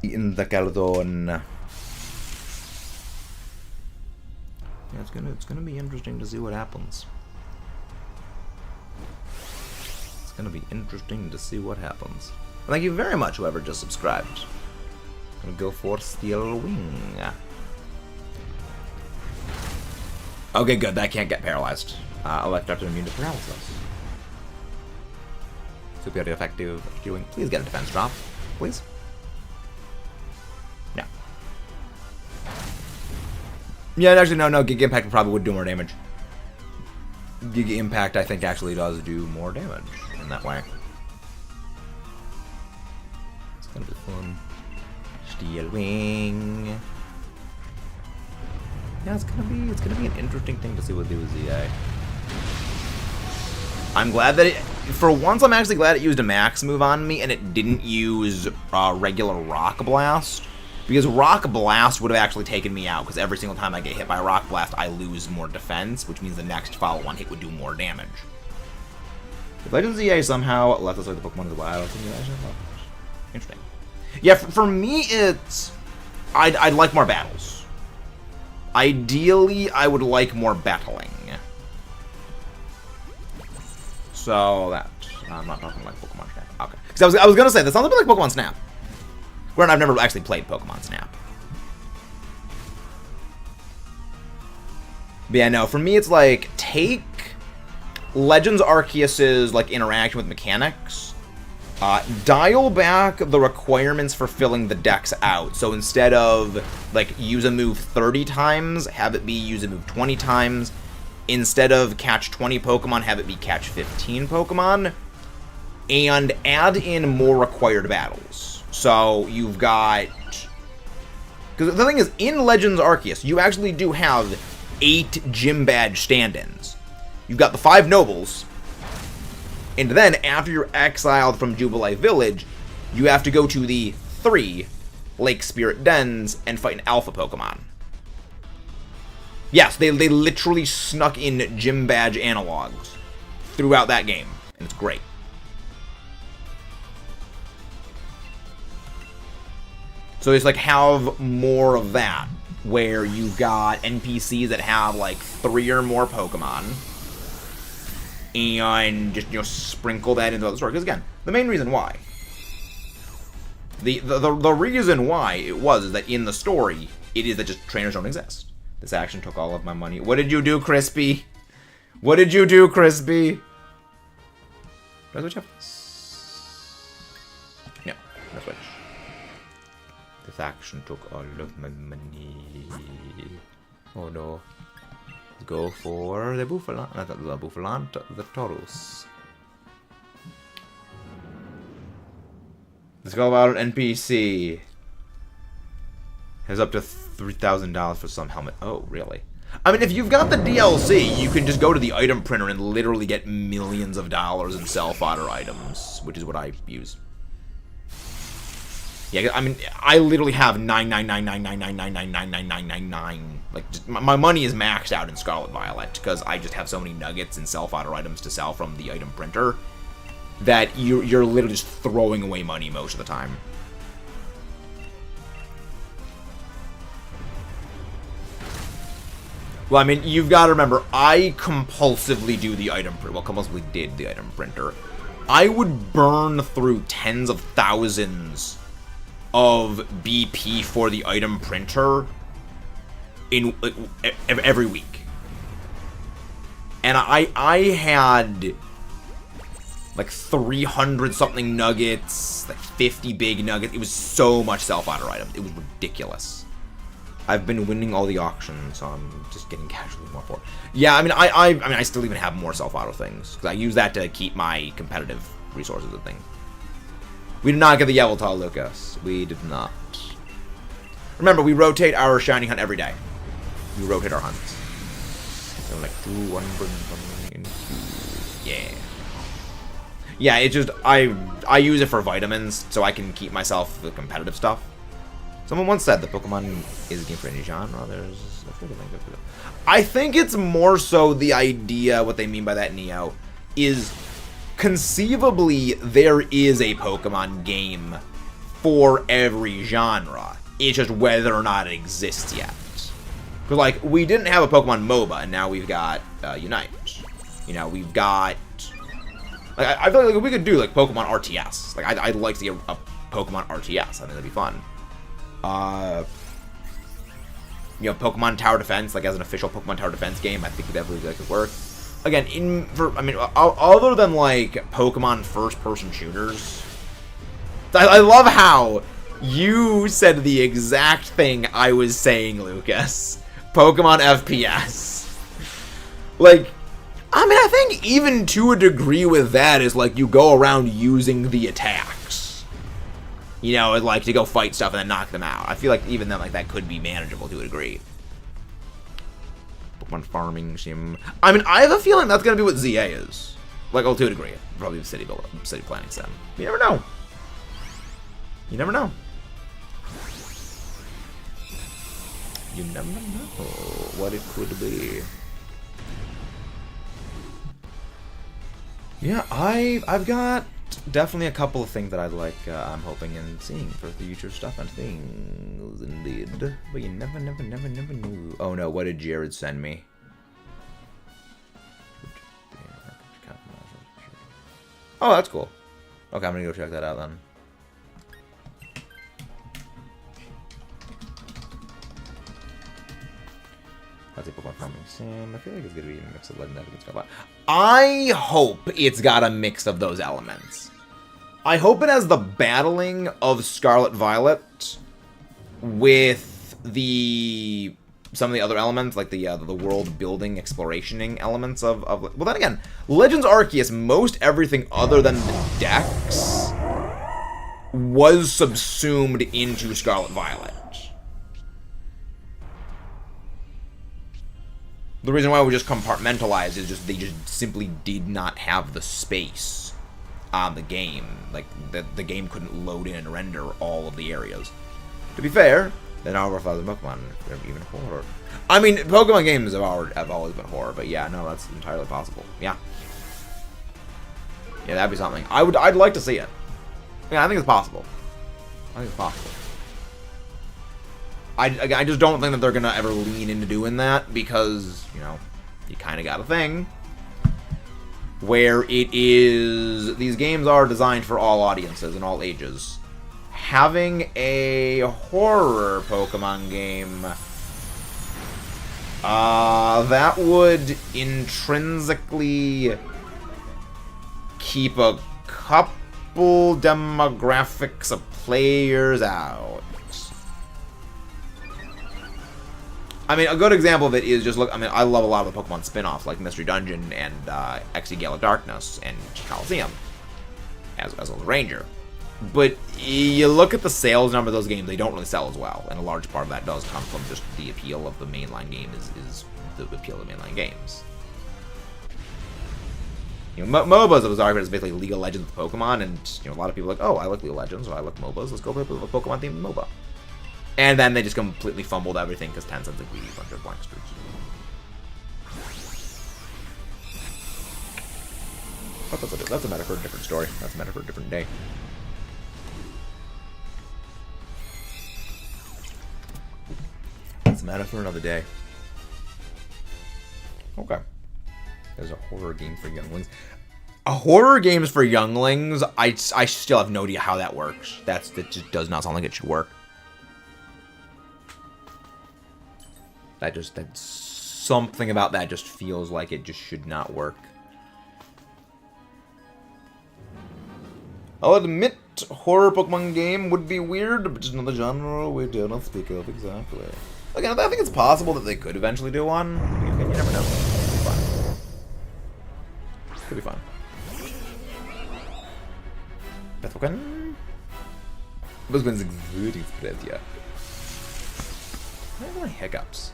In the Caldon. Yeah, it's gonna be interesting to see what happens. It's gonna be interesting to see what happens. Thank you very much, whoever just subscribed. I'm gonna go for Steel Wing. Okay, good. That can't get paralyzed. Electric immune to paralysis. Superior effective. Wing. Please get a defense drop, please. No. Yeah, actually, no. Giga Impact probably would do more damage. Giga Impact, I think, actually does do more damage in that way. It's gonna be fun. Steel Wing. Yeah, it's gonna be an interesting thing to see what they do with ZA. I'm glad that for once, I'm actually glad it used a max move on me and it didn't use regular Rock Blast. Because Rock Blast would have actually taken me out, because every single time I get hit by Rock Blast, I lose more defense, which means the next follow-on hit would do more damage. If Legends ZA somehow left us like the Pokemon in the wild, interesting. Yeah, for me, it's... I'd like more battles. Ideally, I would like more battling. So that... I'm not talking like Pokemon Snap. Okay. Because I was going to say, that sounds a bit like Pokemon Snap. Granted, I've never actually played Pokemon Snap. But yeah, no, for me it's like, take Legends Arceus's like interaction with mechanics, dial back the requirements for filling the decks out. So instead of like use a move 30 times, have it be use a move 20 times. Instead of catch 20 Pokemon, have it be catch 15 Pokemon. And add in more required battles. So you've got... Because the thing is, in Legends Arceus, you actually do have 8 gym badge stand-ins. You've got the 5 nobles. And then, after you're exiled from Jubilee Village, you have to go to the 3 Lake Spirit Dens and fight an Alpha Pokemon. Yes, they literally snuck in gym badge analogs throughout that game. And it's great. So it's like, have more of that. where you got NPCs that have like 3 or more Pokemon, and just, you know, sprinkle that into the story. Because again, the main reason why, the reason why it was is that in the story, it is that just trainers don't exist. This action took all of my money. What did you do, Crispy? What did you do, Crispy? Do I switch up? No, no switch. This action took all of my money. Oh no. Let's go for the Buffalant, not the Buffalant, the Taurus. Let's go about an NPC. Has up to $3,000 for some helmet. Oh, really? I mean, if you've got the DLC, you can just go to the item printer and literally get millions of dollars in self-fodder items, which is what I use. Yeah, I mean, I literally have 9999999999999. Like, just, my money is maxed out in Scarlet Violet because I just have so many nuggets and self-fodder items to sell from the item printer that you're literally just throwing away money most of the time. Well, I mean, you've got to remember, I compulsively do the item printer. Well, compulsively did the item printer. I would burn through tens of thousands of BP for the item printer in like, every week. And I had like 300 something nuggets, like 50 big nuggets. It was so much self-fodder items. It was ridiculous. I've been winning all the auctions, so I'm just getting casually more for it. Yeah, I mean, I still even have more self-auto things because I use that to keep my competitive resources and things. We did not get the Yveltal, Lucas. We did not. Remember, we rotate our shiny hunt every day. We rotate our hunts. So like 2, 1, 1, 2. Yeah. Yeah, it's just I use it for vitamins so I can keep myself the competitive stuff. Someone once said that Pokemon is a game for any genre. I think it's more so the idea, what they mean by that, Neo, is conceivably there is a Pokemon game for every genre. It's just whether or not it exists yet. Because, like, we didn't have a Pokemon MOBA, and now we've got Unite. You know, we've got... Like, I feel like we could do, like, Pokemon RTS. Like, I'd like to see a Pokemon RTS. I think that'd be fun. You know, Pokemon Tower Defense, like as an official Pokemon Tower Defense game, I think that could work. Again, I mean, other than like Pokemon first-person shooters, I love how you said the exact thing I was saying, Lucas. Pokemon FPS. Like, I mean, I think even to a degree with that is like you go around using the attacks. You know, like to go fight stuff and then knock them out. I feel like even then, like that could be manageable to a degree. Pokemon farming sim. I mean, I have a feeling that's gonna be what ZA is. Like, oh, to a degree, probably the city planning sim. You never know. You never know. You never know what it could be. Yeah, I've got definitely a couple of things that I'd like, I'm hoping and seeing for future stuff and things, indeed. But you never know. Oh no, what did Jared send me? Oh, that's cool. Okay, I'm gonna go check that out then. Let's see, Pokemon Farming Sim. I feel like it's gonna be a mix of Legendary and Scarlet. I hope it's got a mix of those elements. I hope it has the battling of Scarlet Violet with some of the other elements, like the world building, explorationing elements of. Well, then again, Legends Arceus, most everything other than the Dex was subsumed into Scarlet Violet. The reason why we just compartmentalized is just they just simply did not have the space on the game. Like, the game couldn't load in and render all of the areas. To be fair, then over 1,000 Pokemon, they're even horror. I mean, Pokemon games have always been horror, but yeah, no, that's entirely possible. Yeah. Yeah, that'd be something. I'd like to see it. Yeah, I think it's possible. I think it's possible. I just don't think that they're gonna ever lean into doing that because, you know, you kind of got a thing where it is, these games are designed for all audiences and all ages. Having a horror Pokemon game, that would intrinsically keep a couple demographics of players out. I mean, a good example of it is just look. I mean, I love a lot of the Pokemon spin-offs like Mystery Dungeon and XE Gale of Darkness and Coliseum, as well as Ranger. But you look at the sales number of those games; they don't really sell as well, and a large part of that does come from just the appeal of the mainline game. Is the appeal of the mainline games. You know, MOBAs of Zarkon is basically League of Legends with Pokemon, and you know, a lot of people are like, oh, I like League of Legends, or I like MOBAs. Let's go play a Pokemon themed MOBA. And then they just completely fumbled everything because Tencent's a greedy bunch of blanksters. But that's a matter for a different story. That's a matter for a different day. That's a matter for another day. Okay. There's a horror game for younglings. A horror games for younglings? I still have no idea how that works. That just does not sound like it should work. That's something about that just feels like it just should not work. I'll admit, horror Pokemon game would be weird, but just another genre we do not speak of exactly. Again, I think it's possible that they could eventually do one. You never know. Could be fun. Bethwoken? Bethwoken's exuding expresja. Why are my hiccups?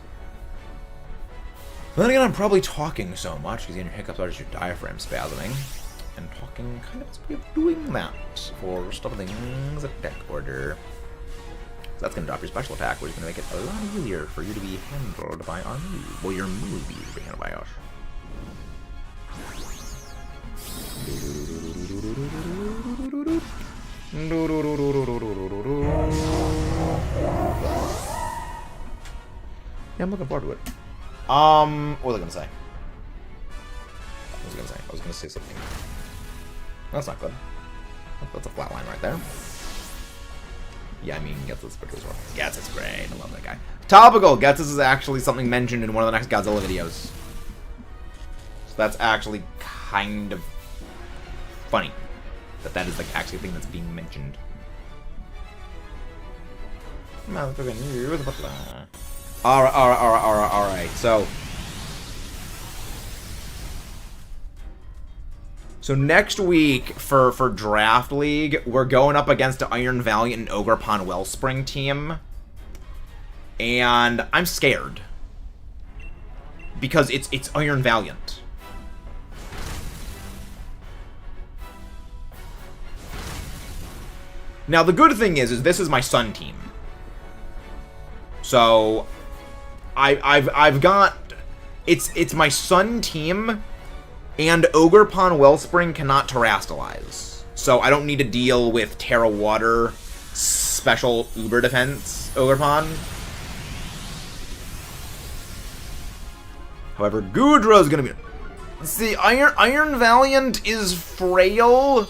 Then again, I'm probably talking so much because your hiccups are just your diaphragm spasming. And talking kind of has a way of doing that for stuff things attack order. So that's going to drop your special attack, which is going to make it a lot easier for you to be handled by our move. Well, your move be handled by us. Yeah, I'm looking forward to it. What was I gonna say? I was gonna say something. That's not good. That's a flat line right there. Yeah, I mean, Ghetsis as well. Ghetsis, great. I love that guy. Topical! Ghetsis is actually something mentioned in one of the next Godzilla videos. So that's actually kind of funny. That is like actually a thing that's being mentioned. Alright. So next week for Draft League, we're going up against an Iron Valiant and Ogerpon Wellspring team. And I'm scared. Because it's Iron Valiant. Now the good thing is this is my Sun team. So I've got it's my Sun team, and Ogerpon Wellspring cannot terrastalize. So I don't need to deal with Terra Water special Uber defense Ogerpon. However, Goodra is gonna be. See, Iron Valiant is frail,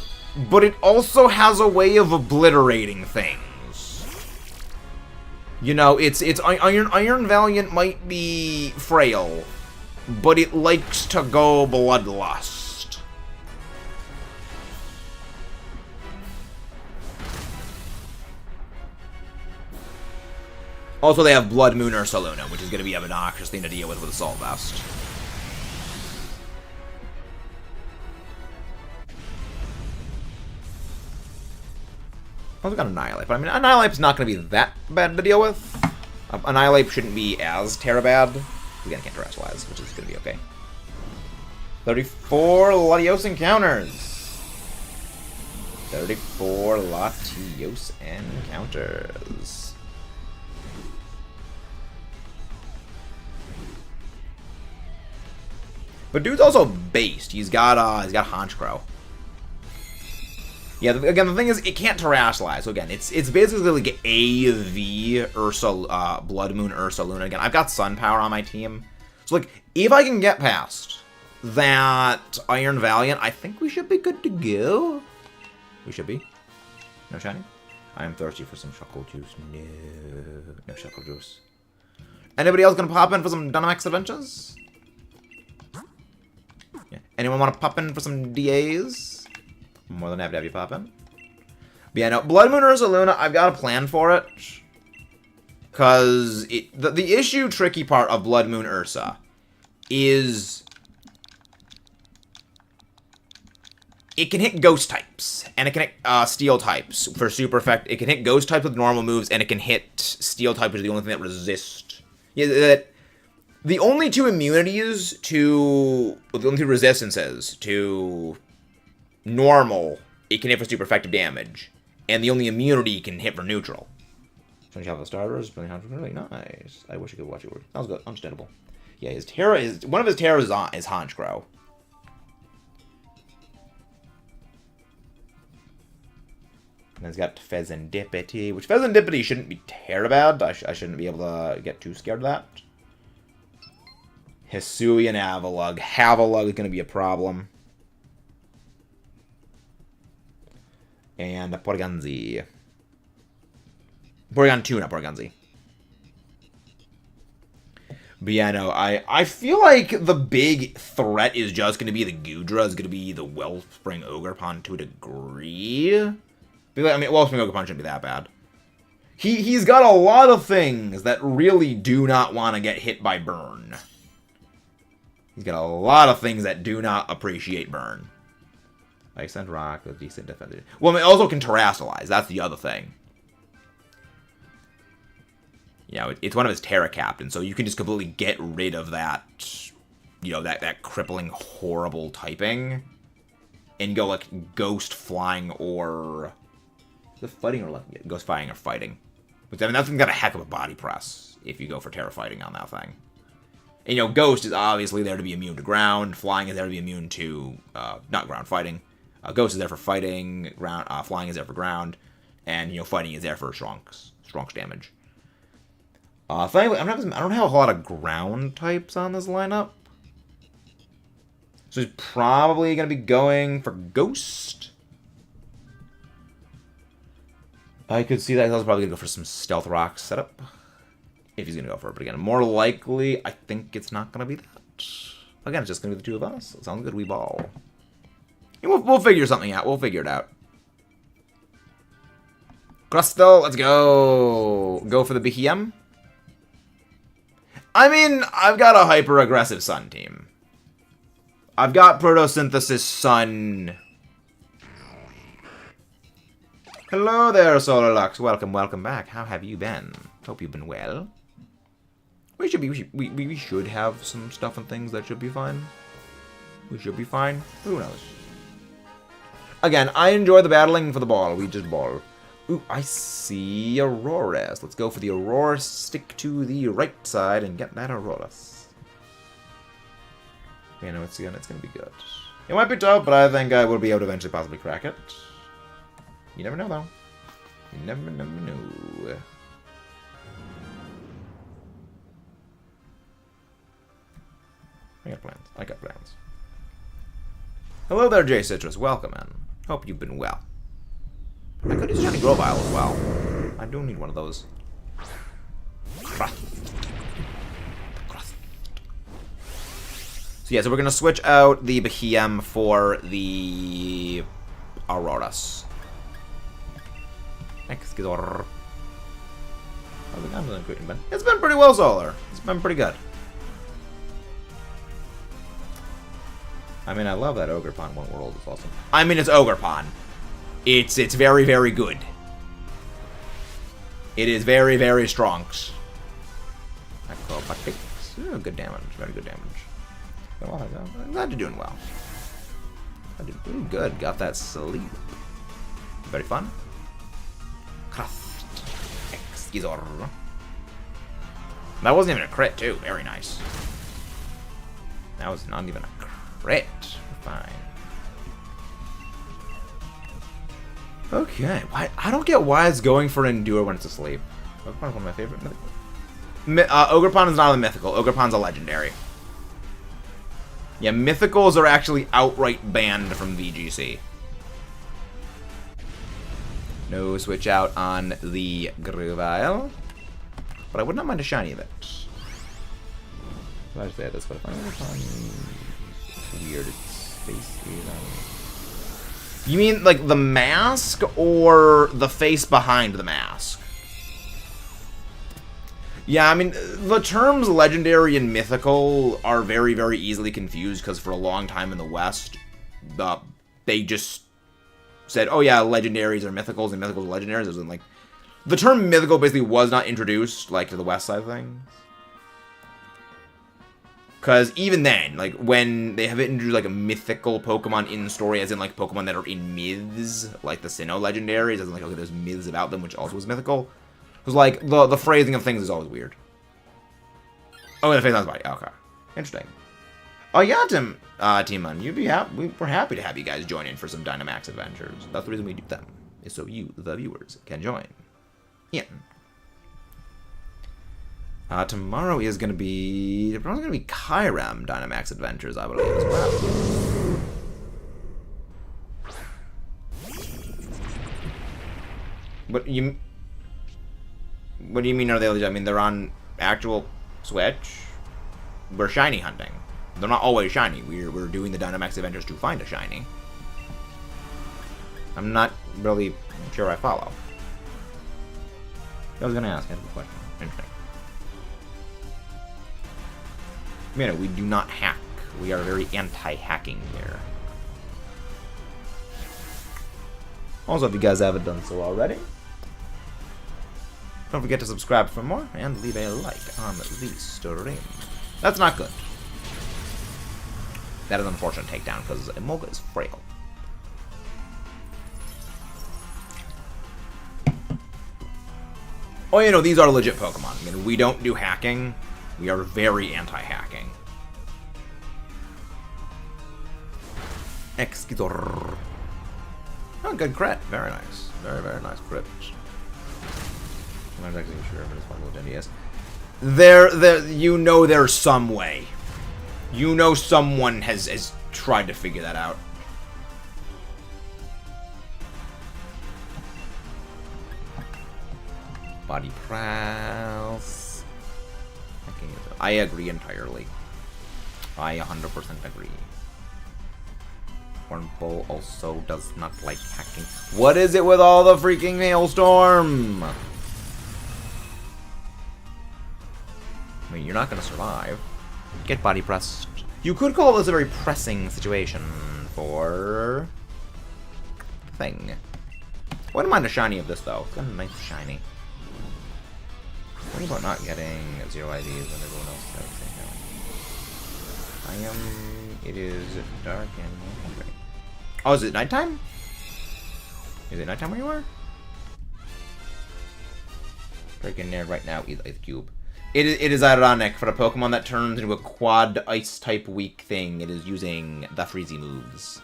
but it also has a way of obliterating things. You know, it's Iron Valiant might be frail, but it likes to go Bloodlust. Also, they have Blood Moon or Saluna, which is going to be an obnoxious thing to deal with Assault Vest. Also got Annihilate, but I mean, Annihilate's not going to be that bad to deal with. Annihilate shouldn't be as terrible bad. Again, I can't terrestrialize, which is going to be okay. 34 Latios encounters. 34 Latios encounters. But dude's also based. He's got Honchkrow. Yeah, again, the thing is, it can't terrestrialize. So again, it's basically like AV Ursa, Blood Moon Ursa Luna. Again, I've got Sun Power on my team. So, like, if I can get past that Iron Valiant, I think we should be good to go. We should be. No shiny? I am thirsty for some chocolate juice. No. No chocolate juice. Anybody else gonna pop in for some Dynamax Adventures? Yeah. Anyone want to pop in for some DAs? More than happy to have you pop in. But yeah, no, Blood Moon Ursa Luna, I've got a plan for it. Because the issue, tricky part of Blood Moon Ursa is it can hit ghost types, and it can hit steel types for super effect. It can hit ghost types with normal moves, and it can hit steel types, which is the only thing that resist. Yeah, the only two immunities to, the only two resistances to normal, it can hit for super effective damage, and the only immunity it can hit for neutral. So you have the starters, really nice. I wish I could watch it work. That was good, understandable. Yeah, his Terra is one of his Terras is Honchkrow. And he's got Fezandipity, which Fezandipity shouldn't be terrible bad. I shouldn't be able to get too scared of that. Hisuian Avalugg. Havalugg is going to be a problem. And Porygonzi. Porygon 2, not Porygonzi. But yeah, no, I feel like the big threat is just going to be the Goodra, is going to be the Wellspring Ogerpon to a degree. I mean, Wellspring Ogerpon shouldn't be that bad. He's got a lot of things that really do not want to get hit by burn. He's got a lot of things that do not appreciate burn. Ice and Rock with decent defense. Well, it also can terrestrialize. That's the other thing. You know, it's one of his Terra Captains, so you can just completely get rid of that, you know, that crippling, horrible typing, and go, like, Ghost Flying or... Is it Fighting or Ghost Fighting or Fighting? Which, I mean, that's got a heck of a body press if you go for Terra Fighting on that thing. And, you know, Ghost is obviously there to be immune to ground. Flying is there to be immune to, not ground fighting. Ghost is there for fighting, ground, flying is there for ground, and, you know, fighting is there for strong's damage. Thankfully, I don't have a whole lot of ground types on this lineup. So he's probably going to be going for Ghost. I could see that he's probably going to go for some Stealth Rock setup. If he's going to go for it. But again, more likely, I think it's not going to be that. Again, it's just going to be the two of us. It sounds good, we ball. We'll figure something out. We'll figure it out. Crustle, let's go. Go for the BHM. I mean, I've got a hyper-aggressive Sun team. I've got Photosynthesis Sun. Hello there, Solarlux. Welcome back. How have you been? Hope you've been well. We should have some stuff and things that should be fine. We should be fine. Who knows? Again, I enjoy the battling for the ball. We just ball. Ooh, I see Auroras. Let's go for the Aurora. Stick to the right side and get that Auroras. You know, it's gonna be good. It might be tough, but I think I will be able to eventually possibly crack it. You never know, though. You never know. I got plans. Hello there, J Citrus. Welcome in. Hope you've been well. I could use a Grovyle as well. I do need one of those. So yeah, so we're gonna switch out the BHM for the Auroras. Excuse. It's been pretty well, Solar. It's been pretty good. I mean, I love that Ogerpon One World. It's awesome. I mean, it's Ogerpon. It's very, very good. It is very, very strong. Acrobatics. Ooh, good damage. Very good damage. Well, I'm glad you're doing well. I did pretty good. Got that sleep. Very fun. Excuse. That wasn't even a crit, too. Very nice. That was not even a crit. Fine. Okay, why I don't get why it's going for Endure when it's asleep. Ogerpon's one of my favorite. Ogerpon is not a mythical. Ogerpon's a legendary. Yeah, mythicals are actually outright banned from VGC. No switch out on the Grovyle. But I would not mind a shiny of it. I just say this, but if I Ogerpon weird, it's face. You mean like the mask or the face behind the mask? Yeah, I mean, the terms legendary and mythical are very, very easily confused because for a long time in the West, they just said, oh yeah, legendaries are mythicals and mythicals are legendaries. It wasn't like, the term mythical basically was not introduced, like, to the West side of things. Because even then, like, when they have introduced, like, a mythical Pokemon in story, as in, like, Pokemon that are in myths, like the Sinnoh legendaries, as in, like, okay, there's myths about them, which also was mythical. It was like, the phrasing of things is always weird. Oh, the face on his body. Okay. Interesting. Oh, yeah, Timon, you'd be happy. We're happy to have you guys join in for some Dynamax Adventures. That's the reason we do them, is so you, the viewers, can join in. Tomorrow is going to be... Tomorrow's going to be Kyurem Dynamax Adventures, I believe, as well. What do you mean, are they legit? I mean, they're on actual Switch. We're shiny hunting. They're not always shiny. We're doing the Dynamax Adventures to find a shiny. I'm not really sure I follow. I was going to ask. I have a question. Interesting. We do not hack. We are very anti-hacking here. Also, if you guys haven't done so already, don't forget to subscribe for more and leave a like on the stream. That's not good. That is an unfortunate takedown because Emolga is frail. Oh, you know, these are legit Pokemon. I mean, we don't do hacking. We are very anti-hacking. Executor. Oh, good crit. Very nice. Very, very nice crit. I'm not actually sure if it's one of those NDS. You know there's some way. You know someone has tried to figure that out. Body press. I agree entirely. I 100% agree. Hornbull also does not like hacking. What is it with all the freaking hailstorm? I mean, you're not going to survive. Get body pressed. You could call this a very pressing situation for... thing. Wouldn't mind a shiny of this, though. It's got a nice shiny. What about not getting 0 IDs when everyone else has the same going? It is dark and hungry. Oh, is it nighttime? Is it nighttime where you are? Breaking there right now, Ice Cube. It is ironic for a Pokemon that turns into a quad ice type weak thing. It is using the Freezy moves.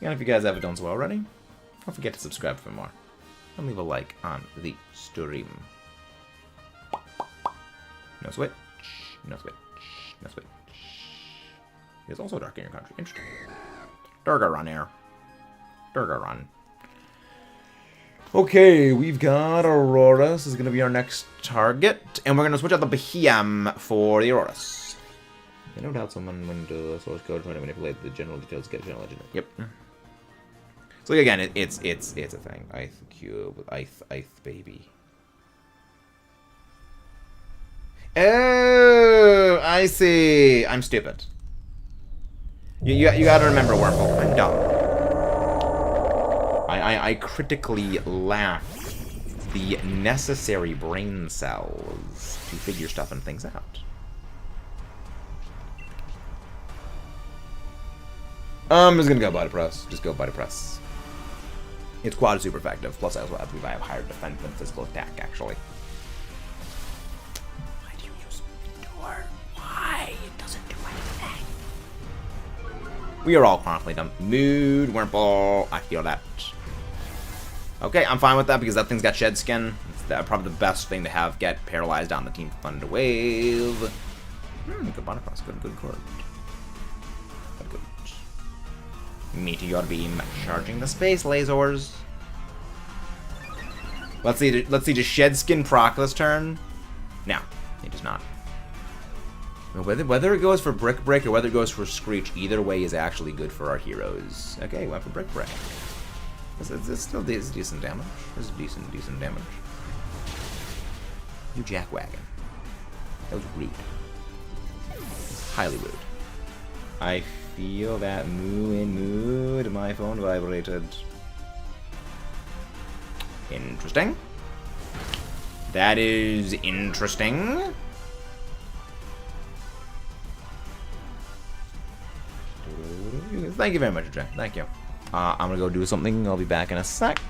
And if you guys haven't done so already, don't forget to subscribe for more. And leave a like on the stream. No switch. No switch. No switch. It's also dark in your country. Interesting. Durant air. Durant. Okay, we've got Aurora. This is going to be our next target. And we're going to switch out the Behem for the Auroras. Yeah, no doubt someone went to source code trying to manipulate the general details to get a general legend. Yep. So again, it's a thing. Ice Cube, Ice baby. Oh, I see. I'm stupid. You gotta remember, Wormhole. I'm dumb. I critically lack the necessary brain cells to figure stuff and things out. I'm just gonna go body press. Just go body press. It's quad super effective. Plus, I also believe I have higher defense than physical attack, actually. Why do you use Endure? Why? It doesn't do anything. We are all chronically dumb. Mood, Wurmple. I feel that. Okay, I'm fine with that because that thing's got shed skin. It's probably the best thing to have get paralyzed on the Team Thunder Wave. Good Bonacross. Good card. Good. Meteor Beam charging the space lasers. Let's see. Does Shed Skin proc this turn? No, it does not. Whether it goes for Brick Break or whether it goes for Screech, either way is actually good for our heroes. Okay, went for Brick Break. This still is decent damage. This is decent damage. You jackwagon. That was rude. Highly rude. I feel that mood. My phone vibrated. Interesting. That is interesting. Thank you very much, Jay. Thank you. I'm gonna go do something. I'll be back in a sec.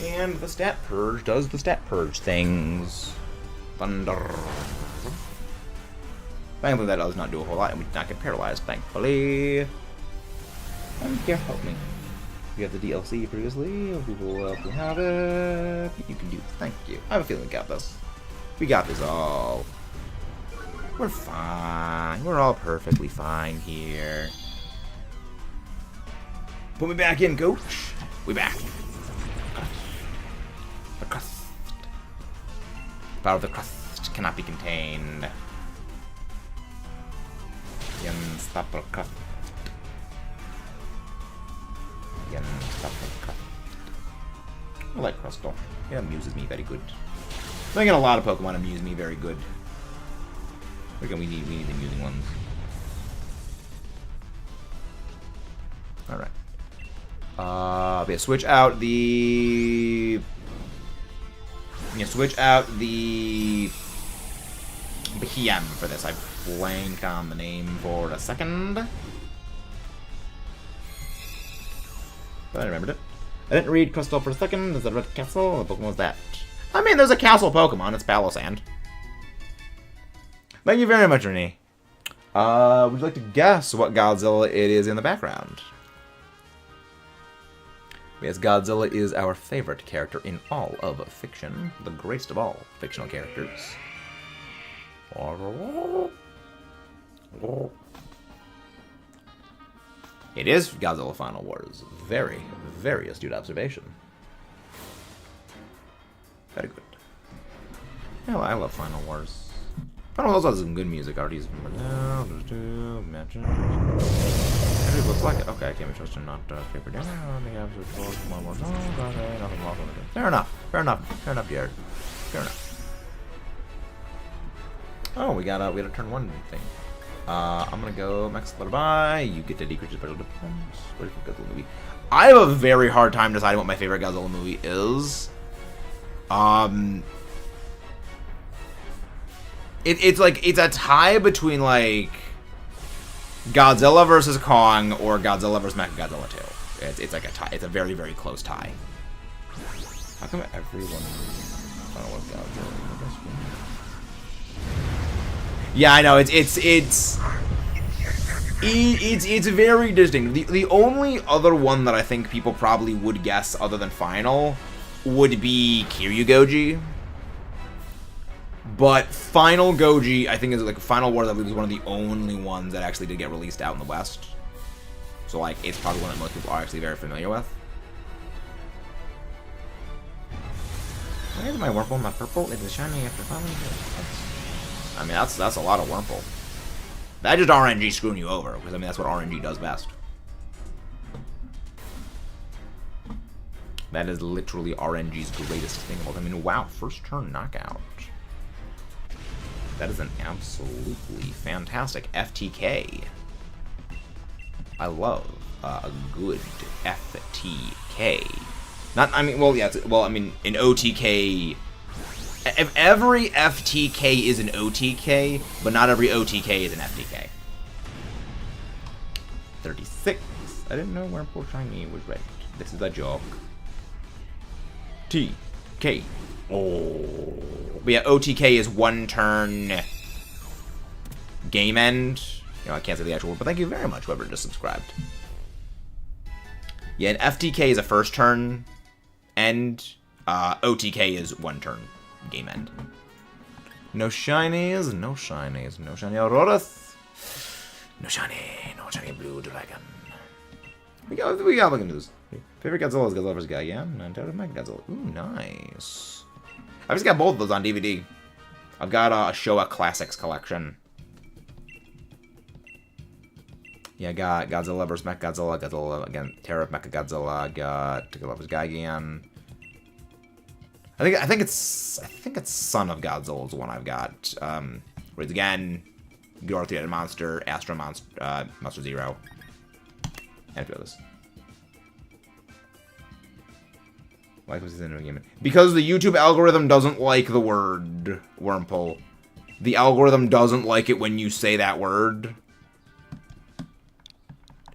And the stat purge does the stat purge things. Thunder. Thankfully that does not do a whole lot, and we did not get paralyzed, thankfully. Thank you, help me. You have the DLC previously, people who have it. You can do this, thank you. I have a feeling we got this. We got this all. We're fine. We're all perfectly fine here. Put me back in, coach. We back. The crust. The power of the crust cannot be contained. The unstoppable crust. The unstoppable crust. I like Crustle. It amuses me very good. I think a lot of Pokemon amuse me very good. Again, we need the amusing ones. Alright. Yeah, switch out the PM for this. I blank on the name for a second. But I remembered it. I didn't read Crystal for a second. There's a red castle. What Pokemon was that? I mean, there's a castle Pokemon. It's Palossand. Thank you very much, Renee. Would you like to guess what Godzilla it is in the background? Yes, Godzilla is our favorite character in all of fiction. The greatest of all fictional characters. It is Godzilla Final Wars. Very, very astute observation. Very good. Yeah, I love Final Wars. Final Wars has some good music. Artie's it looks like it. Okay, I can't be trusted not to paper down. Fair enough. Fair enough. Fair enough, Jared. Fair enough. Oh, we got a turn one thing. I'm gonna go max letter by. You get to decrease special defense. What is the Godzilla movie? I have a very hard time deciding what my favorite Godzilla movie is. It's like it's a tie between like Godzilla vs. Kong or Godzilla vs. Mechagodzilla 2. It's like a tie. It's a very, very close tie. How come everyone... I don't know what Godzilla... Yeah, I know. It's very distinct. The only other one that I think people probably would guess other than Final would be Kiryu Goji. But Final Goji, I think, is like Final War that was one of the only ones that actually did get released out in the West. So, like, it's probably one that most people are actually very familiar with. Why is my Wurmple not purple? It is shiny after falling. I mean, that's a lot of Wurmple. That just RNG screwing you over, because I mean that's what RNG does best. That is literally RNG's greatest thing. I mean, wow, first turn knockout. That is an absolutely fantastic FTK. I love a good FTK. Not, I mean, well, yeah, well, I mean, an OTK... If every FTK is an OTK, but not every OTK is an FTK. 36. I didn't know where poor Shiny was right. This is a joke. TK. Oh. But yeah, OTK is one turn game end. You know, I can't say the actual word, but thank you very much, whoever just subscribed. Yeah, an FTK is a first turn end. OTK is one turn game end. No shinies, no shinies, no shiny Auroras. No shiny blue dragon. We got look into this. Favorite Godzilla is Godzilla vs. Gigan, and Terror of Mega Godzilla. Ooh, nice. I've just got both of those on DVD. I've got a Showa Classics collection. Yeah, I got Godzilla vs. Mechagodzilla, Godzilla again, Terror of Mechagodzilla, got Godzilla vs. Gigan. I think it's Son of Godzilla is the one I've got. Where it's again, Ghidorah the Monster, Astro Monster, Monster Zero. And a few others. Like was in a game. Because the YouTube algorithm doesn't like the word Wormhole. The algorithm doesn't like it when you say that word.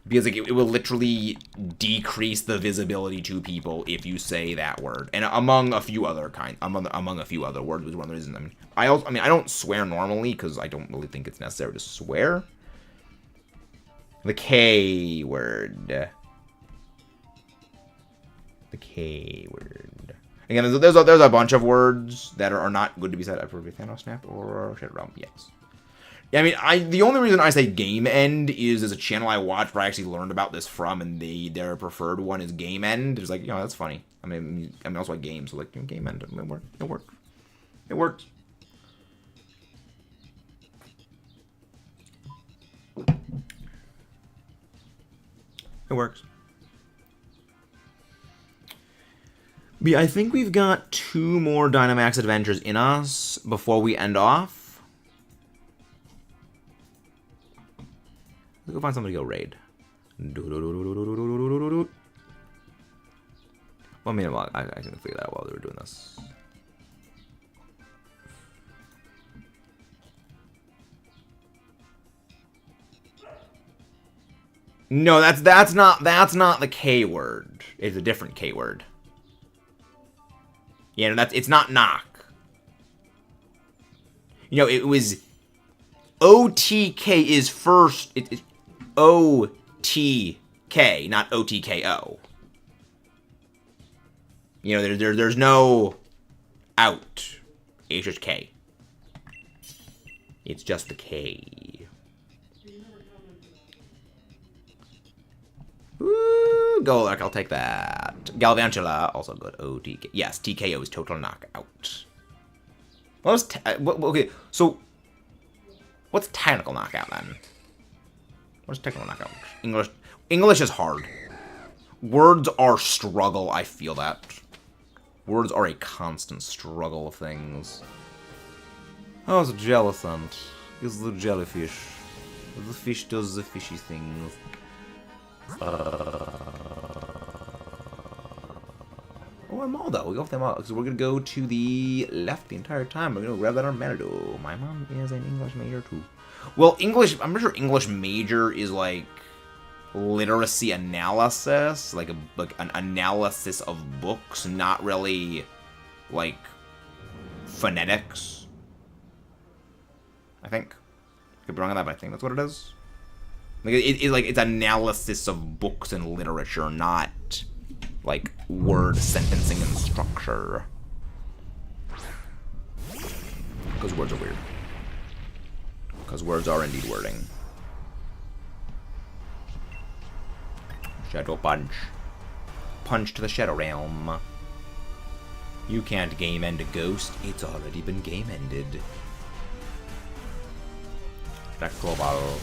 Because like, it will literally decrease the visibility to people if you say that word, and among a few other among a few other words was one of the reasons. I don't swear normally because I don't really think it's necessary to swear. The K word. The K word. Again, there's a bunch of words that are not good to be said after Thanos Snap or Shadow Realm. Yes. Yeah, I mean, the only reason I say Game End is there's a channel I watch where I actually learned about this from, and their preferred one is Game End. It's like, you know, that's funny. I mean also like games, so like, you know, Game End. It worked. It worked. It worked. It works. But yeah, I think we've got 2 more Dynamax Adventures in us before we end off. Let's go find somebody to go raid. Well, I mean, I can figure that out while they were doing this. No, that's not the K word. It's a different K word. Yeah, no, it's not knock. You know, it was OTK is first. It's OTK, not OTKO. You know, there's no out. It's just K. It's just the K. Ooh, Golurk, I'll take that. Galvantula, also good. OTK. Yes, TKO is total knockout. Okay, so what's technical knockout then? What's technical knockout? English is hard. Words are struggle, I feel that. Words are a constant struggle of things. Oh, it's a jellicent. It's the jellyfish. The fish does the fishy things. Oh, Armaldo. We go with them all because we're gonna go to the left the entire time. We're gonna grab that Armaldo. My mom is an English major too. Well, English. I'm pretty sure English major is like literacy analysis, like an analysis of books, not really like phonetics. I think. Could be wrong on that, but I think that's what it is. Like it's analysis of books and literature, not like word sentencing and structure. Because words are weird. Because words are indeed wording. Shadow Punch. Punch to the Shadow Realm. You can't game end a ghost. It's already been game ended. Electro Ball.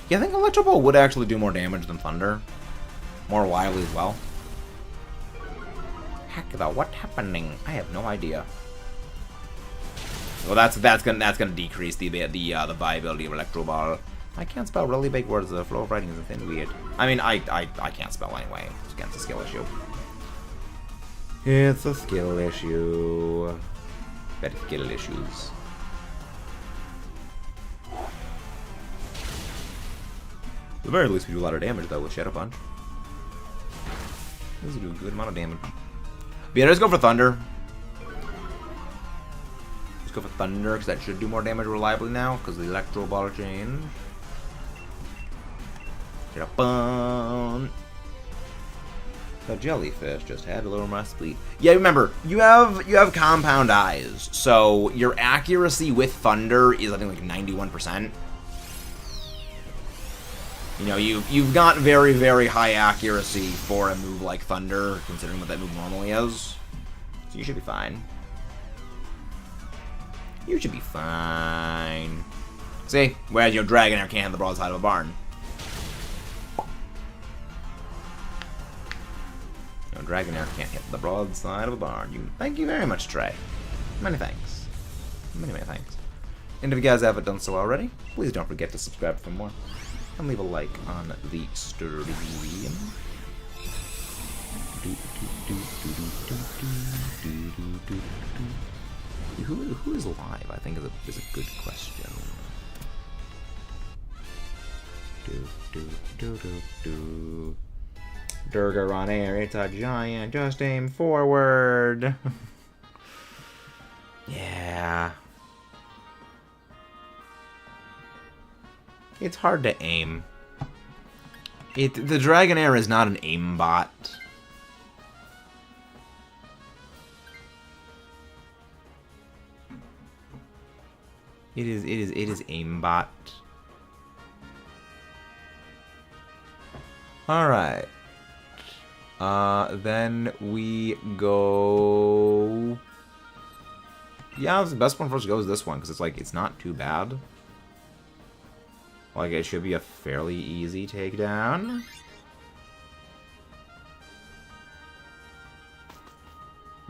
Yeah, I think Electro Ball would actually do more damage than Thunder. More lively as well. Heck, what's happening? I have no idea. Well, that's gonna decrease the viability of Electro Ball. I can't spell really big words. The flow of writing is a thing weird. I mean, I can't spell anyway. It's against a skill issue. It's a skill issue. Better skill issues. At the very least, we do a lot of damage, though, with Shadow Punch. This is doing a good amount of damage. But yeah, let's go for Thunder. Let's go for Thunder, because that should do more damage reliably now, because the Electro Ball change. Shadow Punch. The jellyfish just had a little more speed. Yeah, remember, you have compound eyes, so your accuracy with Thunder is, I think, like 91%. You know, you've got very, very high accuracy for a move like Thunder, considering what that move normally is. So you should be fine. You should be fine. See? Whereas your Dragonair can't hit the broadside of a barn. Your Dragonair can't hit the broadside of a barn. Thank you very much, Trey. Many thanks. Many, many thanks. And if you guys haven't done so already, please don't forget to subscribe for more. And leave a like on the stream. Who is live? I think is a good question. Durga on air, it's a giant. Just aim forward. Yeah. It's hard to aim. The Dragonair is not an aimbot. It is aimbot. Alright. Then we go... Yeah, the best one for us to go is this one, because it's like, it's not too bad. Like, it should be a fairly easy takedown.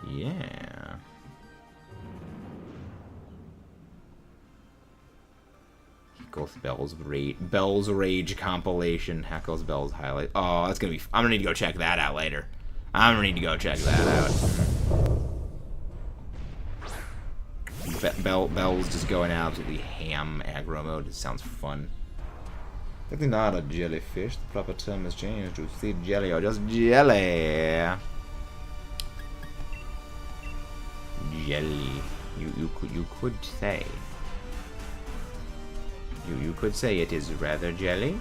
Yeah. Heckle's Bell's Rage compilation. Heckle's Bell's highlight. Oh, that's gonna be... I'm gonna need to go check that out later. I'm gonna need to go check that out. Bell's just going absolutely ham aggro mode. It sounds fun. Definitely not a jellyfish. The proper term has changed to sea jelly or just jelly. Jelly. You could say. You could say it is rather jelly.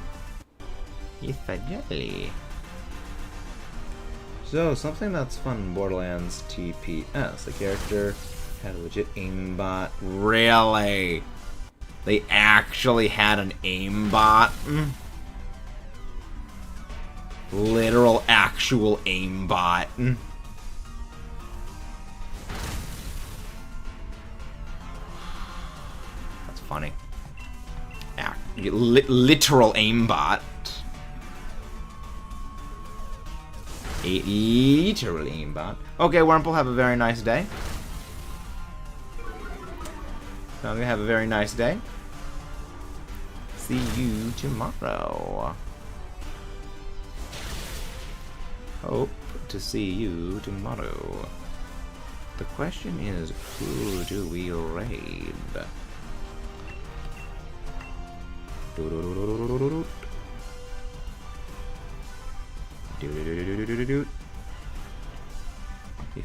It's a jelly. So something that's fun in Borderlands TPS. The character had a legit aimbot. Really? They actually had an aimbot? Literal, actual aimbot. That's funny. Literal aimbot. A literal aimbot. Okay, Wurmple, have a very nice day. I'm gonna have a very nice day. See you tomorrow. Hope to see you tomorrow. The question is, who do we raid?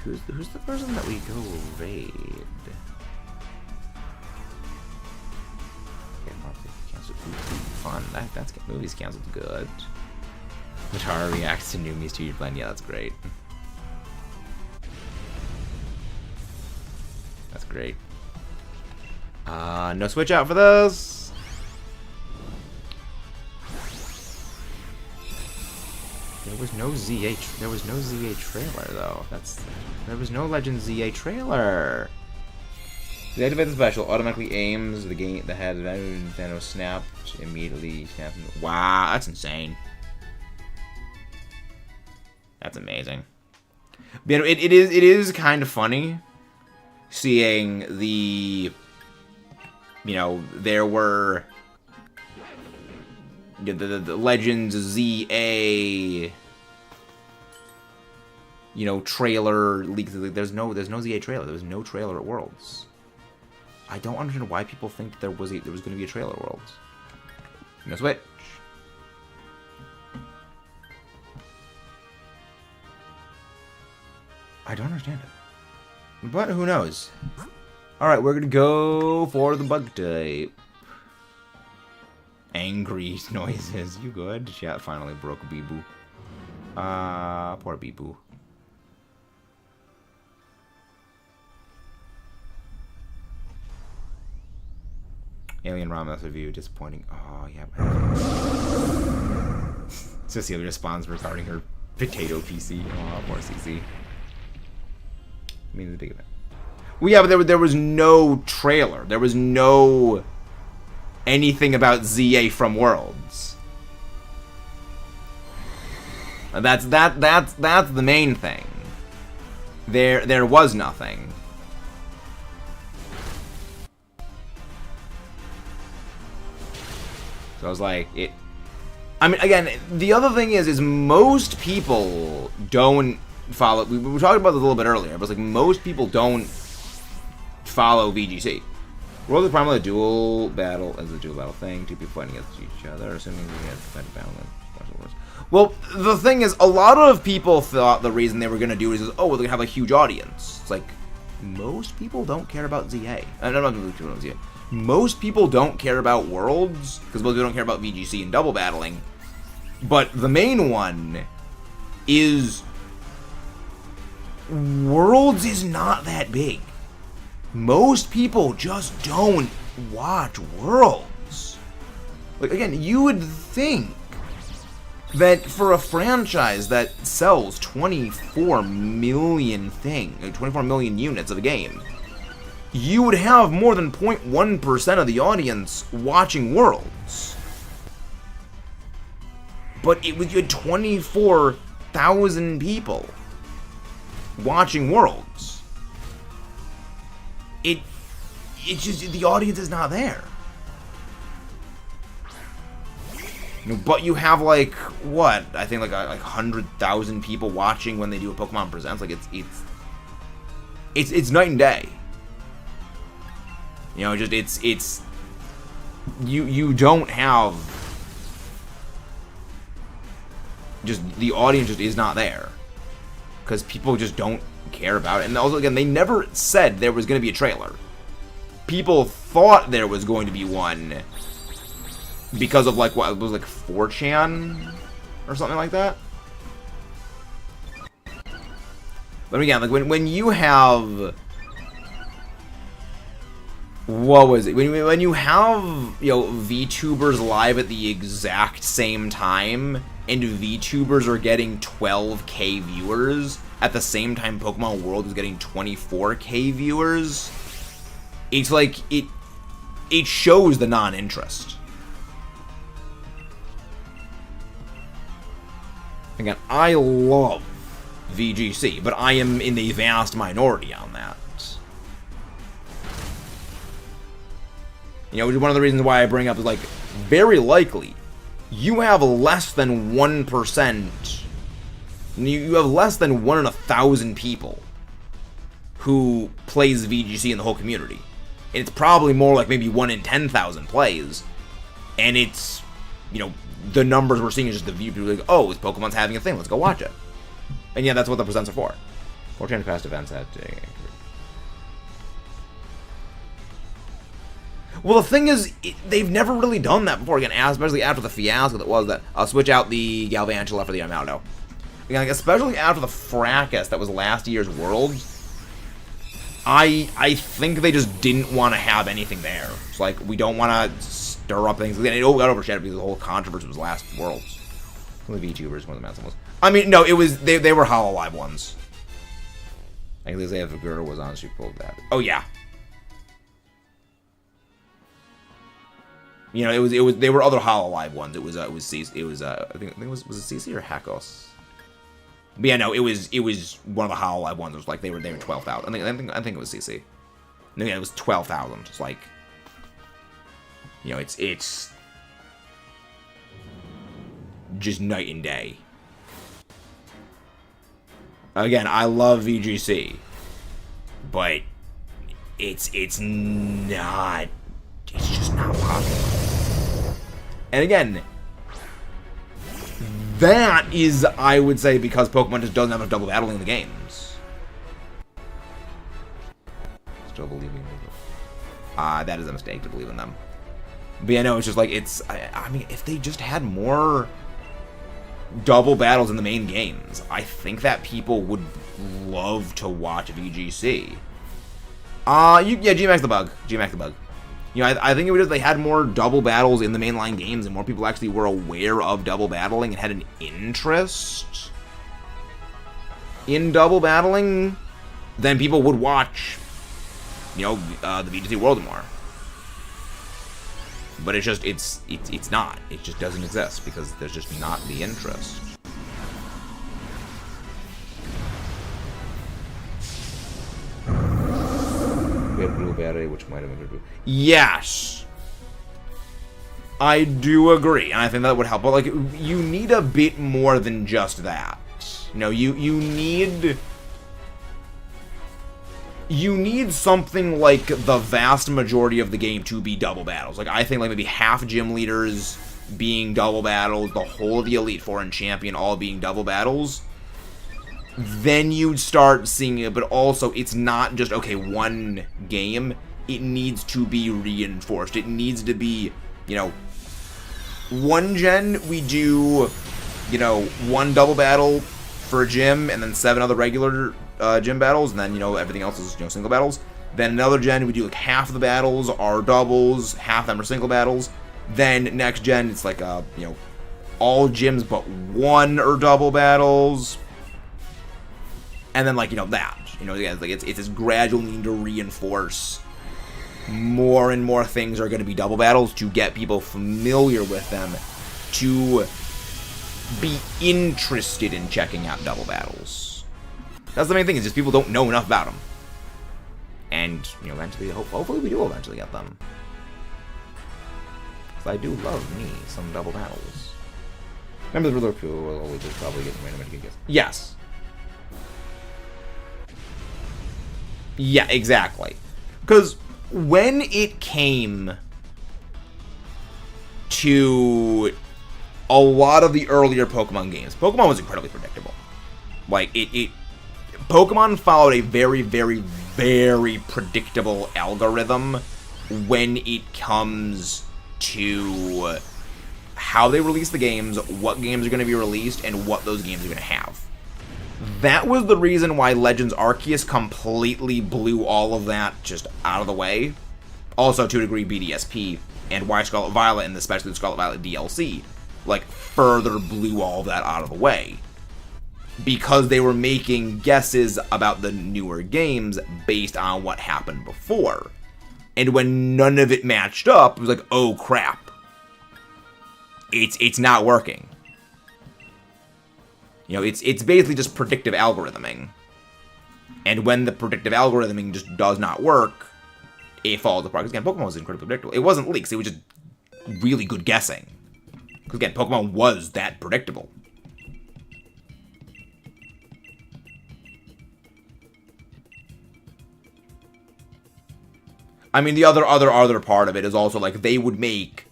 Who's the person that we go raid? Fun. That's movies canceled. Good. Matara reacts to Numi's 2-year plan. Yeah, that's great. That's great. No switch out for this. There was no ZA trailer though. There was no Legend ZA trailer. The activate the special automatically aims the game that had Thanos snapped immediately. Wow, that's insane. That's amazing. But it is kind of funny seeing the, you know, there were the Legends ZA, you know, trailer leaks. There's no ZA trailer. There was no trailer at Worlds. I don't understand why people think there was going to be a trailer at Worlds. I'm gonna switch. I don't understand it. But who knows? Alright, we're gonna go for the bug type. Angry noises. You good? Chat finally broke Bee-Boo. Poor Bee-Boo. Alien Ramen review, disappointing. Oh, yeah. Cecilia responds regarding her potato PC. Oh, poor CC. I mean, it's a big event. Well, yeah, but there was no trailer. There was no anything about ZA from Worlds. And that's the main thing. There was nothing. So I was like, I mean, again, the other thing is most people don't follow. We were talking about this a little bit earlier, but it's like most people don't follow VGC. World is primarily a dual battle as a dual battle thing. Two people fighting against each other, assuming we have to fight a balance. Well, the thing is, a lot of people thought the reason they were going to do it is, oh, well, they're going to have a huge audience. It's like, most people don't care about ZA. I'm not really care about ZA. Most people don't care about Worlds, because most people don't care about VGC and double battling. But the main one is Worlds is not that big. Most people just don't watch Worlds. Like, again, you would think that for a franchise that sells 24 million 24 million units of a game, you would have more than 0.1% of the audience watching Worlds. But you had 24,000 people watching Worlds. It's just, the audience is not there. You know, but you have like, what? I think like 100,000 people watching when they do a Pokemon Presents. Like it's night and day. You know, just you don't have, just the audience just is not there because people just don't care about it. And also, again, they never said there was going to be a trailer. People thought there was going to be one because of like what it was, like 4chan or something like that. But again, like when you have, what was it? When you have, you know, VTubers live at the exact same time, and VTubers are getting 12K viewers at the same time Pokemon World is getting 24K viewers, it's like it shows the non-interest. Again, I love VGC, but I am in the vast minority on that. You know, which is one of the reasons why I bring up is, like, very likely, you have less than 1%, you have less than 1 in 1,000 people who plays VGC in the whole community. And it's probably more like maybe 1 in 10,000 plays. And it's, you know, the numbers we're seeing is just the view. People are like, oh, this Pokemon's having a thing, let's go watch it. And yeah, that's what the presents are for. 4chan past events had to... Well, the thing is, they've never really done that before. Again, especially after the fiasco that was that. I'll switch out the Galvantula for the Armaldo. Again, like, especially after the fracas that was last year's Worlds, I think they just didn't want to have anything there. It's like, we don't want to stir up things. Again, it got overshadowed because the whole controversy was last Worlds. Only VTubers, one of the massive. I mean, no, it was they were Hololive ones. I think they have Figura was on. She pulled that. Oh yeah. You know, it was they were other Hololive ones. It was CC, I think it was it CC or Hakos? But yeah, no, it was one of the Hololive ones. It was like they were 12,000. I think it was CC. No, yeah, it was 12,000. It's like, you know, it's just night and day. Again, I love VGC, but it's not, it's just not popular. And again, that is, I would say, because Pokemon just doesn't have enough double battling in the games. Still believing in them. That is a mistake to believe in them. But yeah, no, it's just like, I mean, if they just had more double battles in the main games, I think that people would love to watch VGC. Yeah, Gmax the bug. Gmax the bug. You know, I think it would if they had more double battles in the mainline games and more people actually were aware of double battling and had an interest in double battling, then people would watch, you know, the VGC World more. But it's just, it's not. It just doesn't exist because there's just not the interest. We have Blueberry, which might have been good. Yes! I do agree, and I think that would help. But, like, you need a bit more than just that. You know, you need something like the vast majority of the game to be double battles. Like, I think like maybe half gym leaders being double battles, the whole of the Elite Four and Champion all being double battles. Then you'd start seeing it, but also it's not just, okay, one game. It needs to be reinforced. It needs to be, you know, one gen we do, you know, one double battle for a gym and then 7 other regular gym battles, and then, you know, everything else is, you know, single battles. Then another gen, we do like half of the battles are doubles, half of them are single battles. Then next gen, it's like, you know, all gyms but one are double battles. And then, like, you know, that, you know, yeah, like it's this gradual need to reinforce more and more things are going to be double battles to get people familiar with them, to be interested in checking out double battles. That's the main thing, is just people don't know enough about them. And, you know, eventually, hopefully we do eventually get them. Because I do love me some double battles. Remember the Riddler Pool will always just probably get random good guess. Yes. Yeah, exactly. Because when it came to a lot of the earlier Pokemon games, Pokemon was incredibly predictable. Like, Pokemon followed a very, very, very predictable algorithm when it comes to how they release the games, what games are going to be released, and what those games are going to have. That was the reason why Legends Arceus completely blew all of that just out of the way. Also, to a degree, BDSP, and why Scarlet Violet, and especially the Scarlet Violet DLC, like, further blew all of that out of the way. Because they were making guesses about the newer games based on what happened before. And when none of it matched up, it was like, oh crap. It's not working. You know, it's basically just predictive algorithming. And when the predictive algorithming just does not work, it falls apart. Because again, Pokemon was incredibly predictable. It wasn't leaks, it was just really good guessing. Because again, Pokemon was that predictable. I mean, the other part of it is also, like, they would make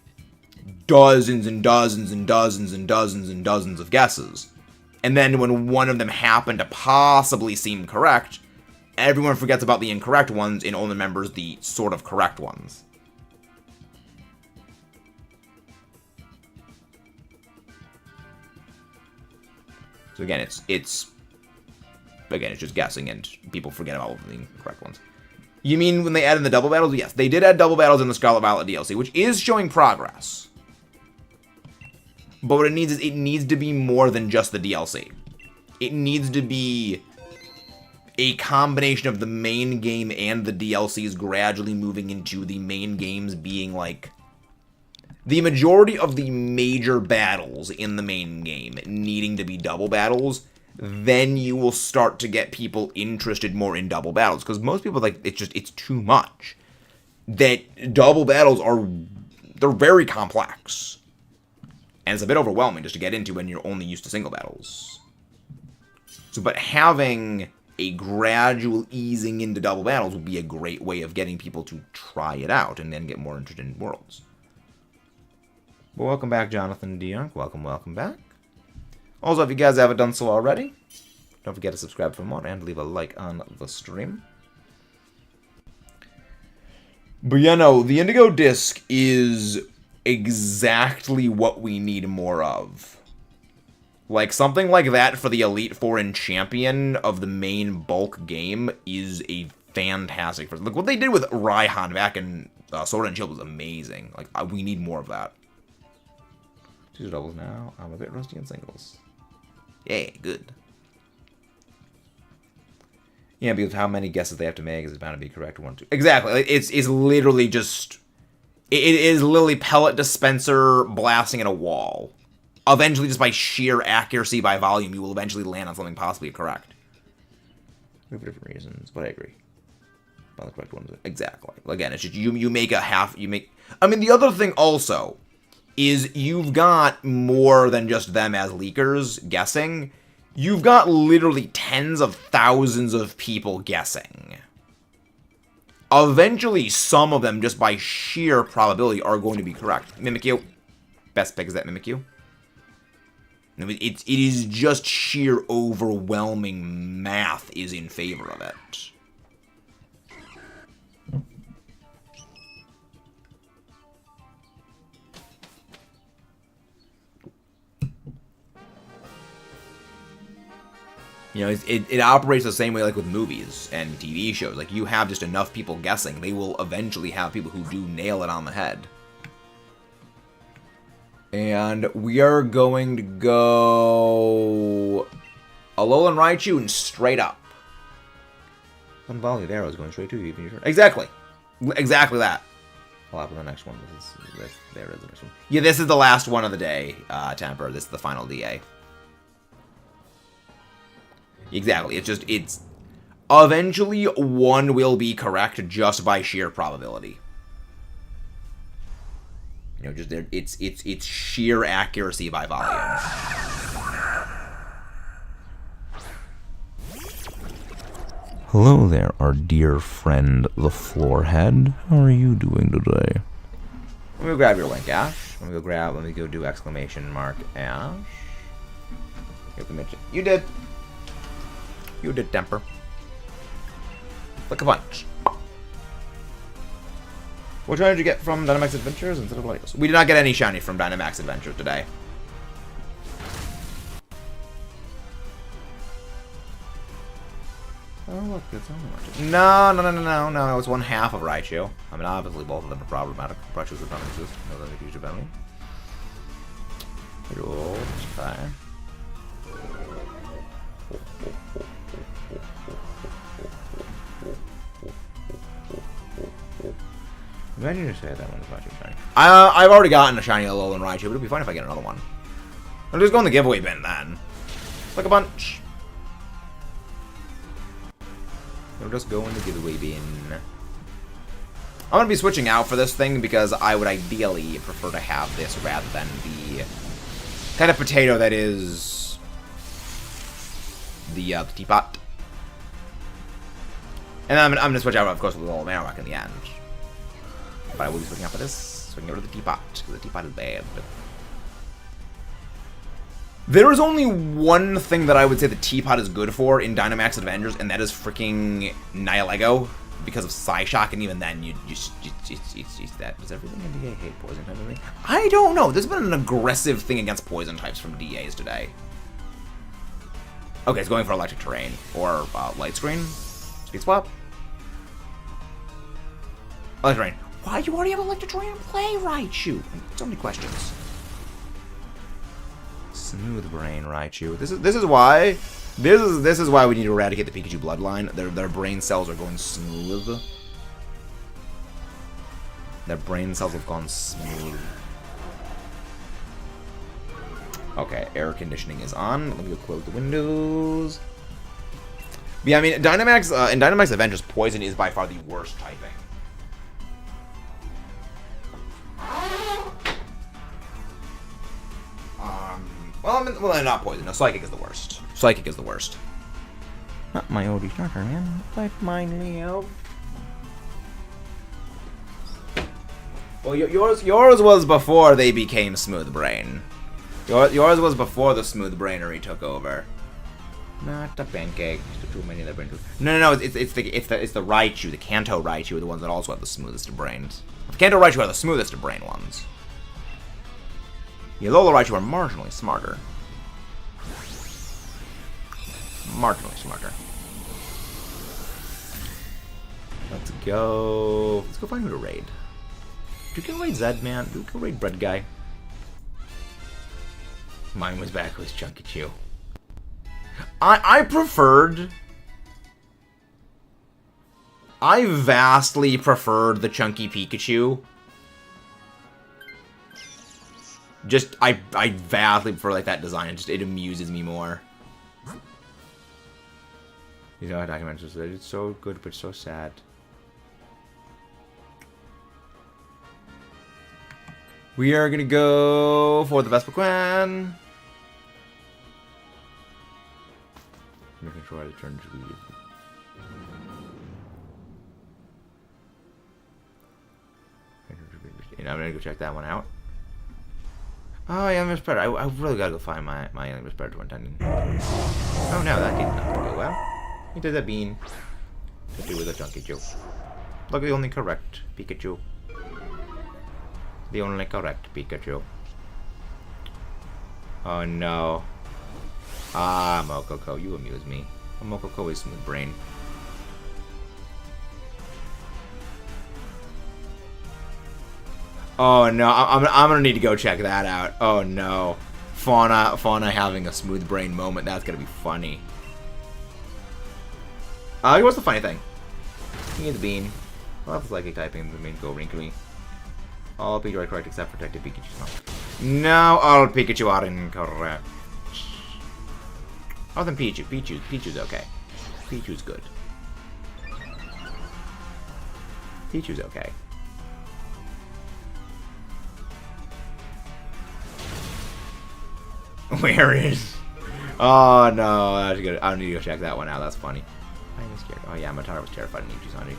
dozens and dozens and dozens and dozens and dozens of guesses. And then when one of them happened to possibly seem correct, everyone forgets about the incorrect ones and only remembers the sort of correct ones. So again, it's just guessing and people forget about the incorrect ones. You mean when they added the double battles? Yes, they did add double battles in the Scarlet Violet DLC, which is showing progress. But what it needs is, it needs to be more than just the DLC. It needs to be a combination of the main game and the DLCs gradually moving into the main games being, like, the majority of the major battles in the main game needing to be double battles. Then you will start to get people interested more in double battles. Because most people, like, it's too much. That double battles they're very complex. And it's a bit overwhelming just to get into when you're only used to single battles. So, but having a gradual easing into double battles will be a great way of getting people to try it out and then get more interested in worlds. Well, welcome back, Jonathan Dion. Welcome back. Also, if you guys haven't done so already, don't forget to subscribe for more and leave a like on the stream. But yeah, no, the Indigo Disc is exactly what we need more of. Like, something like that for the Elite Four and Champion of the main bulk game is a fantastic... Look, what they did with Raihan back in Sword and Shield was amazing. Like, we need more of that. 2 doubles now. I'm a bit rusty in singles. Yay, good. Yeah, because how many guesses they have to make is bound to be correct. 1, 2. Exactly. It's literally just... It is literally pellet dispenser blasting at a wall. Eventually, just by sheer accuracy, by volume, you will eventually land on something possibly correct. For different reasons, but I agree. Not the correct one. Exactly. Again, it's just you make a half. You make. I mean, the other thing also is you've got more than just them as leakers guessing. You've got literally tens of thousands of people guessing. Eventually, some of them, just by sheer probability, are going to be correct. Mimikyu. Best pick is that Mimikyu. It is just sheer overwhelming math is in favor of it. You know, it operates the same way like with movies and TV shows. Like, you have just enough people guessing, they will eventually have people who do nail it on the head. And we are going to go Alolan Raichu and straight up. One volley of arrows going straight to you. Exactly. Exactly that. I'll happen the next one. There is the next one. Yeah, this is the last one of the day, Temper. This is the final DA. Exactly. It's eventually one will be correct just by sheer probability. You know, just there, it's sheer accuracy by volume. Hello there, our dear friend, the Floorhead. How are you doing today? Let me go grab your link, Ash. Let me go do exclamation mark Ash. You did. You did, Temper. Like a punch. What shiny did you get from Dynamax Adventures instead of LATIOS? We did not get any shiny from Dynamax Adventure today. Oh, look, it's only Raichu. No, it's one half of Raichu. I mean, obviously, both of them are problematic. Raichu's would not exist. No, that huge ability. Roll, fire. Imagine you say that one is Raichu shiny. I've already gotten a shiny Alolan Raichu, but it'll be fine if I get another one. I'll just go in the giveaway bin then. Like a bunch. We'll just go in the giveaway bin. I'm going to be switching out for this thing because I would ideally prefer to have this rather than the kind of potato that is the teapot. And I'm going to switch out, of course, with the little Marowak in the end. But I will be switching out for this, so we can get rid of the teapot, because the teapot is bad. There is only one thing that I would say the teapot is good for in Dynamax Adventures, and that is freaking Nihilego, because of Psyshock, and even then, it's that. Does everything in DA hate poison types? I don't know. There's been an aggressive thing against poison types from DAs today. Okay, it's going for electric terrain, or light screen. Speed swap. Electric terrain. Why you already have electric terrain in play, Raichu? So many questions. Smooth brain, Raichu. This is why we need to eradicate the Pikachu bloodline. Their brain cells are going smooth. Their brain cells have gone smooth. Okay, air conditioning is on. Let me go close the windows. But yeah, I mean, in Dynamax Adventures, poison is by far the worst typing. Well, not poison. No, psychic is the worst. Psychic is the worst. Not my oldie starter, man. Like mine, Leo. Well, yours was before they became Smooth Brain. Yours was before the Smooth Brainery took over. Not the pancake. Too many that brain. No. It's the Raichu, the Kanto Raichu, are the ones that also have the smoothest of brains. The Kanto Raichu are the smoothest of brain ones. The Alola Raichu are marginally smarter. Marginally smarter. Let's go. Let's go find who to raid. Do we go raid Zed, man? Do we go raid Bread Guy? Mine was back with Chunky Chew. I vastly preferred the Chunky Pikachu. Just, I vastly prefer like that design. It amuses me more. You know how documentaries said it's so good but so sad. We are gonna go for the Vespiquen. Making sure I turn to leave. And I'm gonna go check that one out. Oh yeah, Miss Predator. I really gotta go find my Miss Predator one time. Oh no, that did not go well. He did a bean. To do with a Chunky Chew. Look, the only correct Pikachu. The only correct Pikachu. Oh no. Ah, Mokoko, you amuse me. Mokoko is Smooth Brain. Oh no, I'm gonna need to go check that out. Oh no. Fauna having a Smooth Brain moment. That's gonna be funny. What's the funny thing? Give me the bean. Well, that's likely typing the main go wrinkly. All Pikachu are correct except protected Pikachu. No, all Pikachu are incorrect. Other than Pichu. Pichu's okay. Pichu's good. Pichu's okay. Where is? Oh no, that's good. I need to go check that one out. That's funny. I'm scared. Oh yeah, Matara was terrified of Pichu's hunting.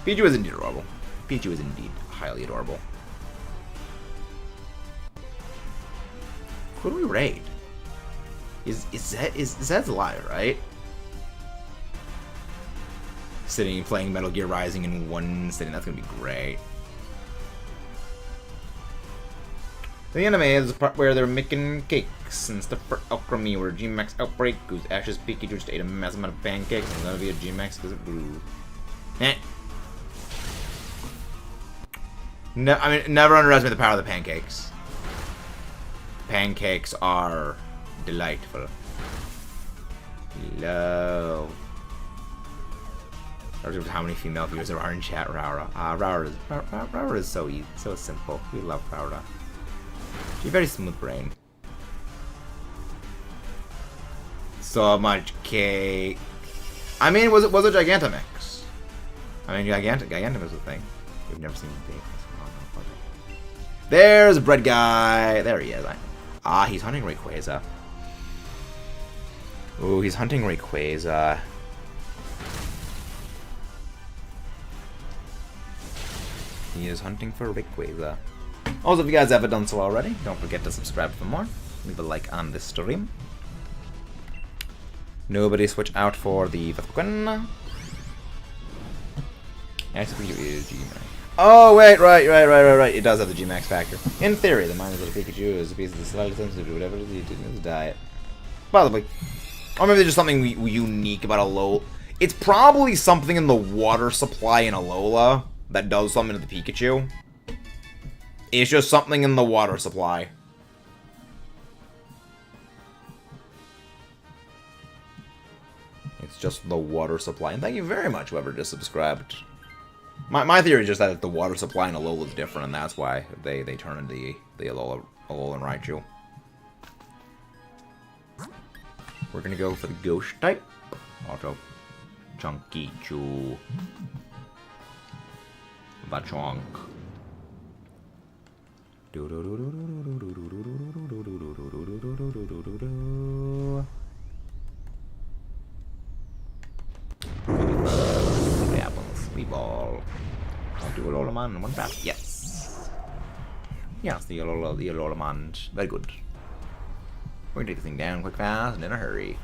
Pichu is indeed adorable. Pichu is indeed highly adorable. Who do we raid? Is Zed's alive, right? Sitting playing Metal Gear Rising in one sitting. That's gonna be great. The anime is the part where they're making cakes and stuff for alchemy, where G-Max outbreak goes Ash's Pikachu just ate a massive amount of pancakes and that'll be a G-Max because it blew. Eh. No, I mean, never underestimate the power of the pancakes. Pancakes are delightful. Hello. How many female viewers there are in chat, Raura. Raura is so easy, so simple. We love Raura. She's very smooth brain. So much cake. I mean, was it Gigantamax? I mean, Gigantamax was a thing. We've never seen the thing. There's a bread guy. There he is. Ah, he's hunting Rayquaza. Ooh, he's hunting Rayquaza. He is hunting for Rayquaza. Also, if you guys haven't done so already, don't forget to subscribe for more. Leave a like on this stream. Nobody switch out for the Vespiquen. Actually, is G-Max. Oh, wait, right. It does have the G-Max factor. In theory, the mind of the Pikachu is a piece of the slightly sensitive to whatever it is in his diet. Probably. Or maybe there's just something unique about Alola. It's probably something in the water supply in Alola that does something to the Pikachu. It's just something in the water supply. It's just the water supply. And thank you very much, whoever just subscribed. My theory is just that the water supply in Alola is different, and that's why they turn into the Alola and Raichu. We're gonna go for the Ghost type. Auto. Chunky Chew. Vachonk. ball. I'll do a Alolan in one pass. Yes. Yes, the Alolan. Very good. We're gonna take this thing down quick, fast, and in a hurry.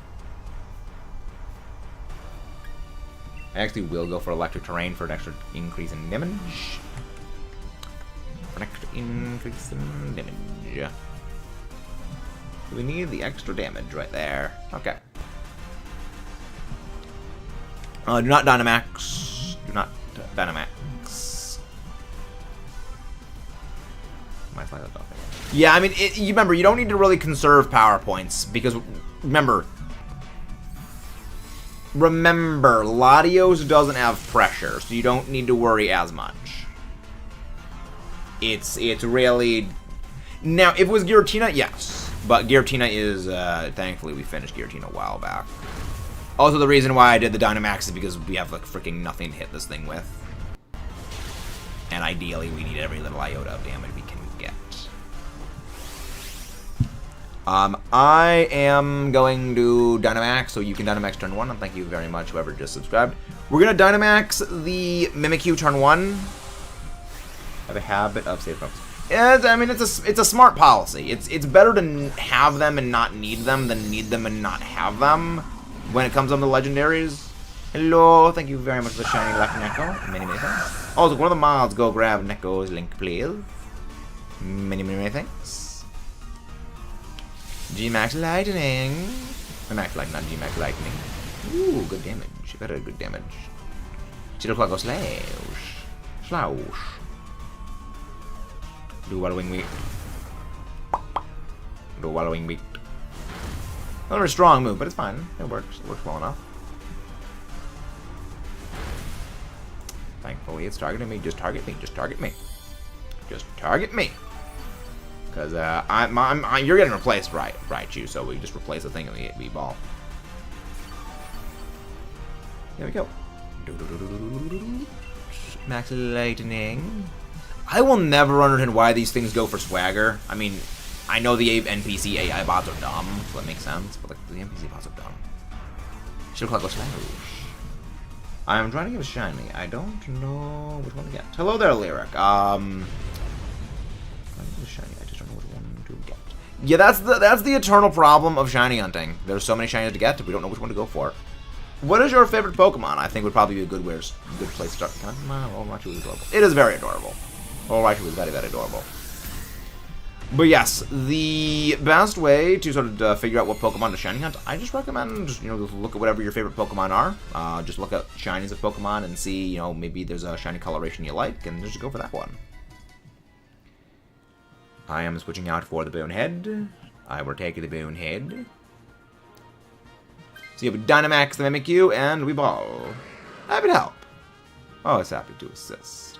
I actually will go for electric terrain for an extra increase in damage. For an extra increase in damage. We need the extra damage right there. Okay. Do not Dynamax. Do not Dynamax. My slide is off. Yeah, I mean, you remember, you don't need to really conserve power points because, remember, Latios doesn't have pressure, so you don't need to worry as much. It's really... Now, if it was Giratina, yes. But Giratina is, thankfully, we finished Giratina a while back. Also, the reason why I did the Dynamax is because we have, like, freaking nothing to hit this thing with. And ideally, we need every little iota of damage we can get. I am going to Dynamax, so you can Dynamax turn 1, and thank you very much, whoever just subscribed. We're going to Dynamax the Mimikyu turn 1. I have a habit of saving folks. I mean, it's a smart policy. It's better to have them and not need them than need them and not have them when it comes on the legendaries. Hello, thank you very much for the shiny lucky Neko. Many thanks. Also, one of the mods go grab Neko's link, please. Many thanks. Gmax Lightning. Max Lightning, not Gmax Lightning. Ooh, good damage. Very good damage. Chiloclago Slash. Do Wallowing Week. Do Wallowing Week. Not a very strong move, but it's fine. It works. It works well enough. Thankfully, it's targeting me. Just target me. Just target me. Just target me. Because you're getting replaced, right, you. So we just replace the thing and we ball. There we go. Max Lightning. I will never understand why these things go for swagger. I mean, I know the NPC AI bots are dumb, so that makes sense. But like the NPC bots are dumb. Should have Slash. I'm trying to get a shiny. I don't know which one to get. Hello there, Lyric. Shiny. I just don't know which one to get. Yeah, that's the eternal problem of shiny hunting. There's so many shinies to get, we don't know which one to go for. What is your favorite Pokemon? I think would probably be a good place to start. Raichu is adorable. It is very adorable. Raichu is very, very adorable. But yes, the best way to sort of figure out what Pokemon to shiny hunt, I just recommend just look at whatever your favorite Pokemon are. Just look at shinies of Pokemon and see maybe there's a shiny coloration you like, and just go for that one. I am switching out for the Bonehead. I will take the Bonehead. So you have Dynamax the Mimikyu, and we ball. Happy to help. Oh, it's happy to assist.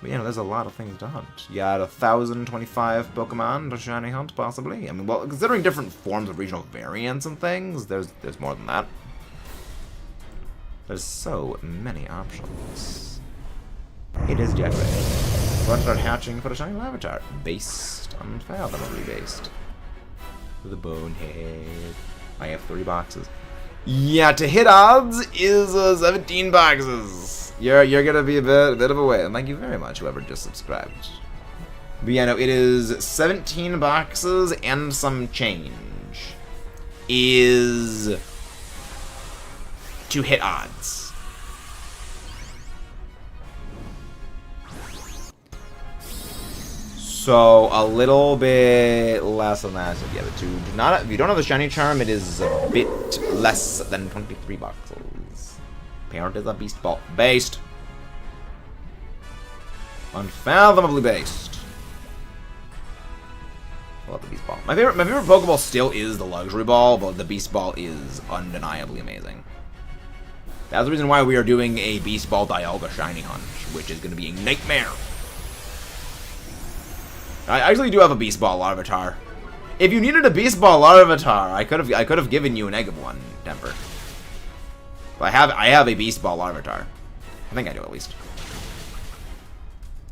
But there's a lot of things to hunt. You got 1,025 Pokemon to shiny hunt, possibly. I mean, well, considering different forms of regional variants and things, there's more than that. There's so many options. It is Jet Ray. Let's start hatching for the shiny Lavatar. Based, unfathomably based. The Bonehead. I have 3 boxes. Yeah, to hit odds is 17 boxes. You're gonna be a bit of a way. And thank you very much, whoever just subscribed. But yeah, no, it is 17 boxes and some change. Is to hit odds. So a little bit less than that. So yeah, if you don't have the shiny charm, it is a bit less than 23 boxes. Parent is a beast ball. Based. Unfathomably based. I love the beast ball. My favorite Pokeball still is the luxury ball, but the beast ball is undeniably amazing. That's the reason why we are doing a beast ball Dialga shiny hunt, which is going to be a nightmare. I actually do have a Beast Ball Larvitar. If you needed a Beast Ball Larvitar, I could have given you an Egg of One, Temper. But I have a Beast Ball Larvitar. I think I do at least.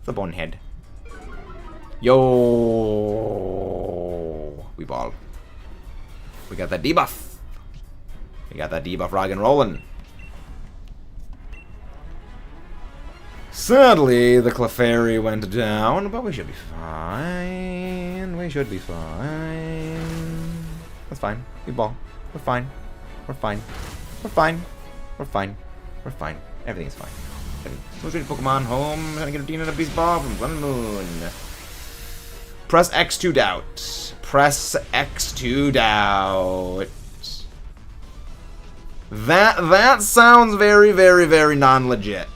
The Bonehead. Yo, we ball. We got that debuff. We got that debuff rockin' rollin'. Sadly, the Clefairy went down, but we should be fine. We should be fine. That's fine. We ball. We're fine. We're fine. We're fine. We're fine. We're fine. Everything is fine. Most rated Pokemon home. Trying to get a Dino Beast Ball from Sun Moon. Press X to doubt. Press X to doubt. That sounds very, very, very non-legit.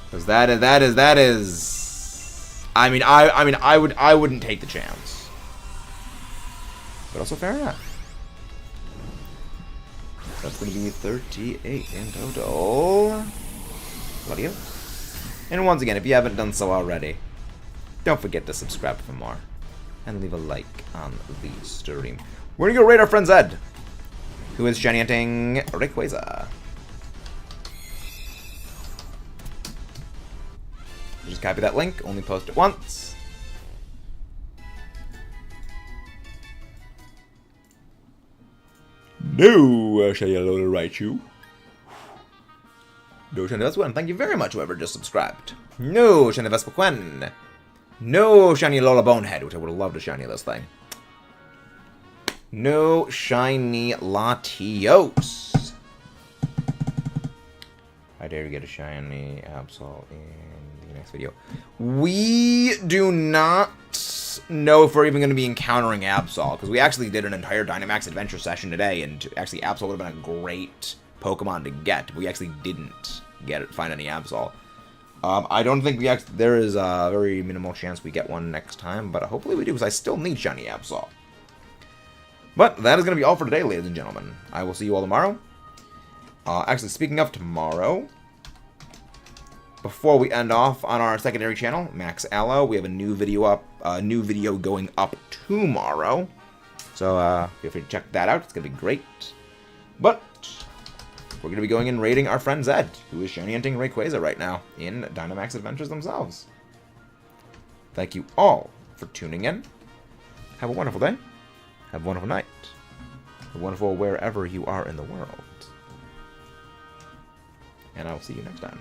Because that is. I mean, I wouldn't take the chance. But also fair enough. That's going to be 38 in total. LATIOS. And once again, if you haven't done so already, don't forget to subscribe for more. And leave a like on the stream. We're going to go raid our friend Zed, who is shiny hunting Rayquaza. Just copy that link, only post it once. No, Sealeo to write you. No, Shiny Vespa, thank you very much, whoever just subscribed. No, Shiny Vespa Quen. No, Shiny Lola Bonehead, which I would have loved to shiny this thing. No, Shiny LATIOS. I dare to get a Shiny Absol in the next video. We do not know if we're even going to be encountering Absol, because we actually did an entire Dynamax Adventure session today, and actually Absol would have been a great Pokemon to get, but we actually didn't find any Absol. I don't think there is a very minimal chance we get one next time, but hopefully we do, because I still need shiny Absol. But that is going to be all for today, ladies and gentlemen. I will see you all tomorrow. Actually, speaking of tomorrow, before we end off on our secondary channel, Max Allo, we have a new video up, going up tomorrow. So feel free to check that out. It's going to be great. But we're going to be going and raiding our friend Zed, who is shiny hunting Rayquaza right now in Dynamax Adventures themselves. Thank you all for tuning in. Have a wonderful day. Have a wonderful night. Have a wonderful wherever you are in the world. And I will see you next time.